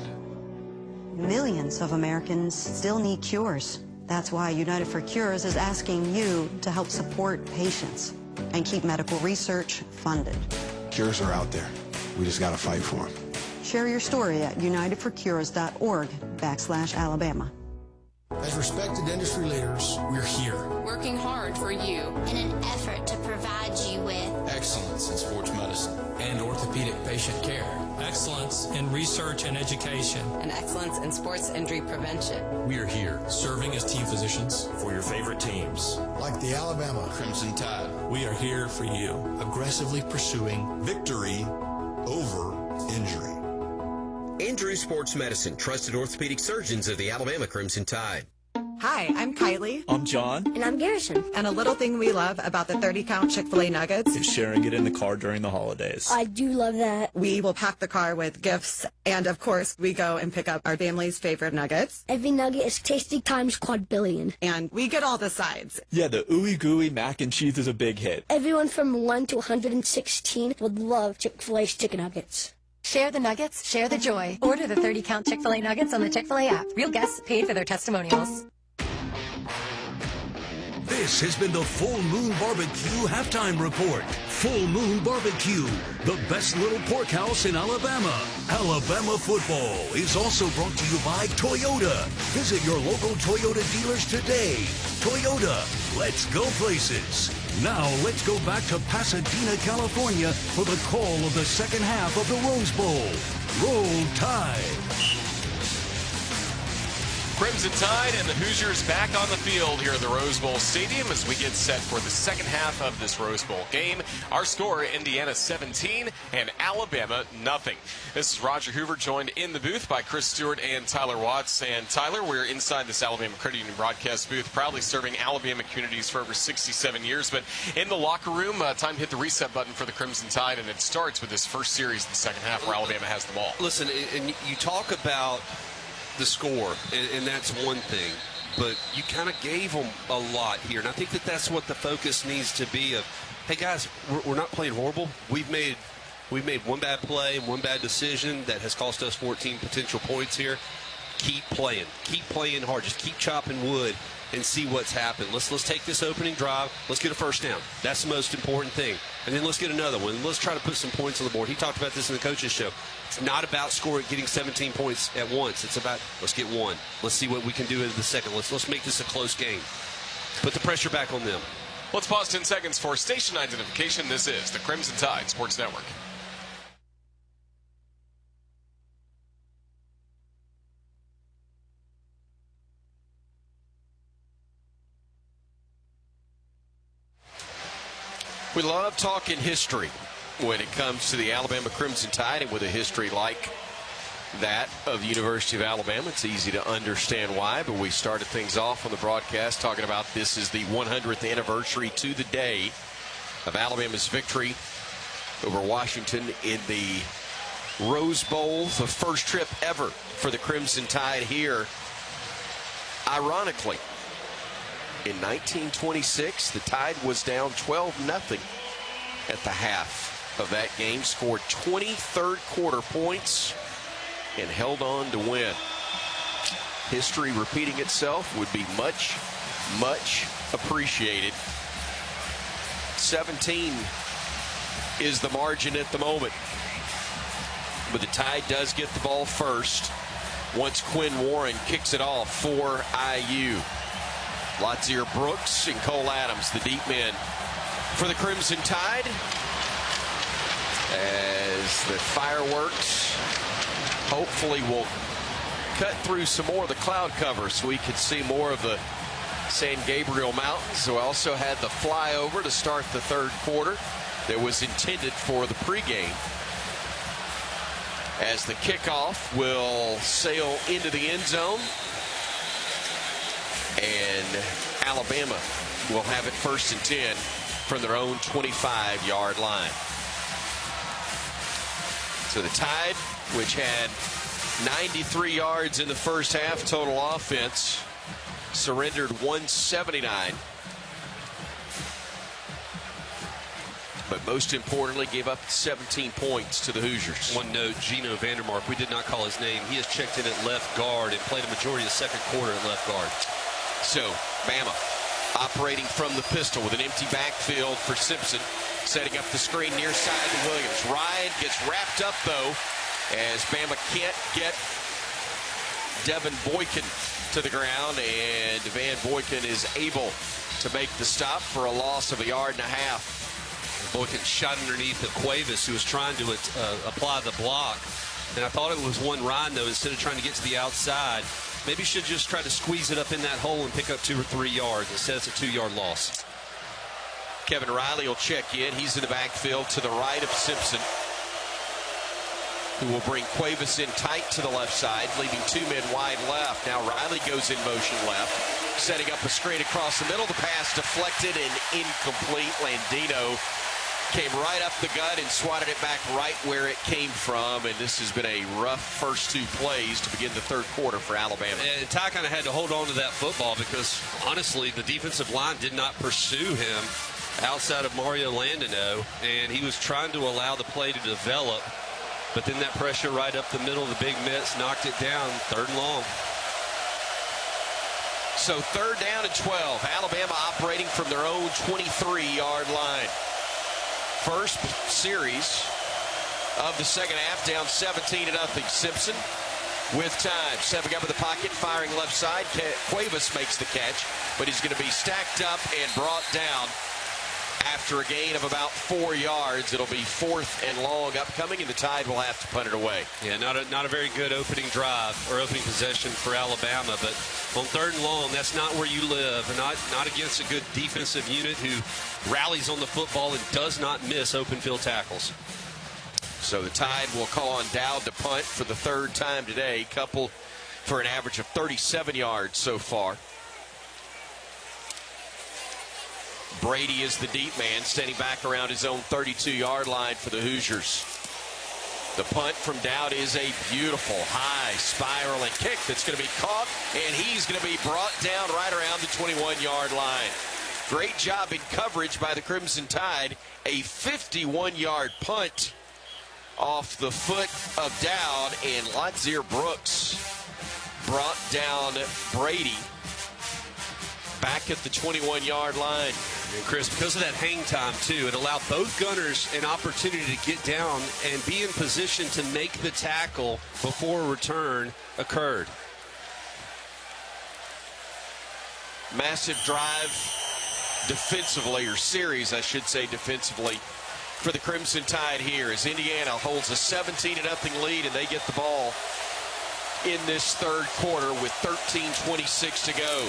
Millions of Americans still need cures. That's why United for Cures is asking you to help support patients and keep medical research funded.
Cures are out there. We just got to fight for them.
Share your story at unitedforcures.org/Alabama.
As respected industry leaders, we're here.
Working hard for you.
In an effort to provide you with
excellence in sports medicine.
and orthopedic patient care.
Excellence in research and education.
And excellence in sports injury prevention.
We are here serving as team physicians
for your favorite teams.
Like the Alabama
Crimson Tide.
We are here for you.
Aggressively pursuing
victory over injury.
Andrew Sports Medicine, trusted orthopedic surgeons of the Alabama Crimson Tide.
Hi, I'm Kylie.
I'm John.
And I'm Garrison. And a little thing we love about the 30-count Chick-fil-A nuggets
is sharing it in the car during the holidays.
I do love that. We will pack the car with gifts. And, of course, we go and pick up our family's favorite nuggets.
Every nugget is tasty times quadrillion.
And we get all the sides.
Yeah, the ooey gooey mac and cheese is a big hit.
Everyone from 1 to 116 would love Chick-fil-A's chicken nuggets.
Share the nuggets, share the joy. Order the 30-count Chick-fil-A nuggets on the Chick-fil-A app. Real guests paid for their testimonials.
This has been the Full Moon Barbecue Halftime Report. Full Moon Barbecue, the best little pork house in Alabama. Alabama football is also brought to you by Toyota. Visit your local Toyota dealers today. Toyota, let's go places. Now let's go back to Pasadena, California for the call of the second half of the Rose Bowl. Roll Tide.
Crimson Tide and the Hoosiers back on the field here at the Rose Bowl Stadium as we get set for the second half of this Rose Bowl game. Our score, Indiana 17 and Alabama nothing. This is Roger Hoover, joined in the booth by Chris Stewart and Tyler Watts. And Tyler, we're inside this Alabama Credit Union broadcast booth, proudly serving Alabama communities for over 67 years. But in the locker room, time to hit the reset button for the Crimson Tide, and it starts with this first series in the second half where Alabama has the ball.
Listen, and you talk about the score, and that's one thing, but you kind of gave them a lot here, and I think that that's what the focus needs to be of, hey guys, we're not playing horrible. We've made one bad play and one bad decision that has cost us 14 potential points here. Keep playing hard, just keep chopping wood and see what's happened. Let's take this opening drive, let's get a first down. That's the most important thing. And then let's get another one. Let's try to put some points on the board. He talked about this in the coaches show. It's not about getting 17 points at once. It's about, let's get one. Let's see what we can do in the second. Let's make this a close game. Put the pressure back on them.
Let's pause 10 seconds for station identification. This is the Crimson Tide Sports Network. We love talking history when it comes to the Alabama Crimson Tide, and with a history like that of the University of Alabama, it's easy to understand why. But we started things off on the broadcast talking about this is the 100th anniversary to the day of Alabama's victory over Washington in the Rose Bowl, the first trip ever for the Crimson Tide here. Ironically, in 1926, the Tide was down 12-0 at the half of that game, scored 20 third-quarter points, and held on to win. History repeating itself would be much, much appreciated. 17 is the margin at the moment. But the Tide does get the ball first once Quinn Warren kicks it off for IU. Latsier Brooks and Cole Adams, the deep men for the Crimson Tide. As the fireworks hopefully will cut through some more of the cloud cover so we can see more of the San Gabriel Mountains. We also had the flyover to start the third quarter that was intended for the pregame. As the kickoff will sail into the end zone. And Alabama will have it 1st and 10 from their own 25-yard line. So the Tide, which had 93 yards in the first half total offense, surrendered 179. But most importantly, gave up 17 points to the Hoosiers.
One note, Gino Vandermark, we did not call his name. He has checked in at left guard and played a majority of the second quarter at left guard.
So, Bama operating from the pistol with an empty backfield for Simpson. Setting up the screen near side to Williams. Ryan gets wrapped up, though, as Bama can't get Devin Boykin to the ground. And Van Boykin is able to make the stop for a loss of 1.5 yards.
Boykin shot underneath of Cuevas, who was trying to apply the block. And I thought it was one Rhino instead of trying to get to the outside. Maybe should just try to squeeze it up in that hole and pick up 2 or 3 yards. Instead, it's a 2-yard loss.
Kevin Riley will check in. He's in the backfield to the right of Simpson, who will bring Cuevas in tight to the left side, leaving 2 men wide left. Now Riley goes in motion left, setting up a screen across the middle. The pass deflected and incomplete. Landino came right up the gut and swatted it back right where it came from. And this has been a rough first 2 plays to begin the third quarter for Alabama.
And Ty kind of had to hold on to that football because, honestly, the defensive line did not pursue him outside of Mario Landino, and he was trying to allow the play to develop. But then that pressure right up the middle of the big mitts knocked it down. 3rd and long.
So 3rd down and 12. Alabama operating from their own 23-yard line. First series of the second half, down 17-0. Simpson with time, stepping up in the pocket, firing left side. Cuevas makes the catch, but he's going to be stacked up and brought down after a gain of about 4 yards. It'll be 4th and long upcoming, and the Tide will have to punt it away.
Yeah, not a very good opening drive or opening possession for Alabama, but on 3rd and long, that's not where you live, and not against a good defensive unit who rallies on the football and does not miss open field tackles.
So the Tide will call on Dowd to punt for the 3rd time today, coupled for an average of 37 yards so far. Brady is the deep man, standing back around his own 32-yard line for the Hoosiers. The punt from Dowd is a beautiful high spiraling kick that's going to be caught, and he's going to be brought down right around the 21-yard line. Great job in coverage by the Crimson Tide. A 51-yard punt off the foot of Dowd, and Ladzier Brooks brought down Brady back at the 21-yard line.
And Chris, because of that hang time, too, it allowed both gunners an opportunity to get down and be in position to make the tackle before a return occurred.
Massive drive defensively, or series, I should say, defensively, for the Crimson Tide here as Indiana holds a 17-0 lead, and they get the ball in this 3rd quarter with 13:26 to go.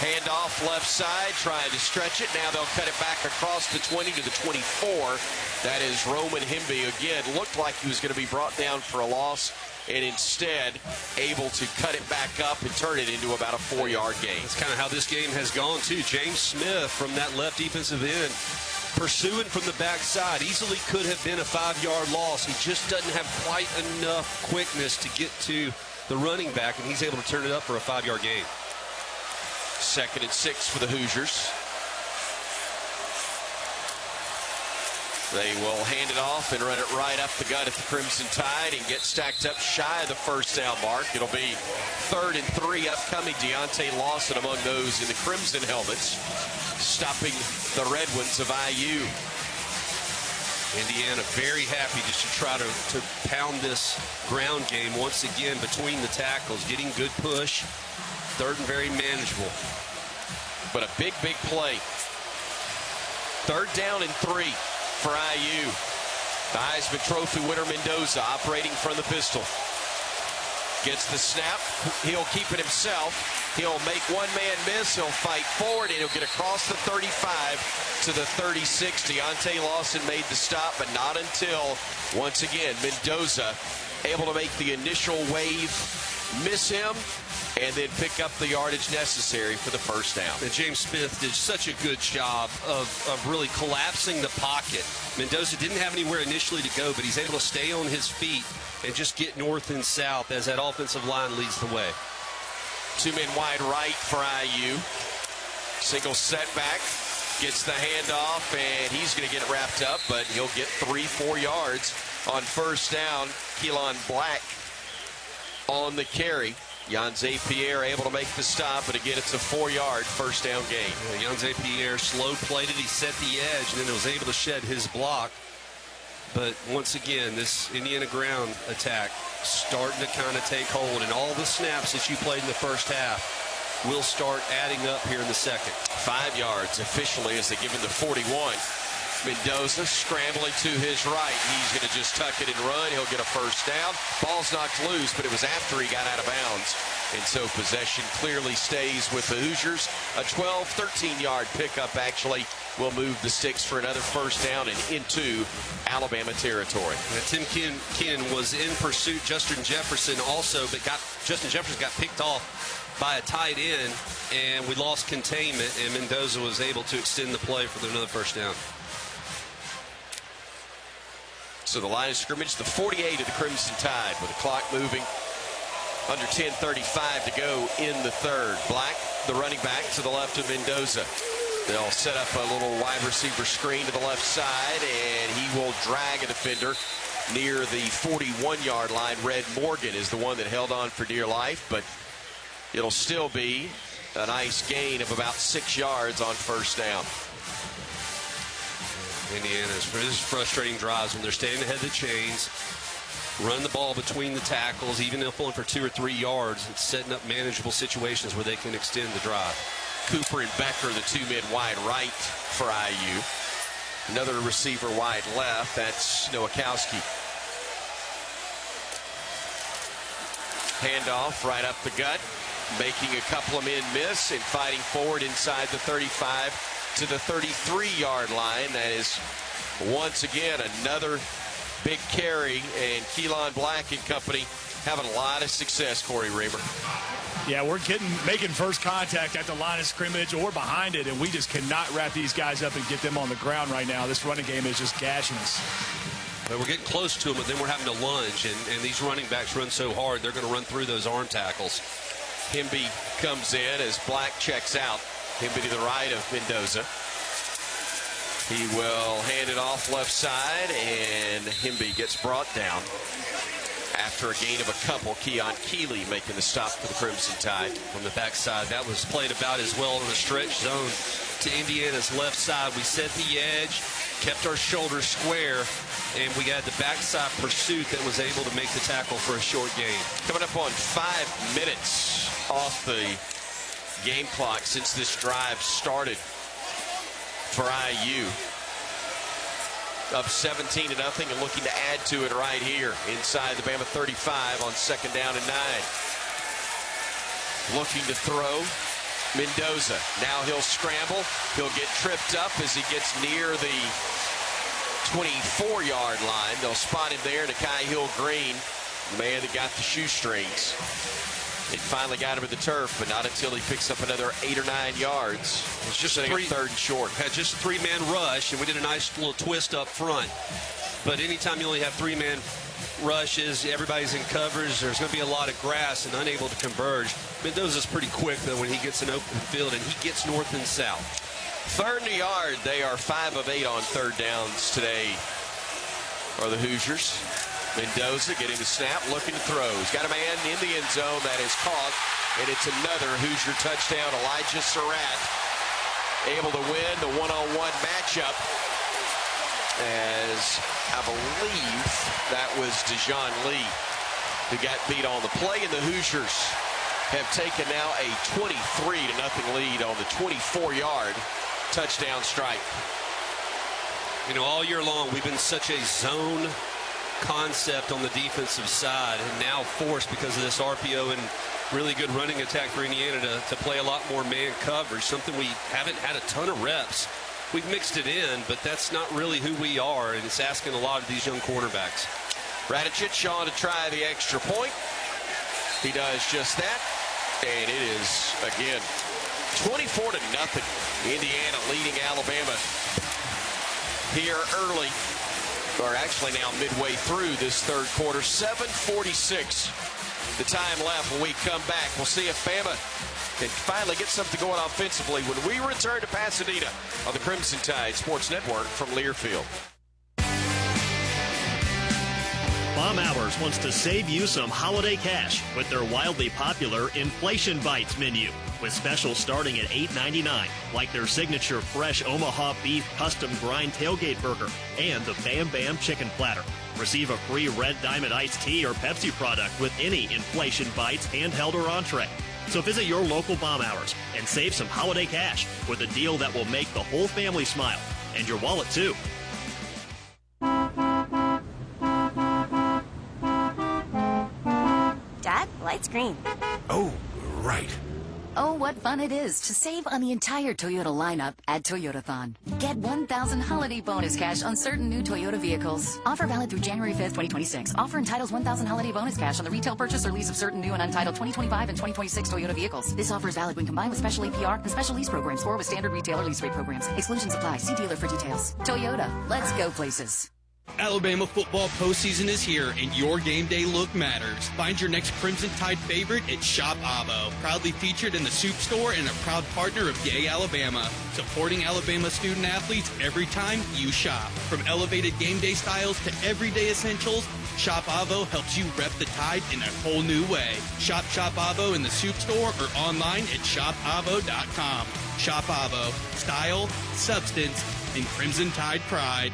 Handoff left side, trying to stretch it. Now they'll cut it back across the 20 to the 24. That is Roman Hemby again. Looked like he was going to be brought down for a loss, and instead able to cut it back up and turn it into about a 4-yard gain.
That's kind of how this game has gone, too. James Smith from that left defensive end pursuing from the backside. Easily could have been a 5-yard loss. He just doesn't have quite enough quickness to get to the running back, and he's able to turn it up for a 5-yard gain.
2nd and 6 for the Hoosiers. They will hand it off and run it right up the gut at the Crimson Tide and get stacked up shy of the 1st down mark. It'll be 3rd and 3 upcoming. Deontay Lawson among those in the Crimson helmets, stopping the Red Ones of IU.
Indiana very happy just to try to pound this ground game once again between the tackles, getting good push. 3rd and very manageable.
But a big play. 3rd down and 3 for IU. The Heisman Trophy winner Mendoza operating from the pistol. Gets the snap. He'll keep it himself. He'll make one man miss. He'll fight forward, and he'll get across the 35 to the 36. Deontay Lawson made the stop, but not until, once again, Mendoza able to make the initial wave, miss him, and then pick up the yardage necessary for the 1st down.
And James Smith did such a good job of really collapsing the pocket. Mendoza didn't have anywhere initially to go, but he's able to stay on his feet and just get north and south as that offensive line leads the way.
2 men wide right for IU. Single setback, gets the handoff, and he's going to get it wrapped up, but he'll get 3-4 yards on 1st down. Keelan Black on the carry. Yanze Pierre able to make the stop, but again, it's a 4-yard 1st down gain.
Yeah, Yanze Pierre slow played it. He set the edge, and then was able to shed his block. But once again, this Indiana ground attack starting to kind of take hold, and all the snaps that you played in the 1st half will start adding up here in the 2nd.
5 yards officially as they give him the 41. Mendoza scrambling to his right. He's going to just tuck it and run. He'll get a first down. Ball's knocked loose, but it was after he got out of bounds. And so possession clearly stays with the Hoosiers. A 12, 13-yard pickup actually will move the sticks for another first down and into Alabama territory.
Tim Keenan was in pursuit. Justin Jefferson also, but Justin Jefferson got picked off by a tight end, and we lost containment, and Mendoza was able to extend the play for another first down.
So the line of scrimmage, the 48 of the Crimson Tide, with the clock moving. Under 10:35 to go in the third. Black, the running back, to the left of Mendoza. They'll set up a little wide receiver screen to the left side, and he will drag a defender near the 41-yard line. Red Morgan is the one that held on for dear life, but it'll still be a nice gain of about 6 yards on first down.
Indiana's frustrating drives when they're staying ahead of the chains, run the ball between the tackles, even if only for 2 or 3 yards. It's setting up manageable situations where they can extend the drive.
Cooper and Becker, the two men wide right for IU. Another receiver wide left. That's Nowakowski. Handoff right up the gut, making a couple of men miss and fighting forward inside the 35 to the 33-yard line. That is once again another big carry, and Keelan Black and company having a lot of success, Corey Reamer.
Yeah, we're making first contact at the line of scrimmage or behind it, and we just cannot wrap these guys up and get them on the ground right now. This running game is just gashing us.
But we're getting close to them, but then we're having to lunge, and these running backs run so hard, they're going to run through those arm tackles.
Hemby comes in as Black checks out. Hemby to the right of Mendoza. He will hand it off left side, and Hemby gets brought down after a gain of a couple. Keon Keeley making the stop for the Crimson Tide.
From the backside, that was played about as well in a stretch zone to Indiana's left side. We set the edge, kept our shoulders square, and we got the backside pursuit that was able to make the tackle for a short gain.
Coming up on 5 minutes off the game clock since this drive started for IU. Up 17-0 and looking to add to it right here inside the Bama 35 on 2nd down and 9. Looking to throw. Mendoza. Now he'll scramble. He'll get tripped up as he gets near the 24-yard line. They'll spot him there. Nakai Hill-Green, the man that got the shoestrings. It finally got him at the turf, but not until he picks up another 8 or 9 yards.
It's just
a 3rd and short.
Had just a 3-man rush, and we did a nice little twist up front. But anytime you only have 3-man rushes, everybody's in coverage, there's going to be a lot of grass and unable to converge. Mendoza's pretty quick, though, when he gets an open field, and he gets north and south.
3rd and a yard. They are 5 of 8 on 3rd downs today, are the Hoosiers. Mendoza getting the snap, looking to throw. He's got a man in the end zone that is caught, and it's another Hoosier touchdown. Elijah Surratt able to win the one-on-one matchup, as I believe that was Dejon Lee who got beat on the play, and the Hoosiers have taken now a 23-0 lead on the 24-yard touchdown strike.
You know, all year long we've been such a zone concept on the defensive side, and now forced because of this RPO and really good running attack for Indiana to play a lot more man coverage, something we haven't had a ton of reps. We've mixed it in, but that's not really who we are, and it's asking a lot of these young cornerbacks.
Radicic on to try the extra point. He does just that, and it is again 24-0. Indiana leading Alabama here early, or actually now midway through this 3rd quarter. 7:46 the time left. When we come back, we'll see if Bama can finally get something going offensively when we return to Pasadena on the Crimson Tide Sports Network from Learfield.
Bomb Hours wants to save you some holiday cash with their wildly popular Inflation Bites menu, with specials starting at $8.99, like their signature fresh Omaha beef custom grind tailgate burger and the Bam Bam chicken platter. Receive a free Red Diamond iced tea or Pepsi product with any Inflation Bites handheld or entree. So visit your local Bomb Hours and save some holiday cash with a deal that will make the whole family smile. and your wallet, too.
Dad, light's green.
Oh, right.
Oh, what fun it is to save on the entire Toyota lineup at Toyotathon. Get 1,000 holiday bonus cash on certain new Toyota vehicles. Offer valid through January 5th, 2026. Offer entitles 1,000 holiday bonus cash on the retail purchase or lease of certain new and untitled 2025 and 2026 Toyota vehicles. This offer is valid when combined with special APR and special lease programs or with standard retailer lease rate programs. Exclusions apply. See dealer for details. Toyota. Let's go places.
Alabama football postseason is here, and your game day look matters. Find your next Crimson Tide favorite at Shop Avo, proudly featured in the Soup Store and a proud partner of Yay Alabama, supporting Alabama student athletes every time you shop. From elevated game day styles to everyday essentials, Shop Avo helps you rep the Tide in a whole new way. Shop Avo in the Soup Store or online at shopavo.com. Shop Avo, style, substance, and Crimson Tide pride.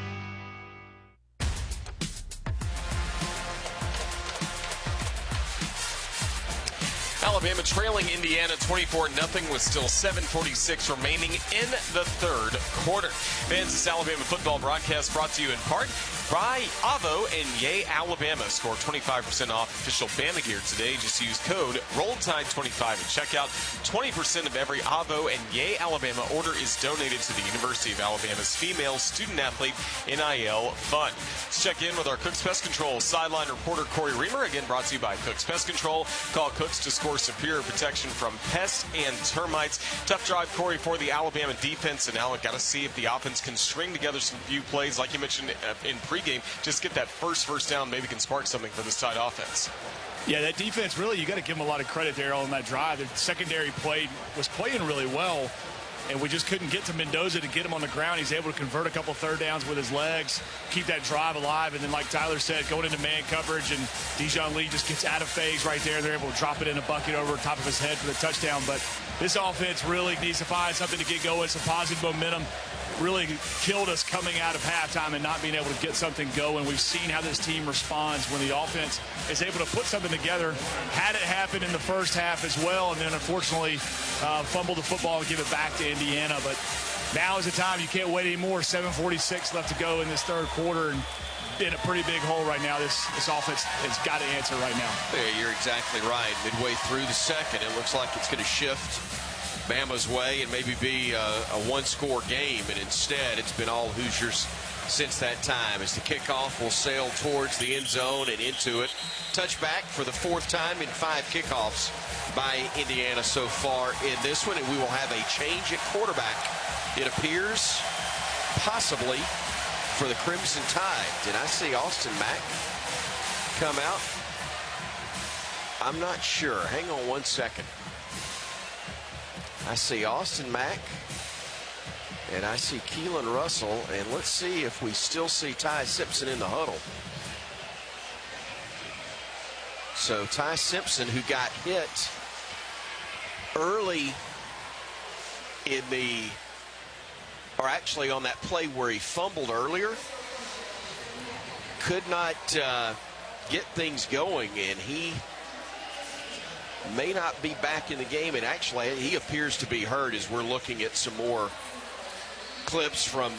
Alabama trailing Indiana 24-0 with still 7:46 remaining in the third quarter. Fans, this Alabama football broadcast brought to you in part by Avo and Yay Alabama. Score 25% off official Bama gear today. Just use code ROLLTIDE25 at checkout. 20% of every Avo and Yay Alabama order is donated to the University of Alabama's female student-athlete NIL Fund. Let's check in with our Cooks Pest Control sideline reporter Corey Reamer. Again, brought to you by Cooks Pest Control. Call Cooks to score superior protection from pests and termites. Tough drive, Corey, for the Alabama defense, and now we've got to see if the offense can string together some few plays, like you mentioned in pregame, just get that first down, maybe can spark something for this Tide offense.
Yeah, that defense, really, you got to give them a lot of credit there on that drive. The secondary was playing really well, and we just couldn't get to Mendoza to get him on the ground. He's able to convert a couple third downs with his legs, keep that drive alive, and then like Tyler said, going into man coverage, and Dijon Lee just gets out of phase right there. They're able to drop it in a bucket over the top of his head for the touchdown. But this offense really needs to find something to get going, some positive momentum. Really killed us coming out of halftime and not being able to get something going. We've seen how this team responds when the offense is able to put something together. Had it happen in the first half as well, and then unfortunately fumbled the football and give it back to Indiana. But now is the time. You can't wait anymore. 7:46 left to go in this third quarter, and in a pretty big hole right now. This offense has got to answer right now.
Yeah, you're exactly right. Midway through the second, it looks like it's going to shift Bama's way and maybe be a one-score game, and instead it's been all Hoosiers since that time, as the kickoff will sail towards the end zone and into it. Touchback for the fourth time in 5 kickoffs by Indiana so far in this one, and we will have a change at quarterback, it appears, possibly for the Crimson Tide. Did I see Austin Mack come out? I'm not sure. Hang on one second. I see Austin Mack, and I see Keelan Russell, and let's see if we still see Ty Simpson in the huddle. So Ty Simpson, who got hit early in or actually on that play where he fumbled earlier, could not get things going, and he may not be back in the game, and actually he appears to be hurt as we're looking at some more clips from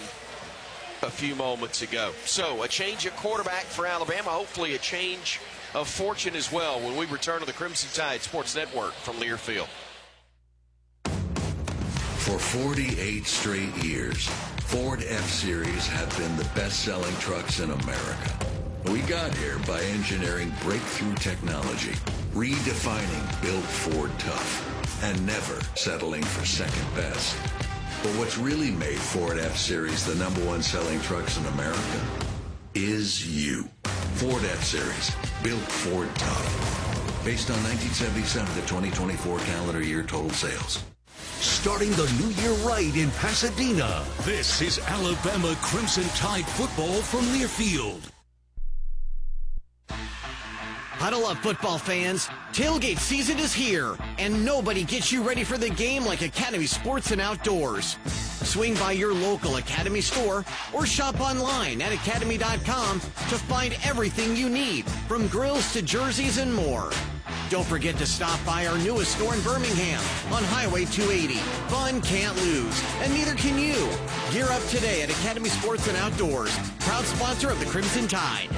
a few moments ago. So a change at quarterback for Alabama, hopefully a change of fortune as well when we return to the Crimson Tide Sports Network from Learfield.
For 48 straight years, Ford F-Series have been the best-selling trucks in America. We got here by engineering breakthrough technology, redefining Built Ford Tough, and never settling for second best. But what's really made Ford F-Series the #1 selling trucks in America is you. Ford F-Series, Built Ford Tough. Based on 1977 to 2024 calendar year total sales. Starting the new year right in Pasadena. This is Alabama Crimson Tide football from Learfield.
Huddle up, football fans. Tailgate season is here, and nobody gets you ready for the game like Academy Sports and Outdoors. Swing by your local Academy store or shop online at academy.com to find everything you need, from grills to jerseys and more. Don't forget to stop by our newest store in Birmingham on Highway 280. Fun can't lose, and neither can you. Gear up today at Academy Sports and Outdoors, proud sponsor of the Crimson Tide.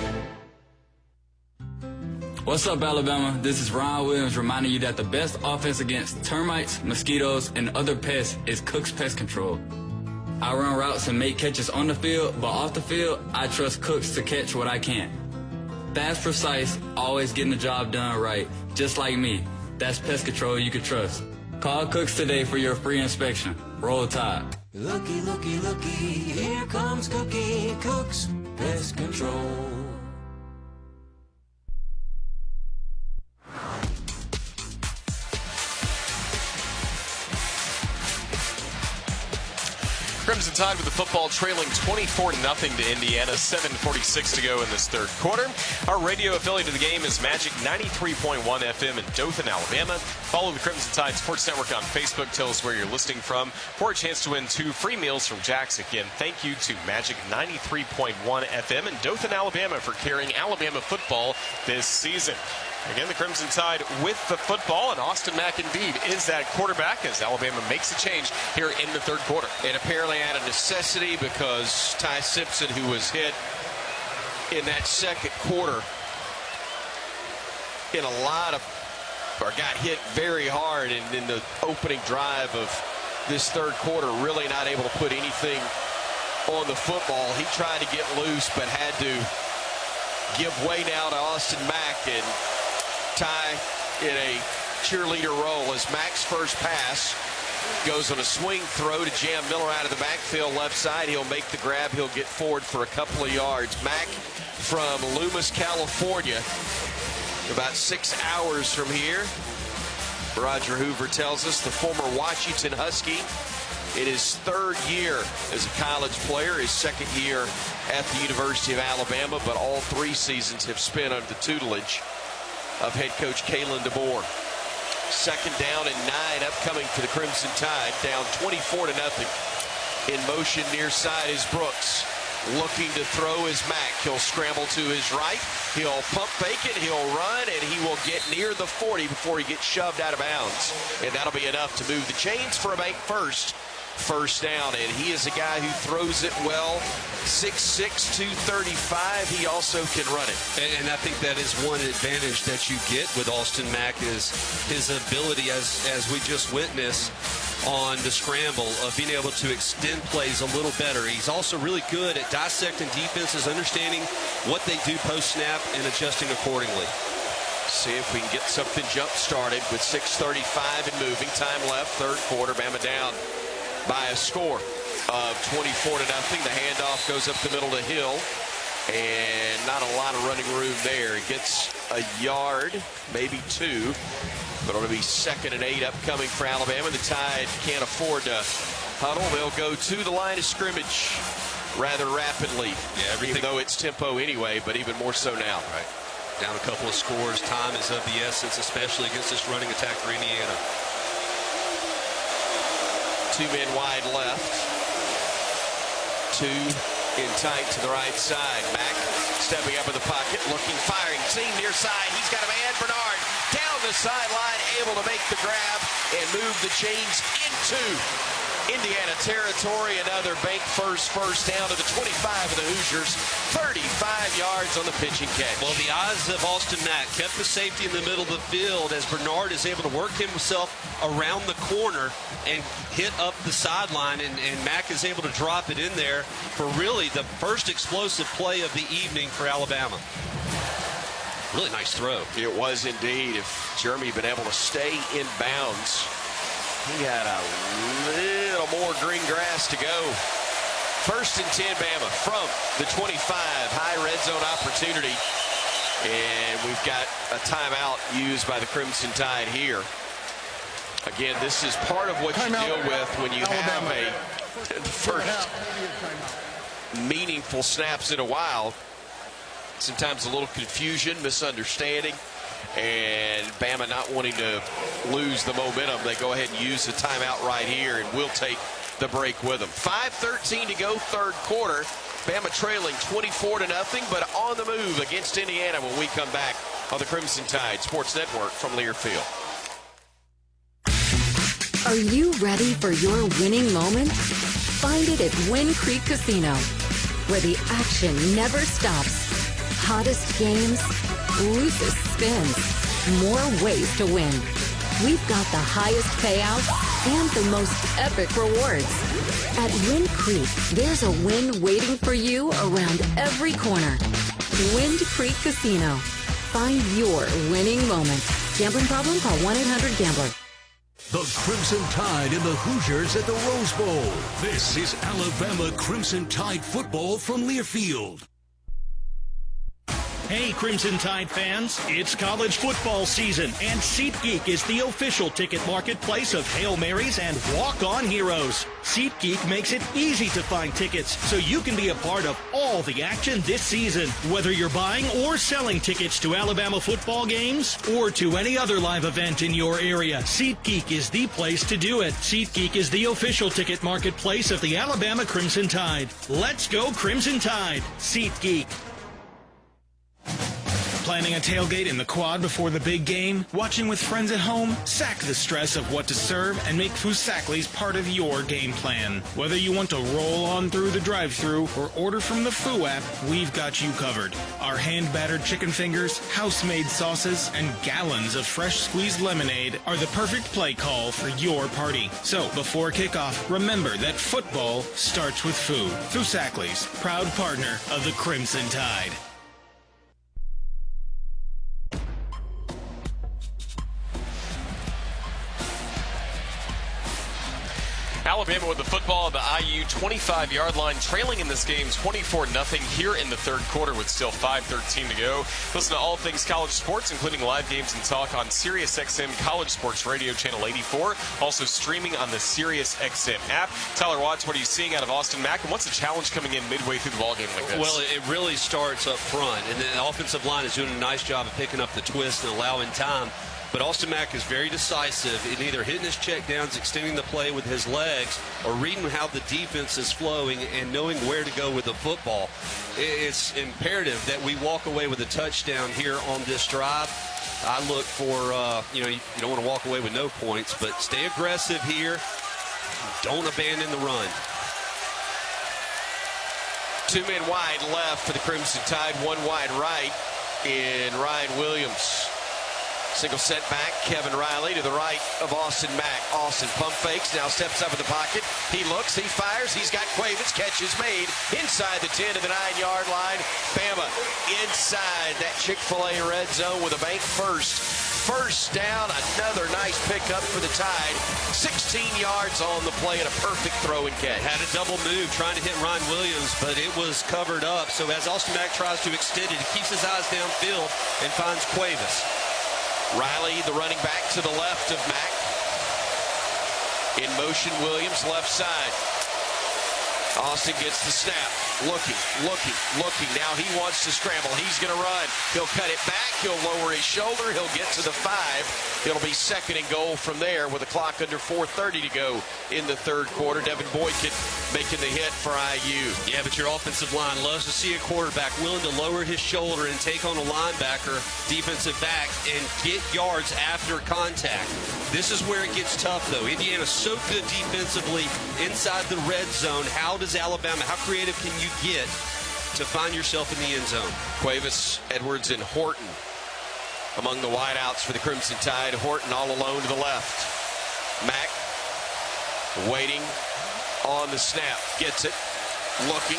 What's up, Alabama? This is Ron Williams reminding you that the best offense against termites, mosquitoes, and other pests is Cook's Pest Control. I run routes and make catches on the field, but off the field, I trust Cooks to catch what I can't. Fast, precise, always getting the job done right, just like me. That's pest control you can trust. Call Cooks today for your free inspection. Roll Tide.
Looky, looky, looky, here comes Cookie, Cook's Pest Control.
Crimson Tide with the football trailing 24-0 to Indiana, 7:46 to go in this third quarter. Our radio affiliate of the game is Magic 93.1 FM in Dothan, Alabama. Follow the Crimson Tide Sports Network on Facebook. Tell us where you're listening from for a chance to win 2 free meals from Jack's. Again, thank you to Magic 93.1 FM in Dothan, Alabama for carrying Alabama football this season. Again, the Crimson Tide with the football, and Austin Mack indeed is that quarterback as Alabama makes a change here in the third quarter.
And apparently out of necessity because Ty Simpson, who was hit in that second quarter in got hit very hard in the opening drive of this third quarter, really not able to put anything on the football. He tried to get loose but had to give way now to Austin Mack, and Ty in a cheerleader role as Mack's first pass goes on a swing throw to Jam Miller out of the backfield left side. He'll make the grab. He'll get forward for a couple of yards. Mack from Loomis, California, about 6 hours from here. Roger Hoover tells us the former Washington Husky in his third year as a college player, his second year at the University of Alabama, but all 3 seasons have spent under the tutelage of head coach Kalen DeBoer. Second down and 9 upcoming for the Crimson Tide, down 24-0. In motion near side is Brooks. Looking to throw is Mack. He'll scramble to his right. He'll pump fake it. He'll run, and he will get near the 40 before he gets shoved out of bounds. And that'll be enough to move the chains for a bank first down. And he is a guy who throws it well. 6'6", 235. He also can run it.
And I think that is one advantage that you get with Austin Mack is his ability, as we just witnessed on the scramble, of being able to extend plays a little better. He's also really good at dissecting defenses, understanding what they do post-snap and adjusting accordingly.
See if we can get something jump-started with 6:35 and moving. Time left, third quarter. Bama down by a score of 24-0. The handoff goes up the middle to Hill, and not a lot of running room there. It gets a yard, maybe 2, but it'll be 2nd and 8 upcoming for Alabama. The Tide can't afford to huddle. They'll go to the line of scrimmage rather rapidly, even though it's tempo anyway, but even more so now.
Right. Down a couple of scores. Time is of the essence, especially against this running attack for Indiana.
2 men wide left. 2 in tight to the right side. Mack stepping up in the pocket, looking, firing, seam near side. He's got a man, Bernard, down the sideline, able to make the grab and move the chains into Indiana territory. Another bank first down to the 25 of the Hoosiers. 35 yards on the pitching catch.
Well, the eyes of Austin Mack kept the safety in the middle of the field as Bernard is able to work himself around the corner and hit up the sideline, and Mack is able to drop it in there for really the first explosive play of the evening for Alabama. Really nice throw.
It was indeed. If Jeremy had been able to stay in bounds, he had a little more green grass to go. 1st and 10 Bama from the 25. High red zone opportunity. And we've got a timeout used by the Crimson Tide here. Again, this is part of what you deal with when you have a first meaningful snaps in a while. Sometimes a little confusion, misunderstanding, and Bama not wanting to lose the momentum. They go ahead and use the timeout right here, and we'll take the break with them. 5:13 to go, third quarter. Bama trailing 24-0, but on the move against Indiana when we come back on the Crimson Tide Sports Network from Learfield.
Are you ready for your winning moment? Find it at Wind Creek Casino, where the action never stops. Hottest games, loosest spins, more ways to win. We've got the highest payouts and the most epic rewards. At Wind Creek, there's a win waiting for you around every corner. Wind Creek Casino. Find your winning moment. Gambling problem? Call 1-800-GAMBLER.
The Crimson Tide and the Hoosiers at the Rose Bowl. This is Alabama Crimson Tide football from Learfield.
Hey, Crimson Tide fans, it's college football season, and SeatGeek is the official ticket marketplace of Hail Marys and walk-on heroes. SeatGeek makes it easy to find tickets so you can be a part of all the action this season. Whether you're buying or selling tickets to Alabama football games or to any other live event in your area, SeatGeek is the place to do it. SeatGeek is the official ticket marketplace of the Alabama Crimson Tide. Let's go Crimson Tide. SeatGeek. Planning a tailgate in the quad before the big game? Watching with friends at home? Sack the stress of what to serve and make Fusakli's part of your game plan. Whether you want to roll on through the drive-thru or order from the Fu app, we've got you covered. Our hand-battered chicken fingers, house-made sauces, and gallons of fresh squeezed lemonade are the perfect play call for your party. So, before kickoff, remember that football starts with food. Fusakli's, proud partner of the Crimson Tide.
Alabama with the football at the IU 25-yard line, trailing in this game 24-0 here in the third quarter with still 5:13 to go. Listen to all things college sports, including live games and talk on SiriusXM College Sports Radio Channel 84, also streaming on the SiriusXM app. Tyler Watts, what are you seeing out of Austin Mack, and what's the challenge coming in midway through the ballgame like this?
Well, it really starts up front, and the offensive line is doing a nice job of picking up the twist and allowing time. But Austin Mack is very decisive in either hitting his checkdowns, extending the play with his legs, or reading how the defense is flowing and knowing where to go with the football. It's imperative that we walk away with a touchdown here on this drive. I look for, you don't want to walk away with no points, but stay aggressive here. Don't abandon the run.
2 men wide left for the Crimson Tide, 1 wide right in Ryan Williams. Single set back, Kevin Riley to the right of Austin Mack. Austin pump fakes, now steps up in the pocket. He looks, he fires, he's got Cuevas, catches made inside the 10 to the 9-yard line. Bama inside that Chick-fil-A red zone with a bank first. First down, another nice pickup for the Tide. 16 yards on the play and a perfect throw and catch.
Had a double move trying to hit Ryan Williams, but it was covered up. So as Austin Mack tries to extend it, he keeps his eyes downfield and finds Cuevas.
Riley, the running back, to the left of Mack. In motion, Williams, left side. Austin gets the snap. Looking. Now he wants to scramble. He's going to run. He'll cut it back. He'll lower his shoulder. He'll get to the 5. It'll be second and goal from there with a clock under 4:30 to go in the third quarter. Devin Boykin making the hit for IU.
Yeah, but your offensive line loves to see a quarterback willing to lower his shoulder and take on a linebacker, defensive back, and get yards after contact. This is where it gets tough, though. Indiana's so good defensively inside the red zone. How does Alabama, how creative can you get to find yourself in the end zone?
Cuevas, Edwards, and Horton among the wideouts for the Crimson Tide. Horton all alone to the left. Mack waiting on the snap. Gets it. Looking.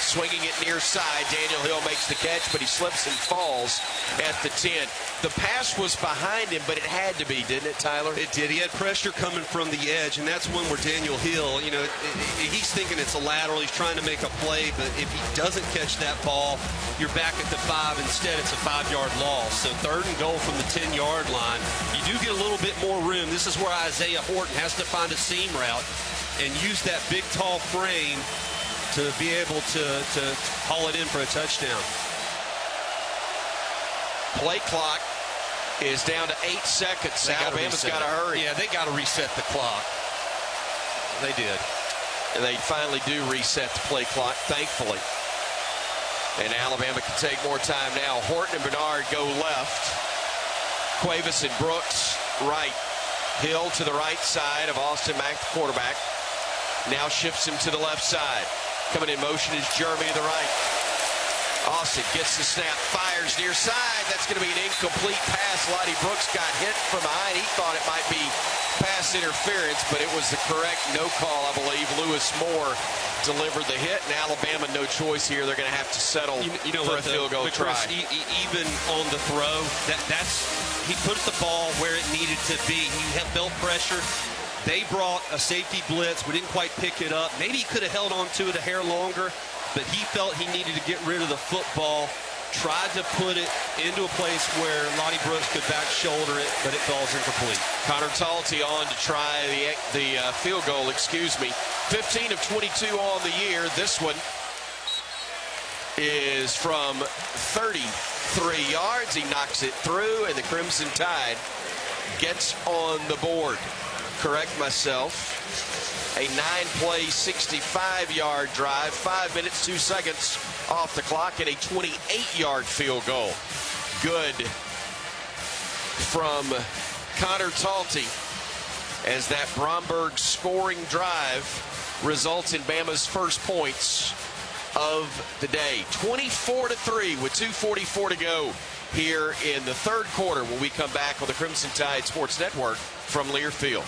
Swinging it near side. Daniel Hill makes the catch, but he slips and falls at the 10. The pass was behind him, but it had to be, didn't it, Tyler?
It did. He had pressure coming from the edge, and that's one where Daniel Hill, he's thinking it's a lateral. He's trying to make a play, but if he doesn't catch that ball, you're back at the 5. Instead, it's a 5-yard loss. So third and goal from the 10-yard line. You do get a little bit more room. This is where Isaiah Horton has to find a seam route and use that big, tall frame to be able to haul it in for a touchdown.
Play clock is down to 8 seconds. Alabama's got to hurry.
Yeah, they got to reset the clock. They did.
And they finally do reset the play clock, thankfully. And Alabama can take more time now. Horton and Bernard go left. Cuevas and Brooks right. Hill to the right side of Austin Mack, the quarterback. Now shifts him to the left side. Coming in motion is Jeremy to the right. Austin gets the snap, fires near side. That's going to be an incomplete pass. Lottie Brooks got hit from behind. He thought it might be pass interference, but it was the correct no call, I believe. Lewis Moore delivered the hit, and Alabama no choice here. They're going to have to settle for a field goal try.
Even on the throw, that's he put the ball where it needed to be. He felt pressure. They brought a safety blitz. We didn't quite pick it up. Maybe he could have held on to it a hair longer, but he felt he needed to get rid of the football. Tried to put it into a place where Lonnie Brooks could back shoulder it, but it falls incomplete.
Connor Talty on to try the field goal, 15 of 22 on the year. This one is from 33 yards. He knocks it through, and the Crimson Tide gets on the board. Correct myself. A 9-play, 65-yard drive, 5 minutes, 2 seconds off the clock, and a 28-yard field goal. Good from Connor Talty as that Bromberg scoring drive results in Bama's first points of the day. 24-3 with 2:44 to go here in the third quarter when we come back on the Crimson Tide Sports Network from Learfield.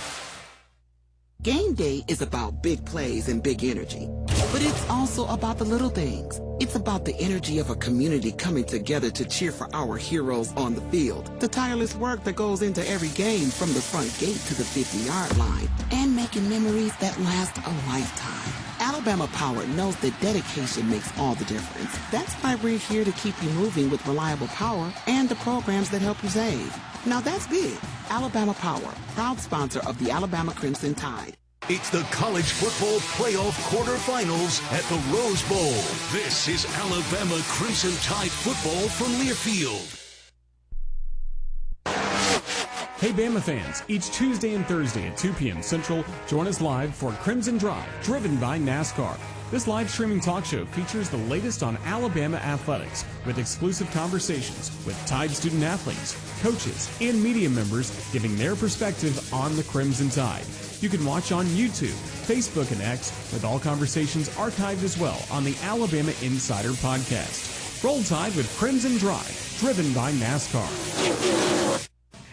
Game day is about big plays and big energy, but it's also about the little things. It's about the energy of a community coming together to cheer for our heroes on the field, the tireless work that goes into every game from the front gate to the 50-yard line, and making memories that last a lifetime. Alabama Power knows that dedication makes all the difference. That's why we're here to keep you moving with reliable power and the programs that help you save. Now that's big. Alabama Power, proud sponsor of the Alabama Crimson Tide.
It's the college football playoff quarterfinals at the Rose Bowl. This is Alabama Crimson Tide football from Learfield.
Hey Bama fans, each Tuesday and Thursday at 2 p.m. Central, join us live for Crimson Drive, driven by NASCAR. This live streaming talk show features the latest on Alabama athletics with exclusive conversations with Tide student athletes, coaches, and media members giving their perspective on the Crimson Tide. You can watch on YouTube, Facebook, and X, with all conversations archived as well on the Alabama Insider podcast. Roll Tide with Crimson Drive, driven by NASCAR.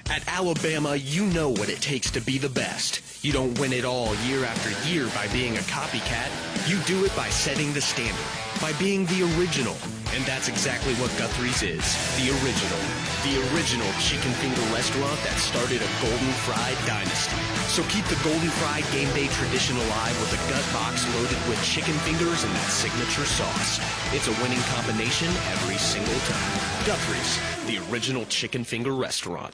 At Alabama, you know what it takes to be the best. You don't win it all year after year by being a copycat. You do it by setting the standard, by being the original. And that's exactly what Guthrie's is, the original. The original chicken finger restaurant that started a Golden Fried dynasty. So keep the Golden Fried game day tradition alive with a gut box loaded with chicken fingers and that signature sauce. It's a winning combination every single time. Guthrie's, the original chicken finger restaurant.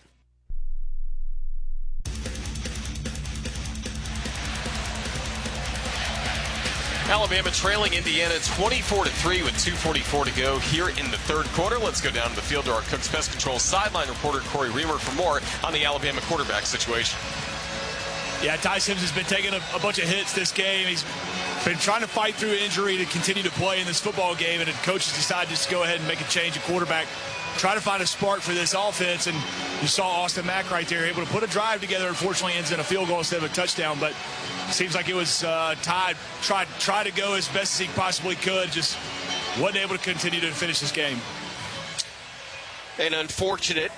Alabama trailing Indiana 24-3 with 2:44 to go here in the third quarter. Let's go down to the field to our Cooks Pest Control sideline reporter Corey Reamer for more on the Alabama quarterback situation.
Yeah, Ty Sims has been taking a bunch of hits this game. He's been trying to fight through injury to continue to play in this football game, and the coaches decided just to go ahead and make a change at quarterback, try to find a spark for this offense. And you saw Austin Mack right there able to put a drive together. Unfortunately ends in a field goal instead of a touchdown, but seems like it was Tide tried to go as best as he possibly could, just wasn't able to continue to finish this game.
And unfortunate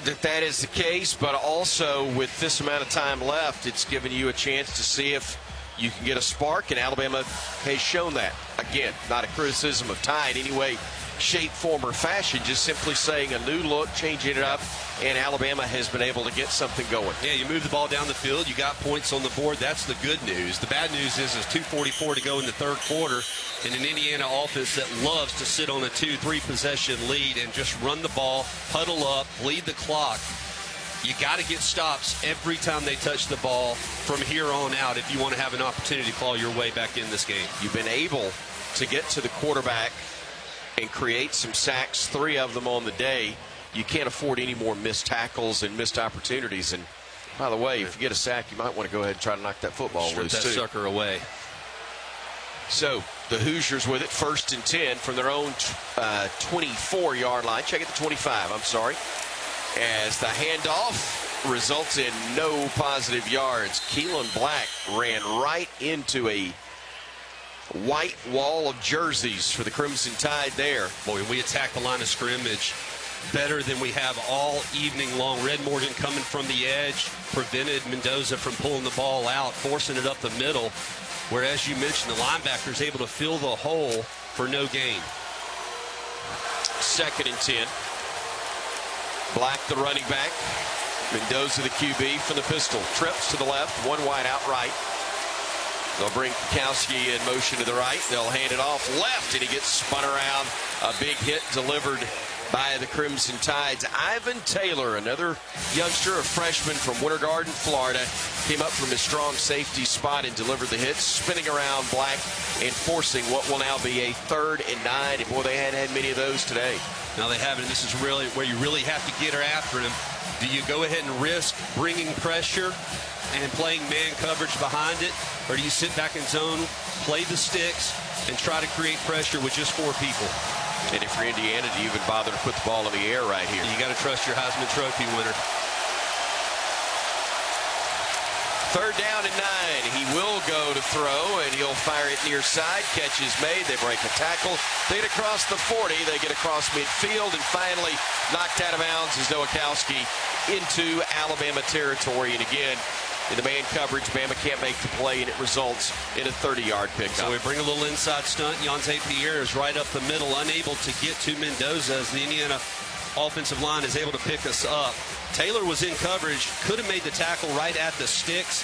that is the case, but also with this amount of time left, it's given you a chance to see if you can get a spark, and Alabama has shown that. Again, not a criticism of Tide in any way, shape, form, or fashion, just simply saying a new look, changing it up, and Alabama has been able to get something going.
Yeah, you move the ball down the field, you got points on the board. That's the good news. The bad news is 2:44 to go in the third quarter, and an Indiana offense that loves to sit on a 2-3 possession lead and just run the ball, huddle up, bleed the clock. You got to get stops every time they touch the ball from here on out if you want to have an opportunity to claw your way back in this game.
You've been able to get to the quarterback and create some sacks, 3 of them on the day. You can't afford any more missed tackles and missed opportunities. And by the way, if you get a sack, you might want to go ahead and try to knock that football loose,
that
too.
Sucker away.
So The Hoosiers with it, 1st and 10 from their own 24-yard line. Check it, the 25, I'm sorry. As the handoff results in no positive yards. Keelan Black ran right into a white wall of jerseys for the Crimson Tide there.
Boy, we attacked the line of scrimmage better than we have all evening long. Red Morgan coming from the edge prevented Mendoza from pulling the ball out, forcing it up the middle, where, as you mentioned, the linebacker is able to fill the hole for no gain.
2nd and 10. Black, the running back. Mendoza, the QB, from the pistol. Trips to the left, one wide out right. They'll bring Kowski in motion to the right. They'll hand it off left, and he gets spun around. A big hit delivered by the Crimson Tide's Ivan Taylor, another youngster, a freshman from Winter Garden, Florida, came up from his strong safety spot and delivered the hit, spinning around Black and forcing what will now be a 3rd and 9. And boy, they hadn't had many of those today.
Now they haven't. This is really where you really have to get her after him. Do you go ahead and risk bringing pressure and playing man coverage behind it, or do you sit back in zone, play the sticks, and try to create pressure with just 4 people?
And if you're Indiana, do you even bother to put the ball in the air right here?
You got to trust your Heisman Trophy winner.
3rd down and 9. He will go to throw, and he'll fire it near side. Catch is made. They break a tackle. They get across the 40. They get across midfield, and finally knocked out of bounds is Nowakowski into Alabama territory. And again, in the man coverage, Bama can't make the play, and it results in a 30-yard pickup.
So we bring a little inside stunt. Yonte Pierre is right up the middle, unable to get to Mendoza as the Indiana offensive line is able to pick us up. Taylor was in coverage, could have made the tackle right at the sticks,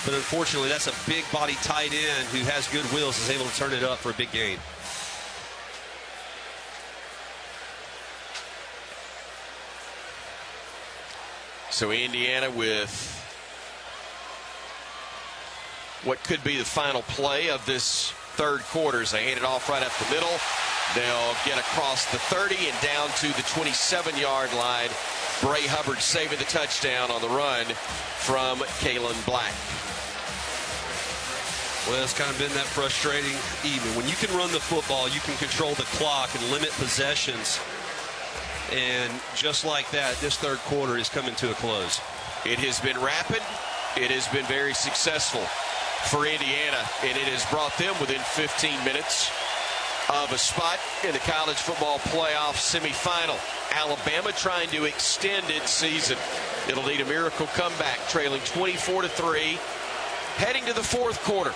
but unfortunately that's a big body tight end who has good wheels, is able to turn it up for a big gain.
So Indiana with what could be the final play of this 3rd quarter as they hand it off right up the middle. They'll get across the 30 and down to the 27-yard line. Bray Hubbard saving the touchdown on the run from Keelan Black.
Well, it's kind of been that frustrating evening. When you can run the football, you can control the clock and limit possessions. And just like that, this 3rd quarter is coming to a close.
It has been rapid. It has been very successful for Indiana, and it has brought them within 15 minutes of a spot in the college football playoff semifinal. Alabama trying to extend its season. It'll need a miracle comeback, trailing 24-3, heading to the 4th quarter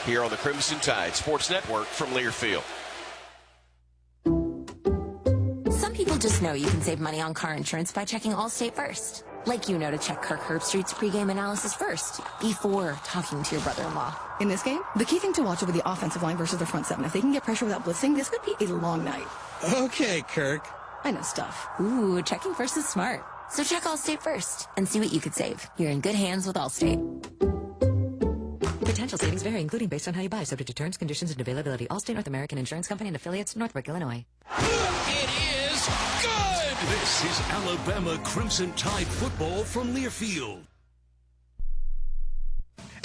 here on the Crimson Tide Sports Network from Learfield.
Some people just know you can save money on car insurance by checking Allstate first. Like you know to check Kirk Herbstreit's pregame analysis first, before talking to your brother-in-law.
In this game, the key thing to watch will be the offensive line versus the front 7. If they can get pressure without blitzing, this could be a long night.
Okay, Kirk.
I know stuff.
Ooh, checking first is smart. So check Allstate first and see what you could save. You're in good hands with Allstate.
Potential savings vary, including based on how you buy, subject to terms, conditions, and availability. Allstate North American Insurance Company and affiliates, Northbrook, Illinois.
It is good! This is Alabama Crimson Tide football from Learfield.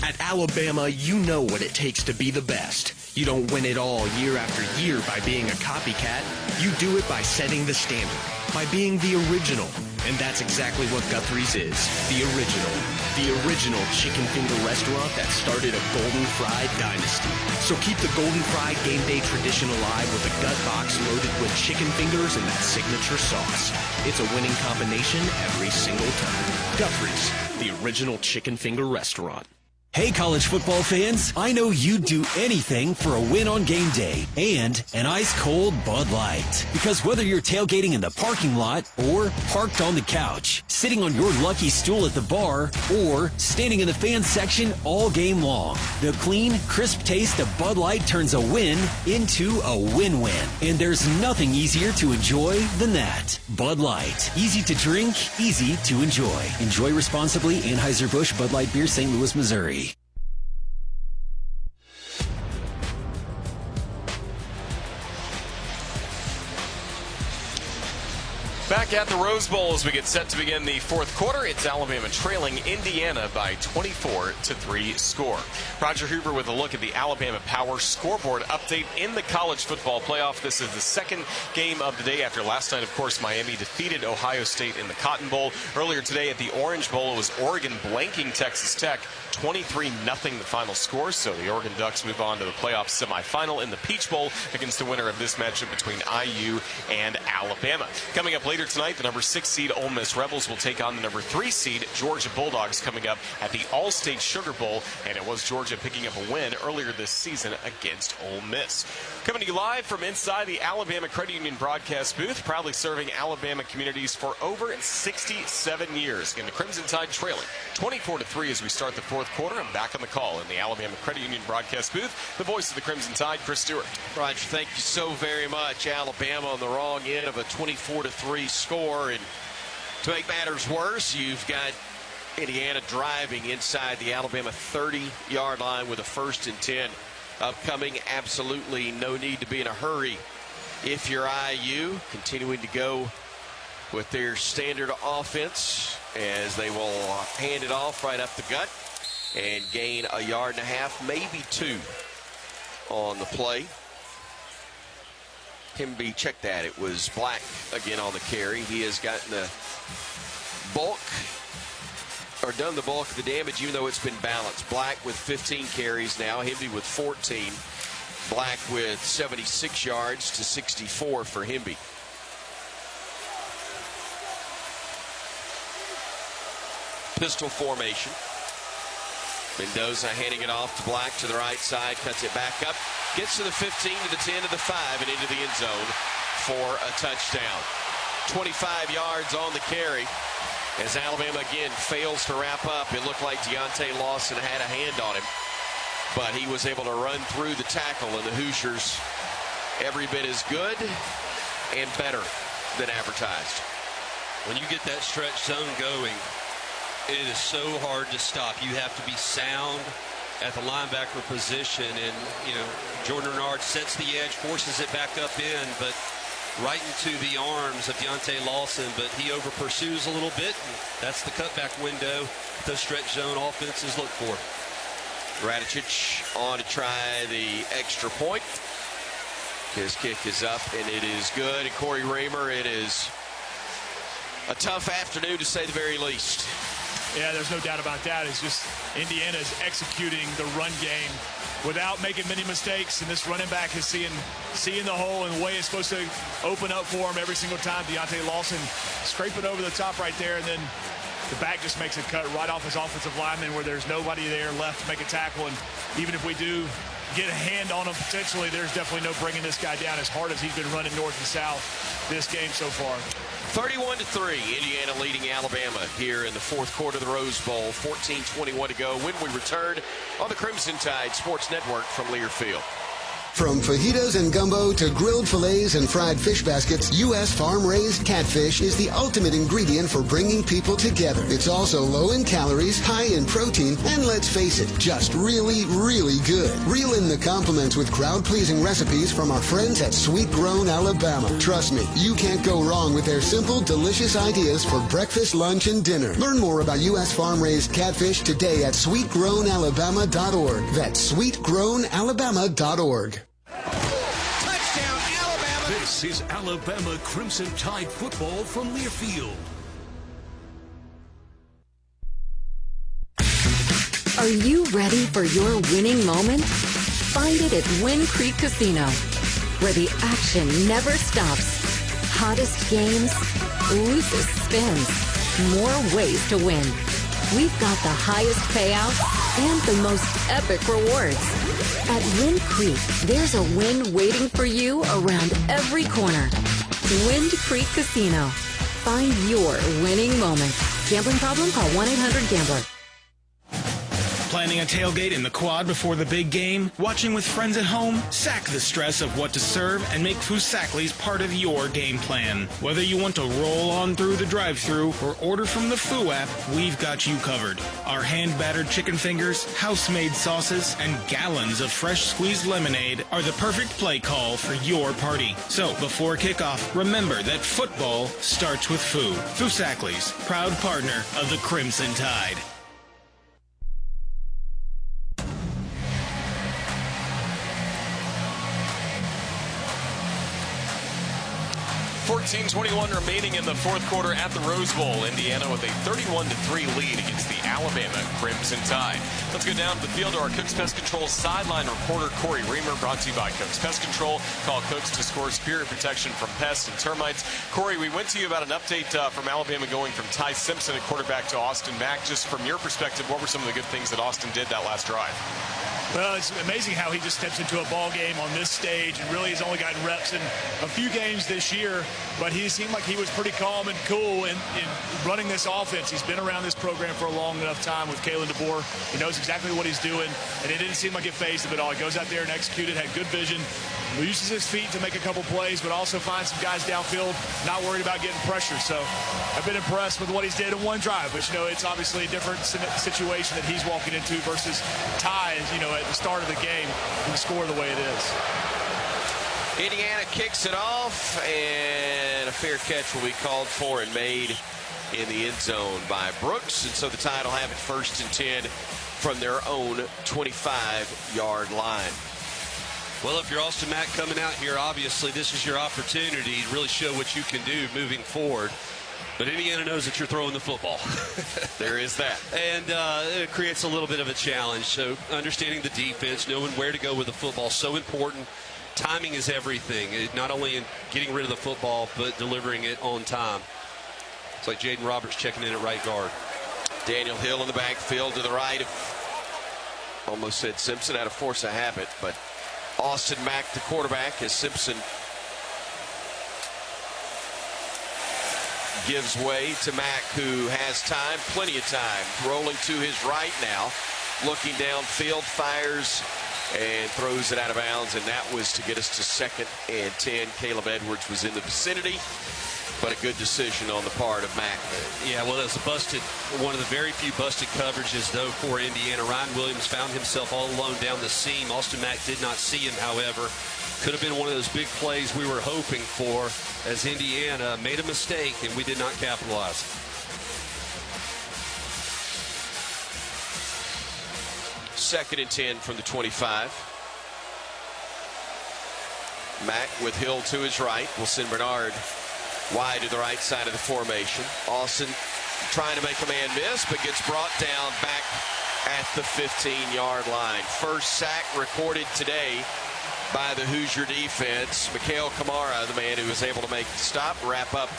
At Alabama, you know what it takes to be the best. You don't win it all year after year by being a copycat. You do it by setting the standard, by being the original. And that's exactly what Guthrie's is, the original. The original chicken finger restaurant that started a Golden Fried dynasty. So keep the Golden Fried game day tradition alive with a gut box loaded with chicken fingers and that signature sauce. It's a winning combination every single time. Guthrie's, the original chicken finger restaurant.
Hey, college football fans, I know you'd do anything for a win on game day and an ice-cold Bud Light. Because whether you're tailgating in the parking lot or parked on the couch, sitting on your lucky stool at the bar, or standing in the fans section all game long, the clean, crisp taste of Bud Light turns a win into a win-win. And there's nothing easier to enjoy than that. Bud Light. Easy to drink, easy to enjoy. Enjoy responsibly. Anheuser-Busch Bud Light Beer, St. Louis, Missouri.
Back at the Rose Bowl as we get set to begin the fourth quarter. It's Alabama trailing Indiana by 24-3 score. Roger Hoover with a look at the Alabama Power scoreboard update in the college football playoff. This is the second game of the day after last night, of course, Miami defeated Ohio State in the Cotton Bowl. Earlier today at the Orange Bowl, it was Oregon blanking Texas Tech. 23-0 the final score, so the Oregon Ducks move on to the playoff semifinal in the Peach Bowl against the winner of this matchup between IU and Alabama. Coming up later tonight, the number 6 seed Ole Miss Rebels will take on the number 3 seed Georgia Bulldogs coming up at the All-State Sugar Bowl, and it was Georgia picking up a win earlier this season against Ole Miss. Coming to you live from inside the Alabama Credit Union broadcast booth, proudly serving Alabama communities for over 67 years. In the Crimson Tide trailing 24-3 as we start the fourth quarter. I'm back on the call in the Alabama Credit Union broadcast booth. The voice of the Crimson Tide, Chris Stewart.
Roger, thank you so very much. Alabama on the wrong end of a 24-3 score. And to make matters worse, you've got Indiana driving inside the Alabama 30-yard line with a 1st and 10 upcoming. Absolutely no need to be in a hurry if you're IU, continuing to go with their standard offense as they will hand it off right up the gut and gain a yard and a half, maybe 2 on the play. Himby, check that. It was Black again on the carry. He has gotten the bulk, or done the bulk of the damage, even though it's been balanced. Black with 15 carries now, Himby with 14. Black with 76 yards to 64 for Himby. Pistol formation. Mendoza handing it off to Black to the right side, cuts it back up, gets to the 15, to the 10, to the 5, and into the end zone for a touchdown. 25 yards on the carry as Alabama again fails to wrap up. It looked like Deontay Lawson had a hand on him, but he was able to run through the tackle, and the Hoosiers every bit as good and better than advertised.
When you get that stretch zone going, it is so hard to stop. You have to be sound at the linebacker position, and Jordan Renard sets the edge, forces it back up in, but right into the arms of Deontay Lawson, but he over pursues a little bit, and that's the cutback window those stretch zone offenses look for.
Radicic on to try the extra point. His kick is up, and it is good. And Corey Raymer, it is a tough afternoon to say the very least.
Yeah, there's no doubt about that. It's just Indiana is executing the run game without making many mistakes, and this running back is seeing the hole and the way it's supposed to open up for him every single time. Deontay Lawson scraping over the top right there, and then the back just makes a cut right off his offensive lineman where there's nobody there left to make a tackle. And even if we do get a hand on him potentially, there's definitely no bringing this guy down as hard as he's been running north and south this game so far.
31-3, Indiana leading Alabama here in the fourth quarter of the Rose Bowl. 14:21 to go when we return on the Crimson Tide Sports Network from Learfield.
From fajitas and gumbo to grilled fillets and fried fish baskets, U.S. farm-raised catfish is the ultimate ingredient for bringing people together. It's also low in calories, high in protein, and let's face it, just really, really good. Reel in the compliments with crowd-pleasing recipes from our friends at Sweet Grown Alabama. Trust me, you can't go wrong with their simple, delicious ideas for breakfast, lunch, and dinner. Learn more about U.S. farm-raised catfish today at sweetgrownalabama.org. That's sweetgrownalabama.org.
This is Alabama Crimson Tide football from Learfield.
Are you ready for your winning moment? Find it at Wind Creek Casino, where the action never stops. Hottest games, loosest spins, more ways to win. We've got the highest payouts and the most epic rewards. At Wind Creek, there's a win waiting for you around every corner. Wind Creek Casino. Find your winning moment. Gambling problem? Call 1-800-GAMBLER.
Planning a tailgate in the quad before the big game? Watching with friends at home? Sack the stress of what to serve and make Foosackly's part of your game plan. Whether you want to roll on through the drive-thru or order from the Foo app, we've got you covered. Our hand-battered chicken fingers, house-made sauces, and gallons of fresh squeezed lemonade are the perfect play call for your party. So, before kickoff, remember that football starts with Foo. Foosackly's, proud partner of the Crimson Tide.
14:21 remaining in the fourth quarter at the Rose Bowl. Indiana with a 31-3 lead against the Alabama Crimson Tide. Let's go down to the field to our Cooks Pest Control sideline reporter Corey Reamer, brought to you by Cooks Pest Control. Call Cooks to score superior protection from pests and termites. Corey, we went to you about an update from Alabama going from Ty Simpson at quarterback to Austin Mack. Just from your perspective, what were some of the good things that Austin did that last drive?
Well, it's amazing how he just steps into a ball game on this stage and really has only gotten reps in a few games this year, but he seemed like he was pretty calm and cool in running this offense. He's been around this program for a long enough time with Kalen DeBoer. He knows exactly what he's doing, and it didn't seem like it phased him at all. He goes out there and executed, had good vision, uses his feet to make a couple plays, but also finds some guys downfield, not worried about getting pressure. So I've been impressed with what he's did in one drive, but, it's obviously a different situation that he's walking into versus Ty, at the start of the game and the score the way it is.
Indiana kicks it off, and a fair catch will be called for and made in the end zone by Brooks. And so the Tide will have it 1st and 10 from their own 25-yard line.
Well, if you're Austin Mack coming out here, obviously this is your opportunity to really show what you can do moving forward. But Indiana knows that you're throwing the football.
There is that.
And it creates a little bit of a challenge. So understanding the defense, knowing where to go with the football, so important. Timing is everything, not only in getting rid of the football, but delivering it on time. It's like Jaden Roberts checking in at right guard.
Daniel Hill in the backfield to the right. Almost said Simpson out of force of habit, but Austin Mack, the quarterback, as Simpson gives way to Mack, who has time, plenty of time. Rolling to his right now, looking downfield, fires and throws it out of bounds, and that was to get us to 2nd and 10. Caleb Edwards was in the vicinity, but a good decision on the part of Mack.
Yeah, well, it was one of the very few busted coverages, though, for Indiana. Ryan Williams found himself all alone down the seam. Austin Mack did not see him, however. Could have been one of those big plays we were hoping for, as Indiana made a mistake and we did not capitalize.
Second and 10 from the 25. Mack with Hill to his right. Will send Bernard wide to the right side of the formation. Austin trying to make a man miss, but gets brought down back at the 15-yard line. First sack recorded today by the Hoosier defense. Mikhail Kamara, the man who was able to make the stop, wrap up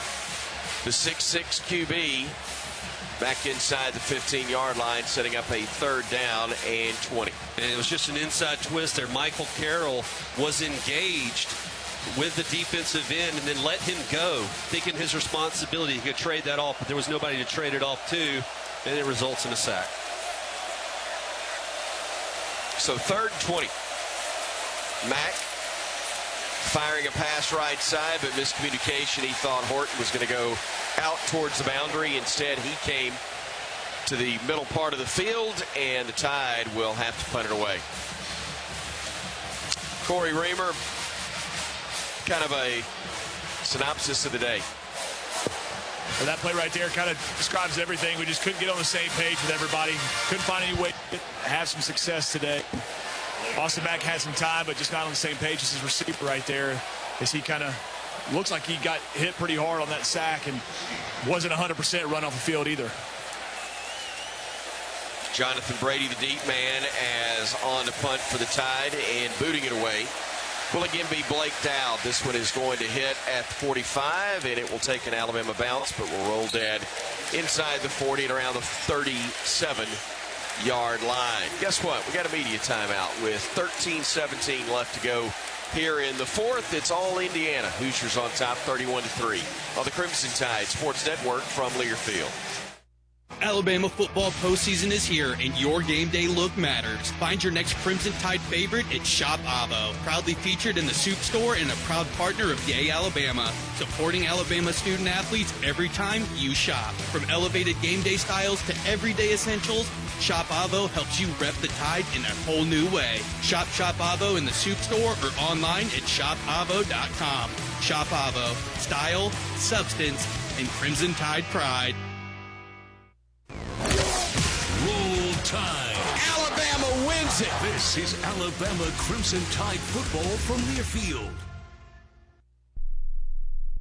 the 6'6 QB back inside the 15-yard line, setting up a 3rd down and 20.
And it was just an inside twist there. Michael Carroll was engaged with the defensive end and then let him go, thinking his responsibility, he could trade that off, but there was nobody to trade it off to, and it results in a sack.
So 3rd and 20. Mack firing a pass right side, but miscommunication. He thought Horton was going to go out towards the boundary. Instead, he came to the middle part of the field, and the Tide will have to punt it away. Corey Reamer, kind of a synopsis of the day.
Well, that play right there kind of describes everything. We just couldn't get on the same page with everybody. Couldn't find any way to have some success today. Austin Mack had some time, but just not on the same page as his receiver right there, as he kind of looks like he got hit pretty hard on that sack and wasn't 100% run off the field either.
Jonathan Brady, the deep man, as on the punt for the Tide, and booting it away will again be Blake Dowd. This one is going to hit at 45, and it will take an Alabama bounce, but will roll dead inside the 40 and around the 37-yard line. Guess what? We got a media timeout with 13-17 left to go here in the 4th. It's all Indiana. Hoosiers on top 31-3 on the Crimson Tide Sports Network from Learfield.
Alabama football postseason is here, and your game day look matters. Find your next Crimson Tide favorite at Shop Avo. Proudly featured in the Soup Store and a proud partner of Yay Alabama. Supporting Alabama student athletes every time you shop. From elevated game day styles to everyday essentials, Shop Avo helps you rep the Tide in a whole new way. Shop Avo in the Soup Store or online at shopavo.com. Shop Avo. Style, substance, and Crimson Tide pride.
Roll Tide.
Alabama wins it.
This is Alabama Crimson Tide football from Learfield.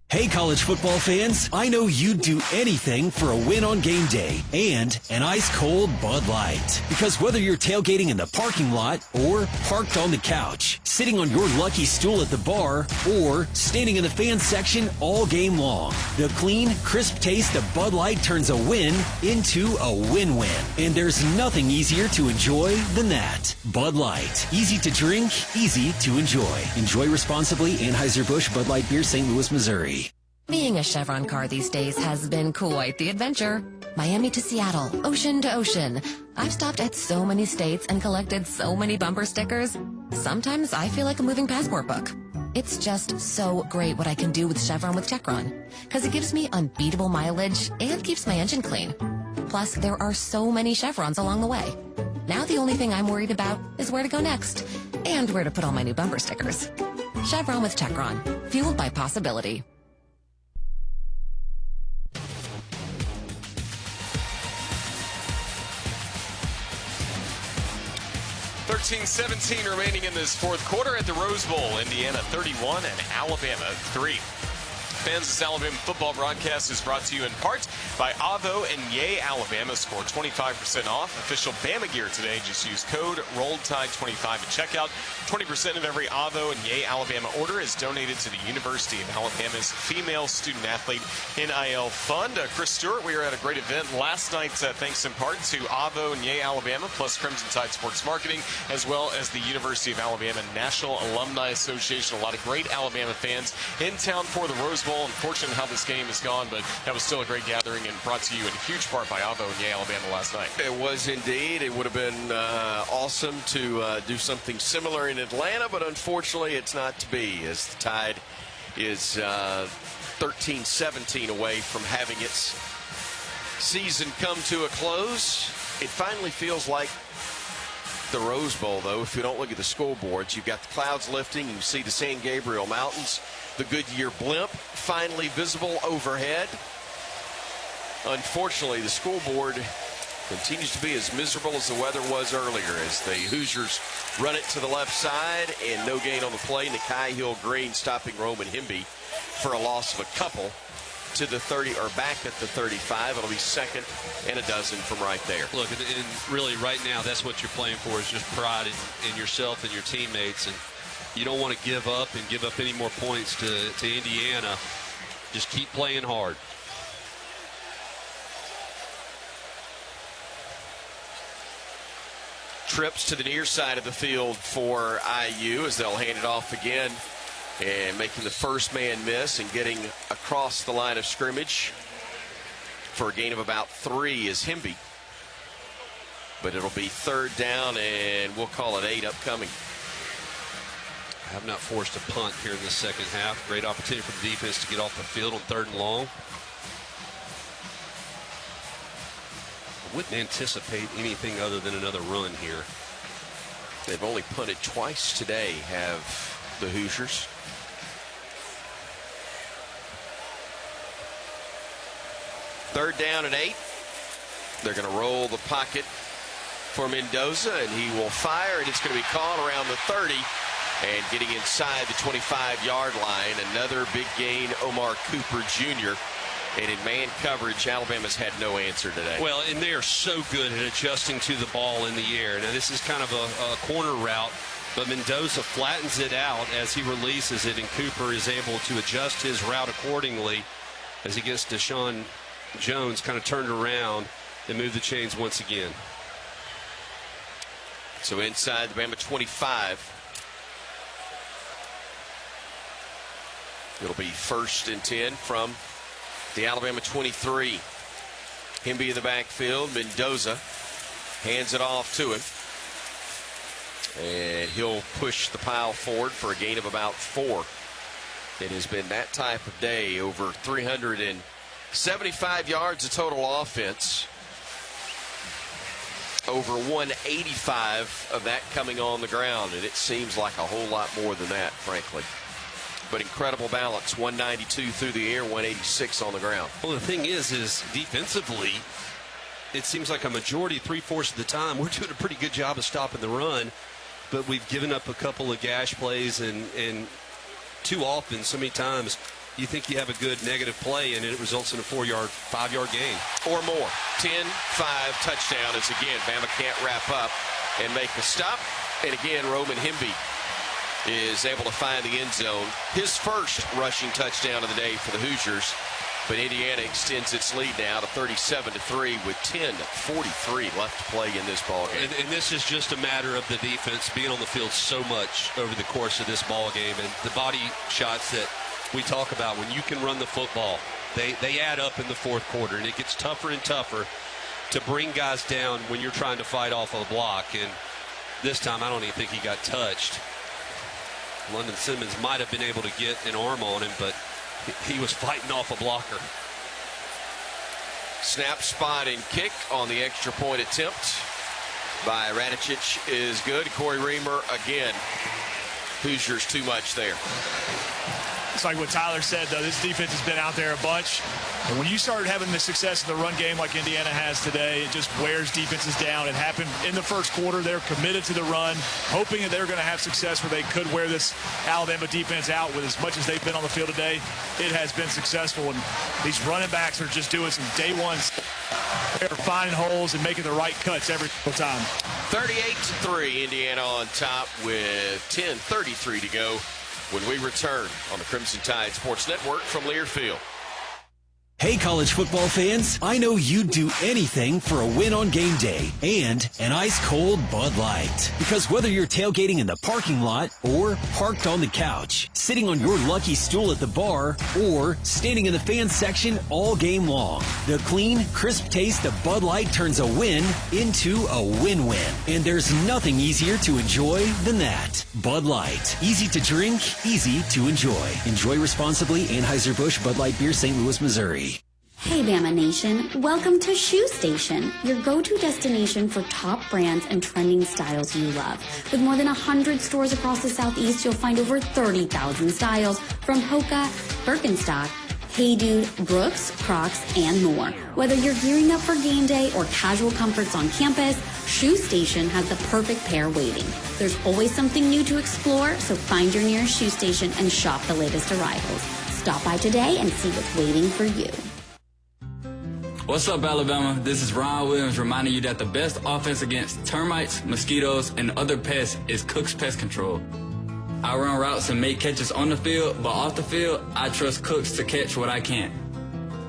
Hey, college football fans, I know you'd do anything for a win on game day and an ice-cold Bud Light. Because whether you're tailgating in the parking lot or parked on the couch, sitting on your lucky stool at the bar, or standing in the fan section all game long, the clean, crisp taste of Bud Light turns a win into a win-win. And there's nothing easier to enjoy than that. Bud Light. Easy to drink, easy to enjoy. Enjoy responsibly. Anheuser-Busch Bud Light Beer, St. Louis, Missouri.
Being a Chevron car these days has been quite the adventure. Miami to Seattle, ocean to ocean. I've stopped at so many states and collected so many bumper stickers. Sometimes I feel like a moving passport book. It's just so great what I can do with Chevron with Chevron, because it gives me unbeatable mileage and keeps my engine clean. Plus, there are so many Chevrons along the way. Now the only thing I'm worried about is where to go next and where to put all my new bumper stickers. Chevron with Chevron, fueled by possibility.
13-17 remaining in this fourth quarter at the Rose Bowl. Indiana 31 and Alabama 3. Fans, this Alabama football broadcast is brought to you in part by Avo and Yay Alabama. Score 25% off official Bama gear today. Just use code ROLLTIDE25 at checkout. 20% of every Avo and Yay Alabama order is donated to the University of Alabama's Female Student Athlete NIL Fund. Chris Stewart, we were at a great event last night, thanks in part to Avo and Yay Alabama, plus Crimson Tide Sports Marketing, as well as the University of Alabama National Alumni Association. A lot of great Alabama fans in town for the Rose Bowl. Unfortunate how this game has gone, but that was still a great gathering and brought to you in huge part by Avo and Yay Alabama last night.
It was indeed. It would have been awesome to do something similar in Atlanta, but unfortunately it's not to be, as the Tide is 13-17 away from having its season come to a close. It finally feels like the Rose Bowl, though. If you don't look at the scoreboards, you've got the clouds lifting. You see the San Gabriel Mountains, the Goodyear blimp finally visible overhead. Unfortunately, the scoreboard continues to be as miserable as the weather was earlier, as the Hoosiers run it to the left side and no gain on the play. Nakai Hill Green stopping Roman Hemby for a loss of a couple to the 30, or back at the 35. It'll be second and a dozen from right there.
Look, and really right now, that's what you're playing for, is just pride in yourself and your teammates. And you don't want to give up any more points to Indiana. Just keep playing hard.
Trips to the near side of the field for IU as they'll hand it off again, and making the first man miss and getting across the line of scrimmage for a gain of about 3 is Hemby. But it'll be third down, and we'll call it 8 upcoming.
I have not forced a punt here in the second half. Great opportunity for the defense to get off the field on 3rd and long. I wouldn't anticipate anything other than another run here.
They've only punted twice today, have the Hoosiers. Third down and 8. They're going to roll the pocket for Mendoza, and he will fire, and it's going to be caught around the 30. And getting inside the 25-yard line, another big gain, Omar Cooper Jr. And in man coverage, Alabama's had no answer today.
Well, and they are so good at adjusting to the ball in the air. Now, this is kind of a corner route, but Mendoza flattens it out as he releases it, and Cooper is able to adjust his route accordingly as he gets Deshaun Jones kind of turned around and moved the chains once again.
So inside the Bama 25. It'll be 1st and 10 from the Alabama 23. Hemby in the backfield. Mendoza hands it off to him. And he'll push the pile forward for a gain of about 4. It has been that type of day. Over 375 yards of total offense. Over 185 of that coming on the ground. And it seems like a whole lot more than that, frankly. But incredible balance. 192 through the air, 186 on the ground.
Well, the thing is defensively, it seems like a majority, 3/4 of the time, we're doing a pretty good job of stopping the run. But we've given up a couple of gash plays, and too often, so many times, you think you have a good negative play, and it results in a 5-yard gain.
Or more. 10-5 touchdown as, again, Bama can't wrap up and make a stop. And, again, Roman Hemby is able to find the end zone. His first rushing touchdown of the day for the Hoosiers. But Indiana extends its lead now to 37-3 with 10:43 left to play in this ball game.
And this is just a matter of the defense being on the field so much over the course of this ball game. And the body shots that we talk about, when you can run the football, they add up in the fourth quarter. And it gets tougher and tougher to bring guys down when you're trying to fight off a block. And this time, I don't even think he got touched. London Simmons might have been able to get an arm on him, but he was fighting off a blocker.
Snap, spot, and kick on the extra point attempt by Radicic is good. Corey Reamer again. Hoosiers too much there.
It's like what Tyler said, though. This defense has been out there a bunch. And when you start having the success in the run game like Indiana has today, it just wears defenses down. It happened in the first quarter. They're committed to the run, hoping that they're going to have success where they could wear this Alabama defense out. With as much as they've been on the field today, it has been successful. And these running backs are just doing some day ones. They're finding holes and making the right cuts every single time.
38-3, Indiana on top with 10:33 to go when we return on the Crimson Tide Sports Network from Learfield.
Hey, college football fans, I know you'd do anything for a win on game day and an ice-cold Bud Light. Because whether you're tailgating in the parking lot or parked on the couch, sitting on your lucky stool at the bar, or standing in the fan section all game long, the clean, crisp taste of Bud Light turns a win into a win-win. And there's nothing easier to enjoy than that. Bud Light. Easy to drink, easy to enjoy. Enjoy responsibly. Anheuser-Busch Bud Light Beer, St. Louis, Missouri.
Hey Bama Nation, welcome to Shoe Station, your go-to destination for top brands and trending styles you love. With more than 100 stores across the Southeast, you'll find over 30,000 styles from Hoka, Birkenstock, Hey Dude, Brooks, Crocs, and more. Whether you're gearing up for game day or casual comforts on campus, Shoe Station has the perfect pair waiting. There's always something new to explore, so find your nearest Shoe Station and shop the latest arrivals. Stop by today and see what's waiting for you.
What's up, Alabama? This is Ron Williams reminding you that the best offense against termites, mosquitoes, and other pests is Cook's Pest Control. I run routes and make catches on the field, but off the field, I trust Cooks to catch what I can't.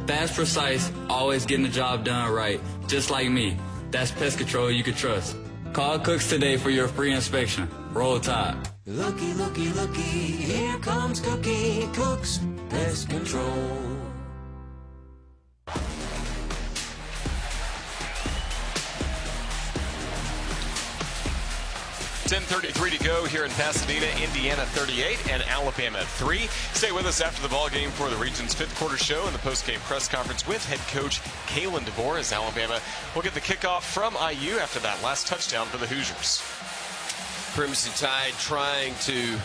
Fast, precise, always getting the job done right, just like me. That's pest control you can trust. Call Cooks today for your free inspection. Roll Tide.
Looky, looky, looky, here comes Cookie, Cook's Pest Control.
.33 to go here in Pasadena. Indiana 38 and Alabama 3. Stay with us after the ball game for the region's fifth quarter show and the post-game press conference with head coach Kalen DeBoer as Alabama will get the kickoff from IU after that last touchdown for the Hoosiers.
Crimson Tide trying to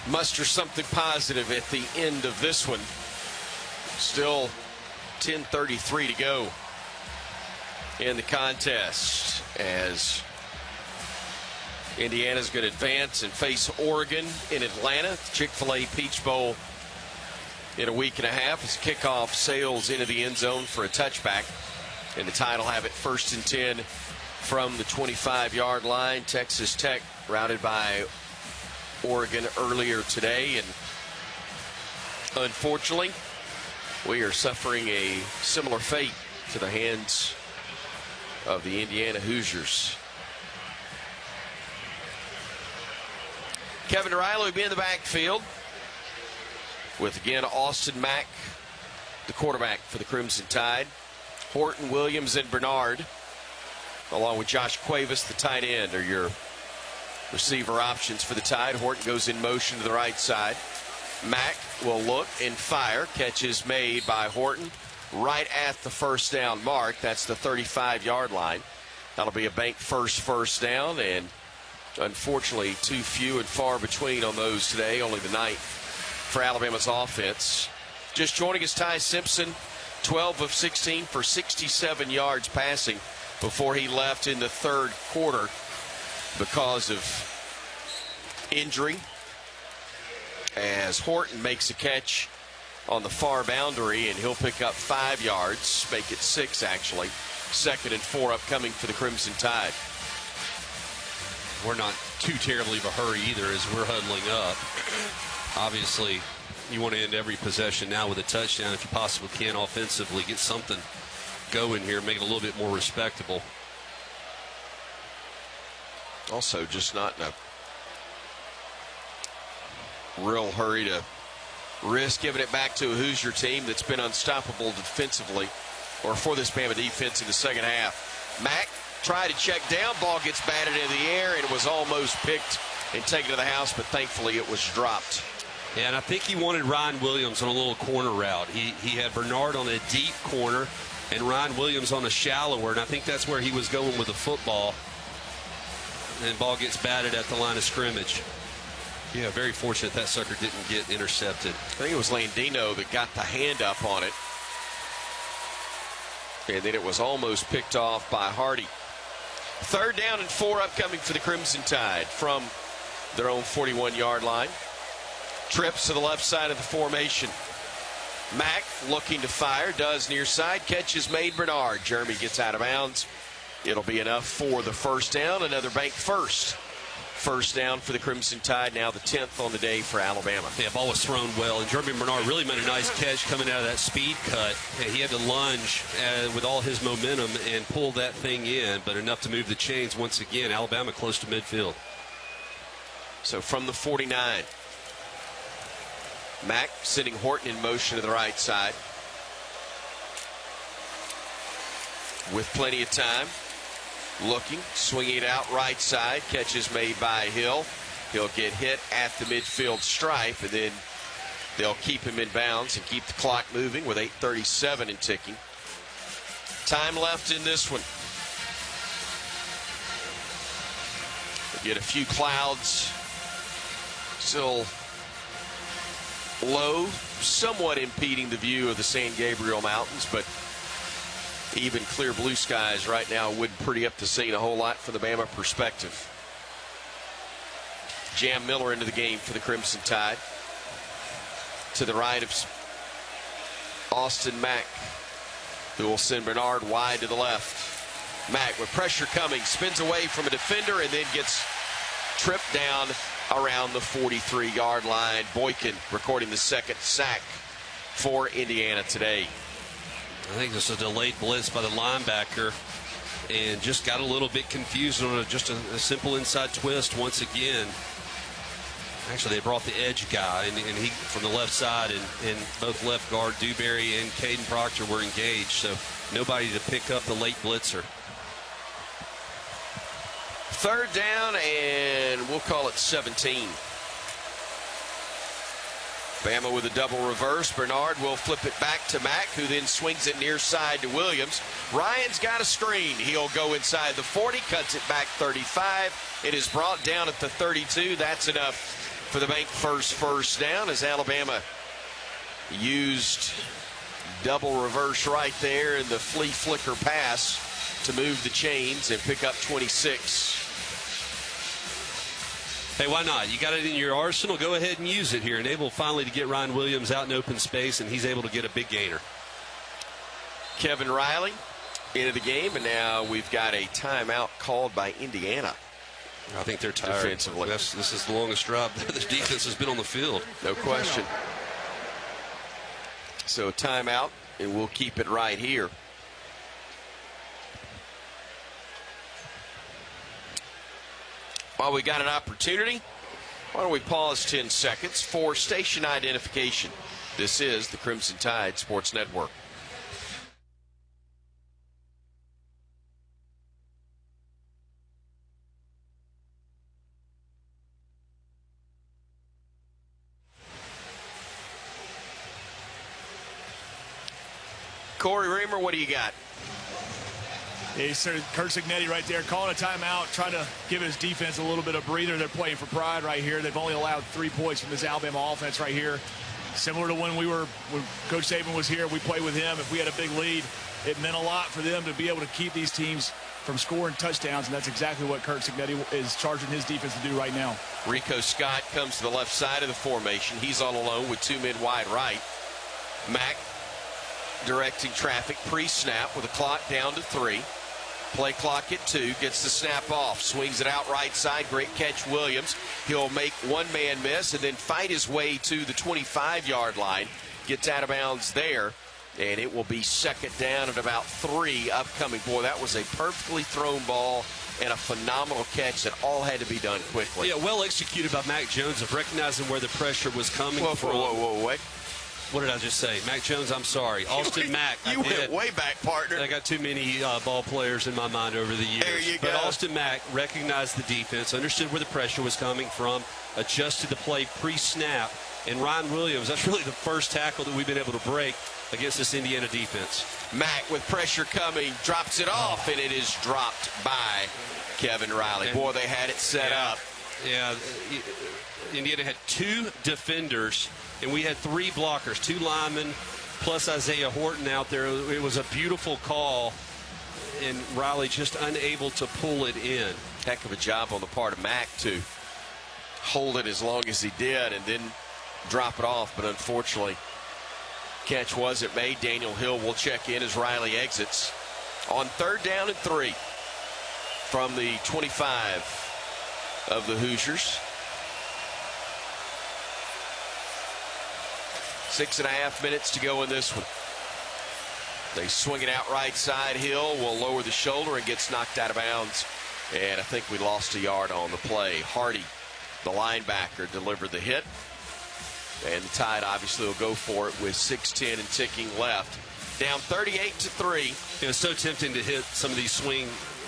muster something positive at the end of this one. Still 10:33 to go in the contest as Indiana's going to advance and face Oregon in Atlanta. Chick-fil-A Peach Bowl in a week and a half as kickoff sails into the end zone for a touchback. And the Tide will have it 1st and 10 from the 25-yard line. Texas Tech routed by Oregon earlier today. And unfortunately, we are suffering a similar fate to the hands of the Indiana Hoosiers. Kevin Riley will be in the backfield with, again, Austin Mack the quarterback for the Crimson Tide. Horton, Williams, and Bernard, along with Josh Cuevas, the tight end, are your receiver options for the Tide. Horton goes in motion to the right side. Mack will look and fire. Catch is made by Horton right at the first down mark. That's the 35-yard line. That'll be a bank first down, and unfortunately too few and far between on those today. Only the 9th for Alabama's offense. Just joining us, Ty Simpson, 12 of 16 for 67 yards passing before he left in the third quarter because of injury, as Horton makes a catch on the far boundary, and he'll pick up 5 yards, make it 6 actually. 2nd and 4 upcoming for the Crimson Tide.
We're not too terribly of a hurry either as we're huddling up. Obviously, you want to end every possession now with a touchdown if you possibly can offensively. Get something going here, make it a little bit more respectable.
Also, just not in a real hurry to risk giving it back to a Hoosier team that's been unstoppable defensively, or for this Bama defense in the second half. Mack tried to check down. Ball gets batted in the air, and it was almost picked and taken to the house, but thankfully it was dropped.
Yeah, and I think he wanted Ryan Williams on a little corner route. He had Bernard on a deep corner and Ryan Williams on a shallower, and I think that's where he was going with the football. And ball gets batted at the line of scrimmage. Yeah, very fortunate that sucker didn't get intercepted.
I think it was Landino that got the hand up on it. And then it was almost picked off by Hardy. 3rd down and 4 upcoming for the Crimson Tide from their own 41-yard line. Trips to the left side of the formation. Mack looking to fire, does near side. Catch is made. Bernard. Jeremy gets out of bounds. It'll be enough for the first down. Another bank first down for the Crimson Tide, now the 10th on the day for Alabama.
Yeah, ball was thrown well, and Jeremy Bernard really made a nice catch coming out of that speed cut. He had to lunge with all his momentum and pull that thing in, but enough to move the chains once again. Alabama close to midfield.
So from the 49, Mack sending Horton in motion to the right side with plenty of time. Looking, swinging it out right side. Catch is made by Hill. He'll get hit at the midfield stripe, and then they'll keep him in bounds and keep the clock moving with 8:37 and ticking. Time left in this one. We get a few clouds. Still low, somewhat impeding the view of the San Gabriel Mountains, but even clear blue skies right now wouldn't pretty up the scene a whole lot from the Bama perspective. Jam Miller into the game for the Crimson Tide. To the right of Austin Mack, who will send Bernard wide to the left. Mack with pressure coming, spins away from a defender and then gets tripped down around the 43-yard line. Boykin recording the 2nd sack for Indiana today.
I think this is a delayed blitz by the linebacker and just got a little bit confused on just a simple inside twist once again. Actually, they brought the edge guy, and he from the left side, and both left guard Dewberry and Caden Proctor were engaged, so nobody to pick up the late blitzer.
3rd down, and we'll call it 17. Bama with a double reverse. Bernard will flip it back to Mack, who then swings it near side to Williams. Ryan's got a screen. He'll go inside the 40, cuts it back 35. It is brought down at the 32. That's enough for the bank first down, as Alabama used double reverse right there in the flea flicker pass to move the chains and pick up 26.
Hey, why not? You got it in your arsenal. Go ahead and use it here. And able finally to get Ryan Williams out in open space, and he's able to get a big gainer.
Kevin Riley into the game, and now we've got a timeout called by Indiana.
I think they're tired.
Defensively.
This is the longest drive the defense has been on the field.
No question. So timeout, and we'll keep it right here. While we got an opportunity, why don't we pause 10 seconds for station identification. This is the Crimson Tide Sports Network. Corey Reamer, what do you got?
Yeah, Kurt Cignetti right there calling a timeout, trying to give his defense a little bit of breather. They're playing for pride right here. They've only allowed 3 points from this Alabama offense right here. Similar to when Coach Saban was here, we played with him. If we had a big lead, it meant a lot for them to be able to keep these teams from scoring touchdowns, and that's exactly what Kurt Cignetti is charging his defense to do right now.
Rico Scott comes to the left side of the formation. He's all alone with 2 men wide right. Mack directing traffic pre-snap with the clock down to 3. Play clock at 2, gets the snap off, swings it out right side. Great catch, Williams. He'll make one man miss and then fight his way to the 25-yard line. Gets out of bounds there, and it will be second down at about 3 upcoming. Boy, that was a perfectly thrown ball and a phenomenal catch that all had to be done quickly.
Yeah, well executed by Mac Jones of recognizing where the pressure was coming from.
Whoa.
What did I just say? Mac Jones, I'm sorry. Austin Mack.
You went way back, partner.
I got too many ball players in my mind over the years.
There you
go. But Austin Mack recognized the defense, understood where the pressure was coming from, adjusted the play pre-snap. And Ryan Williams, that's really the first tackle that we've been able to break against this Indiana defense.
Mack with pressure coming, drops it off, and it is dropped by Kevin Riley. Boy, they had it set up.
Yeah, Indiana had 2 defenders, and we had 3 blockers, 2 linemen, plus Isaiah Horton out there. It was a beautiful call, and Riley just unable to pull it in.
Heck of a job on the part of Mack to hold it as long as he did and then drop it off. But unfortunately, catch wasn't made. Daniel Hill will check in as Riley exits on 3rd down and 3 from the 25 of the Hoosiers. 6.5 minutes to go in this one. They swing it out right side. Hill will lower the shoulder and gets knocked out of bounds. And I think we lost a yard on the play. Hardy, the linebacker, delivered the hit. And the Tide obviously will go for it with 6:10 and ticking left. Down 38-3.
It was so tempting to hit some of these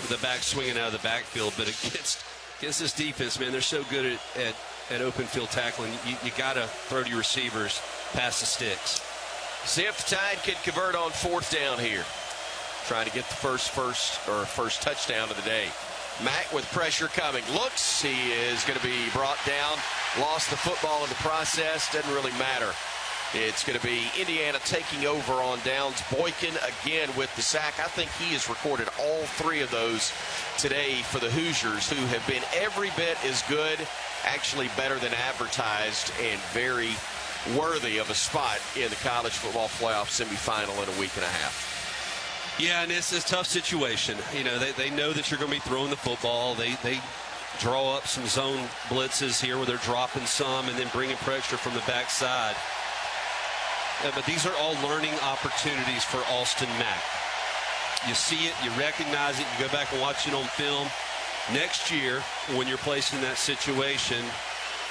the back swinging out of the backfield, but against this defense, man, they're so good at open field tackling. You got to throw to your receivers past the sticks.
See if the Tide can convert on 4th down here. Trying to get the first touchdown of the day. Mack with pressure coming. Looks, he is going to be brought down. Lost the football in the process. Doesn't really matter. It's going to be Indiana taking over on downs. Boykin again with the sack. I think he has recorded all 3 of those today for the Hoosiers, who have been every bit as good, actually better than advertised, and very worthy of a spot in the college football playoff semifinal in a week and a half.
Yeah, and it's a tough situation. You know, they know that you're going to be throwing the football. They draw up some zone blitzes here where they're dropping some and then bringing pressure from the backside. But these are all learning opportunities for Austin Mack. You see it, you recognize it, you go back and watch it on film. Next year, when you're placed in that situation,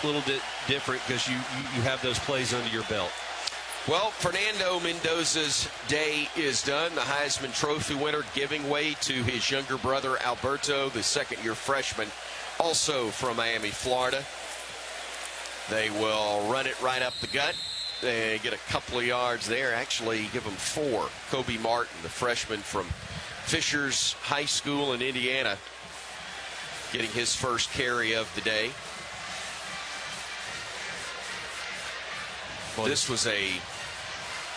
a little bit different because you have those plays under your belt.
Well, Fernando Mendoza's day is done. The Heisman Trophy winner giving way to his younger brother, Alberto, the second-year freshman, also from Miami, Florida. They will run it right up the gut. They get a couple of yards there. Actually, give them 4. Kobe Martin, the freshman from Fishers High School in Indiana, getting his first carry of the day. This was a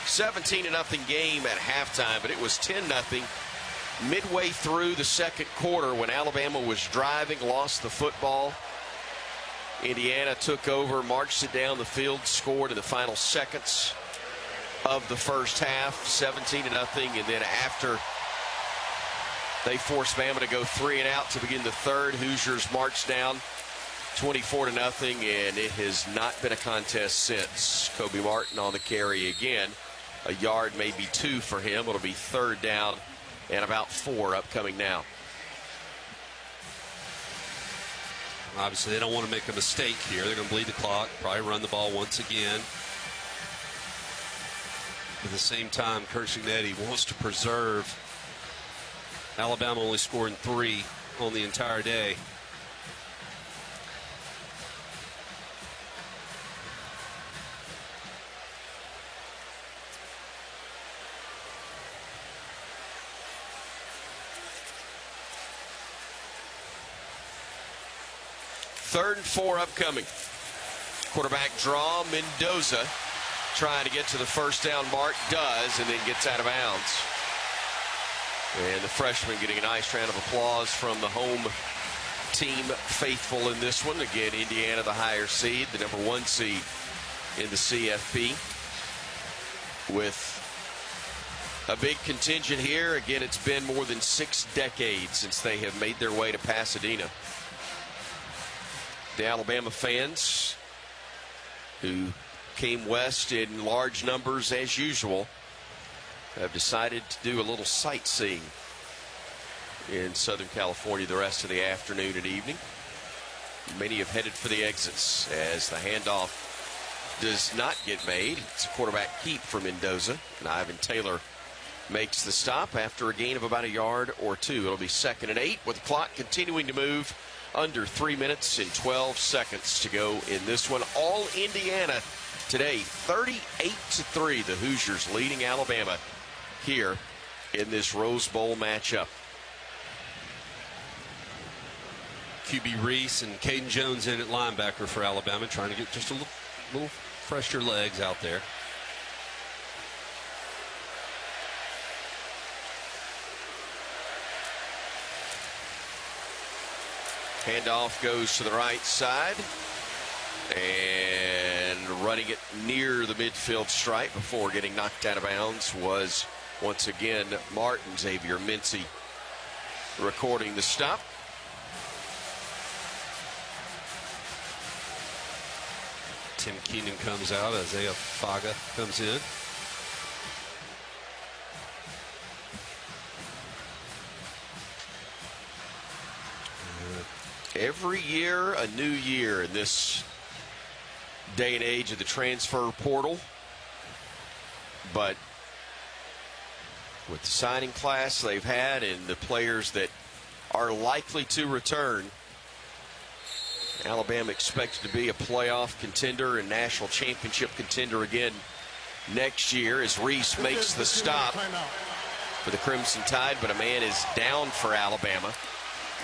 17-0 game at halftime, but it was 10-0 midway through the second quarter when Alabama was driving, lost the football. Indiana took over, marched it down the field, scored in the final seconds of the first half, 17-0, and then after they forced Bama to go 3 and out to begin the third, Hoosiers marched down 24-0, and it has not been a contest since. Kobe Martin on the carry again. A yard, maybe 2 for him. It'll be 3rd down and about 4 upcoming now.
Obviously, they don't want to make a mistake here. They're going to bleed the clock, probably run the ball once again. At the same time, Kirk Cignetti wants to preserve Alabama only scoring 3 on the entire day.
Third and 4 upcoming. Quarterback draw, Mendoza trying to get to the first down mark, does, and then gets out of bounds. And the freshman getting a nice round of applause from the home team faithful in this one. Again, Indiana the higher seed, the number 1 seed in the CFP. With a big contingent here. Again, it's been more than 6 decades since they have made their way to Pasadena. The Alabama fans who came west in large numbers as usual have decided to do a little sightseeing in Southern California the rest of the afternoon and evening. Many have headed for the exits as the handoff does not get made. It's a quarterback keep for Mendoza, and Ivan Taylor makes the stop after a gain of about a yard or 2. It'll be 2nd and 8 with the clock continuing to move. Under 3 minutes and 12 seconds to go in this one. All Indiana today, 38-3. The Hoosiers leading Alabama here in this Rose Bowl matchup.
QB Reese and Caden Jones in at linebacker for Alabama, trying to get just a little fresher legs out there.
Handoff goes to the right side and running it near the midfield stripe before getting knocked out of bounds was once again Martin. Xavier Mincy recording the stop.
Tim Keenan comes out. Isaiah Faga comes in.
Every year, a new year in this day and age of the transfer portal. But with the signing class they've had and the players that are likely to return, Alabama expected to be a playoff contender and national championship contender again next year as Reese makes the stop for the Crimson Tide, but a man is down for Alabama.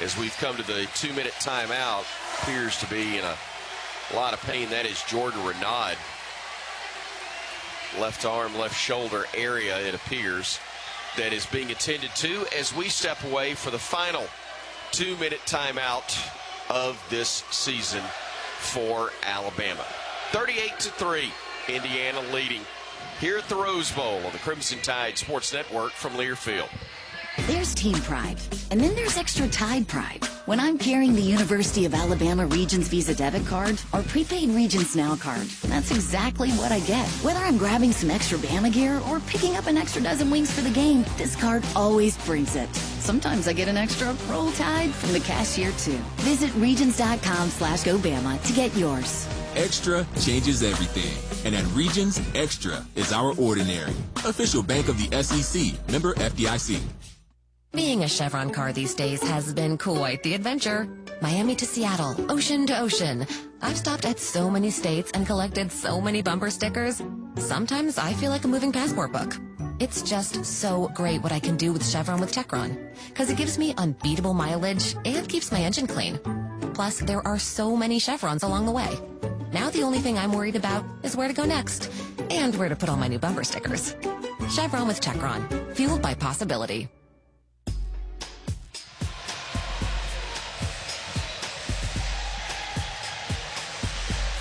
As we've come to the 2-minute timeout, appears to be in a lot of pain. That is Jordan Renaud. Left arm, left shoulder area, it appears, that is being attended to as we step away for the final 2-minute timeout of this season for Alabama. 38-3, Indiana leading here at the Rose Bowl on the Crimson Tide Sports Network from Learfield.
There's team pride, and then there's extra Tide pride. When I'm carrying the University of Alabama Regions Visa debit card or prepaid Regions Now card, that's exactly what I get. Whether I'm grabbing some extra Bama gear or picking up an extra dozen wings for the game, this card always brings it. Sometimes I get an extra Roll Tide from the cashier too. Visit regions.com/GoBama to get yours.
Extra changes everything. And at Regions, Extra is our ordinary. Official bank of the SEC. Member FDIC.
Being a Chevron car these days has been quite the adventure. Miami to Seattle, ocean to ocean. I've stopped at so many states and collected so many bumper stickers. Sometimes I feel like a moving passport book. It's just so great what I can do with Chevron with Techron, because it gives me unbeatable mileage and keeps my engine clean. Plus, there are so many Chevrons along the way. Now the only thing I'm worried about is where to go next and where to put all my new bumper stickers. Chevron with Techron, fueled by possibility.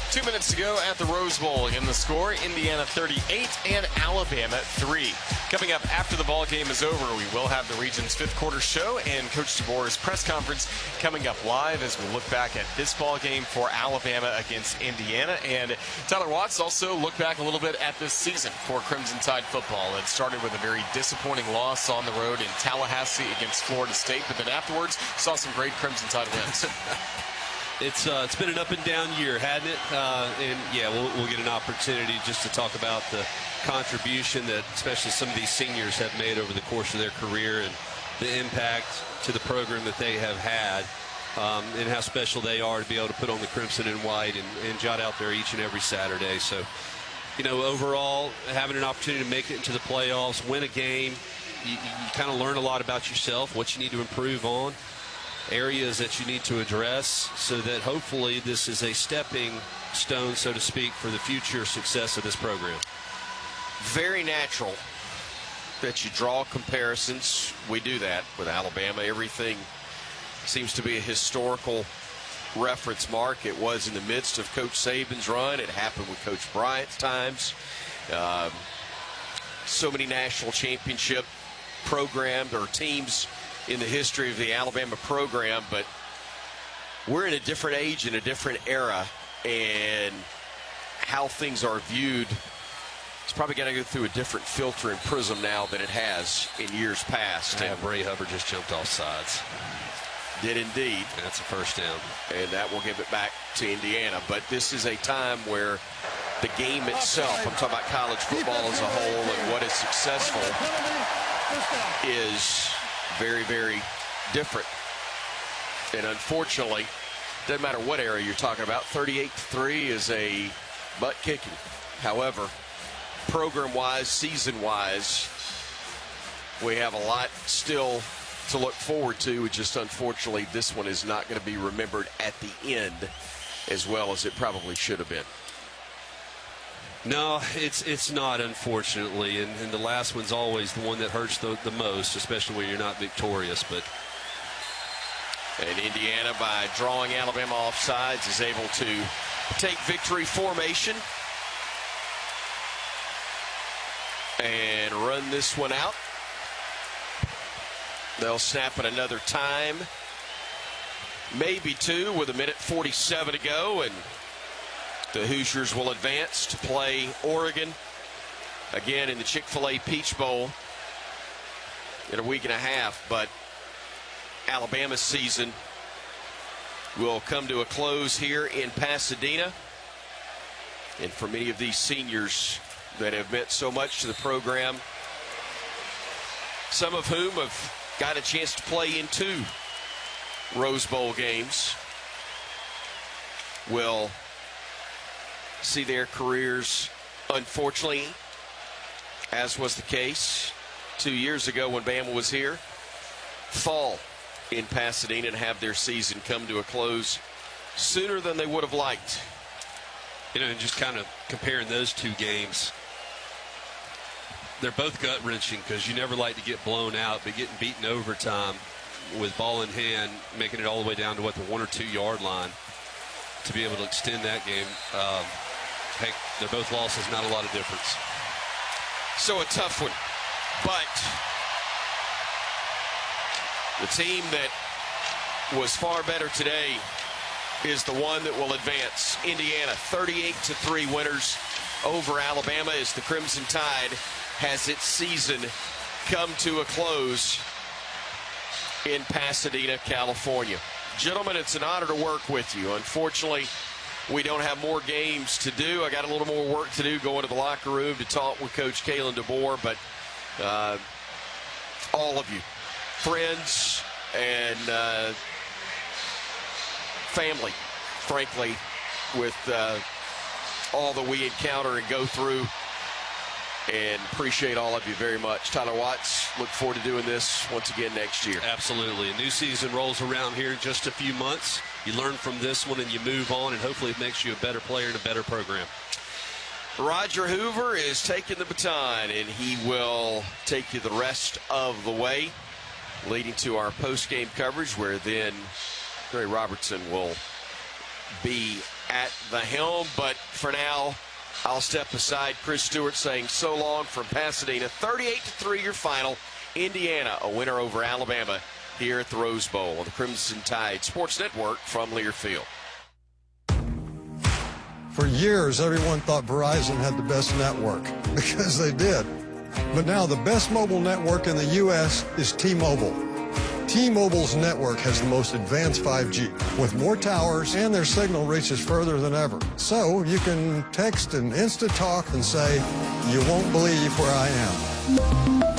2 minutes to go at the Rose Bowl. Again, the score, Indiana 38 and Alabama 3. Coming up after the ball game is over, we will have the region's fifth quarter show and Coach DeBoer's press conference coming up live as we look back at this ball game for Alabama against Indiana. And Tyler Watts also look back a little bit at this season for Crimson Tide football. It started with a very disappointing loss on the road in Tallahassee against Florida State, but then afterwards saw some great Crimson Tide wins.
It's been an up and down year, hasn't it? And yeah, we'll get an opportunity just to talk about the contribution that especially some of these seniors have made over the course of their career and the impact to the program that they have had, and how special they are to be able to put on the crimson and white and jot out there each and every Saturday. So, you know, overall, having an opportunity to make it into the playoffs, win a game, you kind of learn a lot about yourself, what you need to improve on, areas that you need to address, so that hopefully this is a stepping stone, so to speak, for the future success of this program.
Very natural that you draw comparisons. We do that with Alabama. Everything seems to be a historical reference mark. It was in the midst of Coach Saban's run. It happened with Coach Bryant's times. So many national championship programs or teams in the history of the Alabama program, but we're in a different age, in a different era, and how things are viewed, it's probably got to go through a different filter and prism now than it has in years past.
Yeah, Bray Hubbard just jumped off sides.
Did indeed.
That's a first down.
And that will give it back to Indiana. But this is a time where the game itself, I'm talking about college football as a whole and what is successful, is very, very different. And unfortunately, doesn't matter what area you're talking about, 38-3 is a butt kicking. However, program-wise, season-wise, we have a lot still to look forward to. Just unfortunately, this one is not going to be remembered at the end as well as it probably should have been.
No, it's not, unfortunately, and the last one's always the one that hurts the most, especially when you're not victorious. But
and Indiana, by drawing Alabama off sides, is able to take victory formation and run this one out. They'll snap it another time, maybe two, with 1:47 to go, and the Hoosiers will advance to play Oregon again in the Chick-fil-A Peach Bowl in a week and a half. But Alabama's season will come to a close here in Pasadena. And for many of these seniors that have meant so much to the program, some of whom have got a chance to play in 2 Rose Bowl games, will see their careers, unfortunately, as was the case 2 years ago when Bama was here, fall in Pasadena and have their season come to a close sooner than they would have liked.
You know, and just kind of comparing those 2 games, they're both gut-wrenching because you never like to get blown out, but getting beaten overtime with ball in hand, making it all the way down to, the 1 or 2 yard line to be able to extend that game. Heck, they're both losses, not a lot of difference.
So a tough one, but the team that was far better today is the one that will advance. Indiana, 38-3 winners over Alabama as the Crimson Tide has its season come to a close in Pasadena, California. Gentlemen, it's an honor to work with you. Unfortunately, we don't have more games to do. I got a little more work to do going to the locker room to talk with Coach Kalen DeBoer, but all of you, friends and family, frankly, with all that we encounter and go through, and appreciate all of you very much. Tyler Watts, look forward to doing this once again next year.
Absolutely. A new season rolls around here in just a few months. You learn from this one and you move on, and hopefully it makes you a better player and a better program.
Roger Hoover is taking the baton, and he will take you the rest of the way, leading to our post-game coverage, where then Gary Robertson will be at the helm. But for now, I'll step aside. Chris Stewart saying so long from Pasadena. 38-3 your final. Indiana, a winner over Alabama here at the Rose Bowl on the Crimson Tide Sports Network from Learfield.
For years, everyone thought Verizon had the best network, because they did. But now the best mobile network in the U.S. is T-Mobile. T-Mobile's network has the most advanced 5G with more towers, and their signal reaches further than ever. So you can text and instant talk and say, "You won't believe where I am."